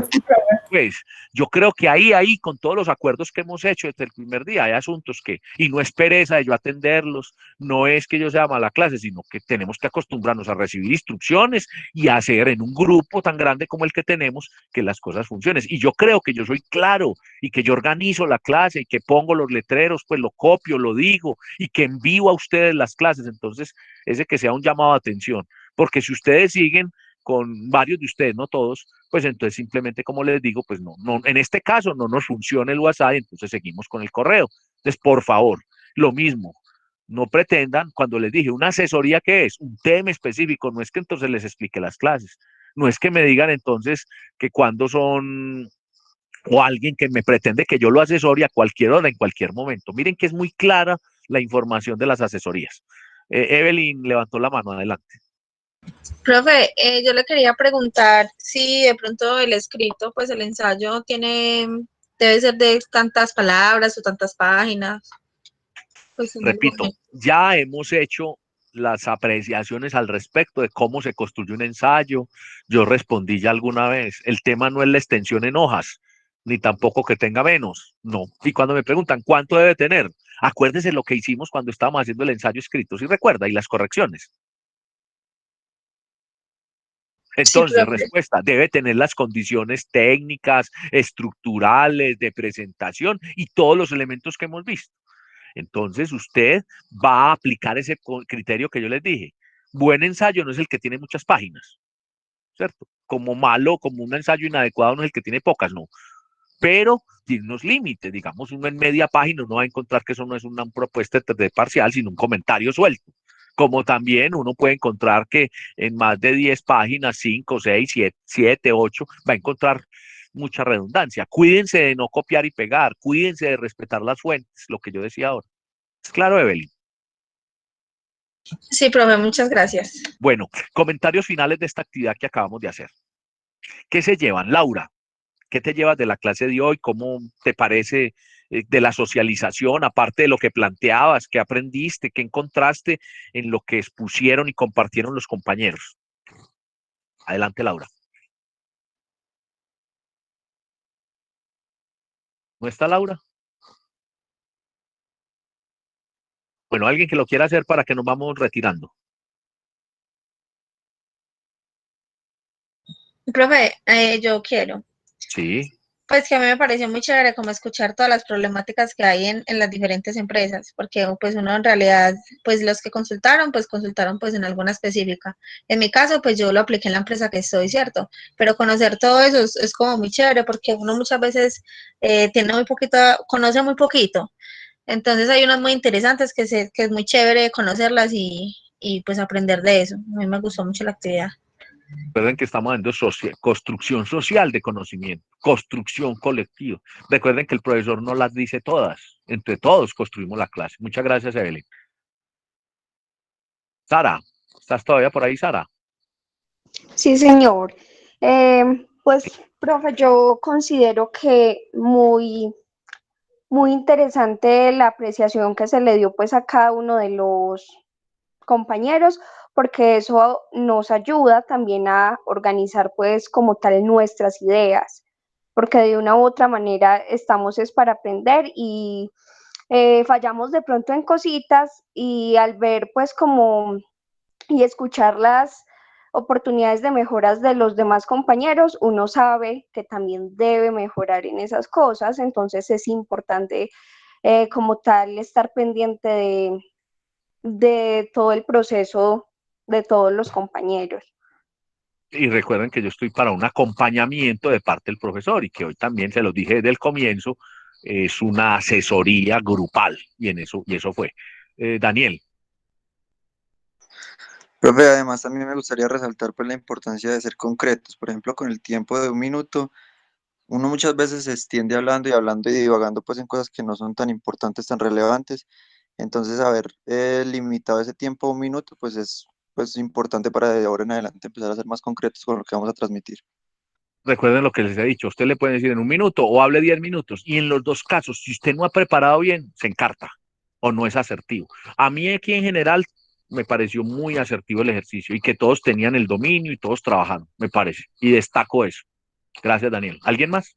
Pues yo creo que ahí, con todos los acuerdos que hemos hecho desde el primer día, hay asuntos y no es pereza de yo atenderlos, no es que yo sea mala clase, sino que tenemos que acostumbrarnos a recibir instrucciones y a hacer en un grupo tan grande como el que tenemos que las cosas funcionen. Y yo creo que yo soy claro y que yo organizo la clase y que pongo los letreros, pues lo copio, lo digo y que envío a ustedes las clases. Entonces, ese que sea un llamado de atención, porque si ustedes siguen con varios de ustedes, no todos, pues entonces simplemente, como les digo, pues no, en este caso no nos funciona el WhatsApp, entonces seguimos con el correo. Entonces, por favor, lo mismo, no pretendan, cuando les dije una asesoría, ¿qué es? Un tema específico, no es que entonces les explique las clases, no es que me digan entonces que cuando son, o alguien que me pretende que yo lo asesore a cualquier hora, en cualquier momento. Miren que es muy clara la información de las asesorías. Evelyn levantó la mano, adelante. Profe, yo le quería preguntar si de pronto el escrito, pues el ensayo debe ser de tantas palabras o tantas páginas. Pues repito, ya hemos hecho las apreciaciones al respecto de cómo se construye un ensayo. Yo respondí ya alguna vez, el tema no es la extensión en hojas, ni tampoco que tenga menos, no. Y cuando me preguntan cuánto debe tener, acuérdese lo que hicimos cuando estábamos haciendo el ensayo escrito, ¿sí recuerda? Y las correcciones. Entonces, sí, respuesta, debe tener las condiciones técnicas, estructurales, de presentación y todos los elementos que hemos visto. Entonces, usted va a aplicar ese criterio que yo les dije. Buen ensayo no es el que tiene muchas páginas, ¿cierto? Como malo, como un ensayo inadecuado no es el que tiene pocas, no. Pero tiene unos límites, digamos, uno en media página, uno va a encontrar que eso no es una propuesta de parcial, sino un comentario suelto. Como también uno puede encontrar que en más de 10 páginas, 5, 6, 7, 8, va a encontrar mucha redundancia. Cuídense de no copiar y pegar, cuídense de respetar las fuentes, lo que yo decía ahora. ¿Es claro, Evelyn? Sí, profe, muchas gracias. Bueno, comentarios finales de esta actividad que acabamos de hacer. ¿Qué se llevan? Laura, ¿qué te llevas de la clase de hoy? ¿Cómo te parece de la socialización, aparte de lo que planteabas? ¿Qué aprendiste? ¿Qué encontraste en lo que expusieron y compartieron los compañeros? Adelante, Laura. ¿No está Laura? Bueno, alguien que lo quiera hacer para que nos vamos retirando. Profe, yo quiero. Sí. Pues que a mí me pareció muy chévere como escuchar todas las problemáticas que hay en las diferentes empresas, porque pues uno en realidad, pues los que consultaron pues en alguna específica. En mi caso, pues yo lo apliqué en la empresa que estoy, ¿cierto? Pero conocer todo eso es como muy chévere, porque uno muchas veces tiene muy poquito, conoce muy poquito. Entonces hay unas muy interesantes que es muy chévere conocerlas y pues aprender de eso. A mí me gustó mucho la actividad. Recuerden que estamos haciendo construcción social de conocimiento, construcción colectiva. Recuerden que el profesor no las dice todas, entre todos construimos la clase. Muchas gracias, Evelyn. Sara, ¿estás todavía por ahí, Sara? Sí, señor. Pues, profe, yo considero que muy interesante la apreciación que se le dio pues a cada uno de los compañeros, porque eso nos ayuda también a organizar pues como tal nuestras ideas, porque de una u otra manera estamos es para aprender y fallamos de pronto en cositas y al ver pues como y escuchar las oportunidades de mejoras de los demás compañeros, uno sabe que también debe mejorar en esas cosas, entonces es importante como tal estar pendiente de todo el proceso de todos los compañeros. Y recuerden que yo estoy para un acompañamiento de parte del profesor y que hoy también se los dije desde el comienzo, es una asesoría grupal y eso fue. Daniel. Profe, además también me gustaría resaltar pues la importancia de ser concretos. Por ejemplo, con el tiempo de 1 minuto, uno muchas veces se extiende hablando y divagando pues en cosas que no son tan importantes, tan relevantes. Entonces, haber limitado ese tiempo a 1 minuto, pues es pues importante para de ahora en adelante empezar a ser más concretos con lo que vamos a transmitir. Recuerden lo que les he dicho, usted le puede decir en 1 minuto o hable 10 minutos y en los dos casos, si usted no ha preparado bien, se encarta o no es asertivo. A mí aquí en general me pareció muy asertivo el ejercicio y que todos tenían el dominio y todos trabajaron, me parece, y destaco eso. Gracias, Daniel. ¿Alguien más?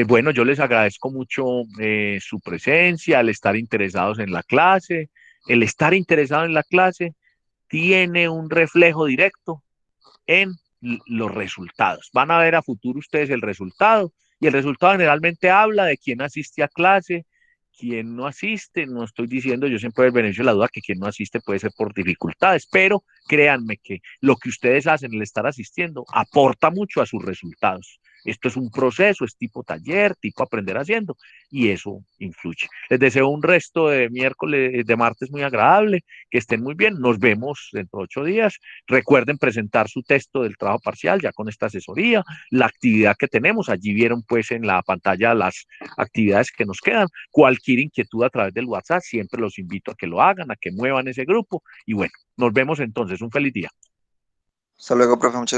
Bueno, yo les agradezco mucho su presencia, el estar interesados en la clase. El estar interesado en la clase tiene un reflejo directo en los resultados. Van a ver a futuro ustedes el resultado y el resultado generalmente habla de quién asiste a clase, quién no asiste. No estoy diciendo, yo siempre el beneficio de la duda que quien no asiste puede ser por dificultades, pero créanme que lo que ustedes hacen, el estar asistiendo, aporta mucho a sus resultados. Esto es un proceso, es tipo taller, tipo aprender haciendo, y eso influye. Les deseo un resto de miércoles, de martes muy agradable, que estén muy bien. Nos vemos dentro de 8 días. Recuerden presentar su texto del trabajo parcial ya con esta asesoría, la actividad que tenemos. Allí vieron pues en la pantalla las actividades que nos quedan. Cualquier inquietud a través del WhatsApp, siempre los invito a que lo hagan, a que muevan ese grupo. Y bueno, nos vemos entonces. Un feliz día. Hasta luego, profe. Muchas gracias.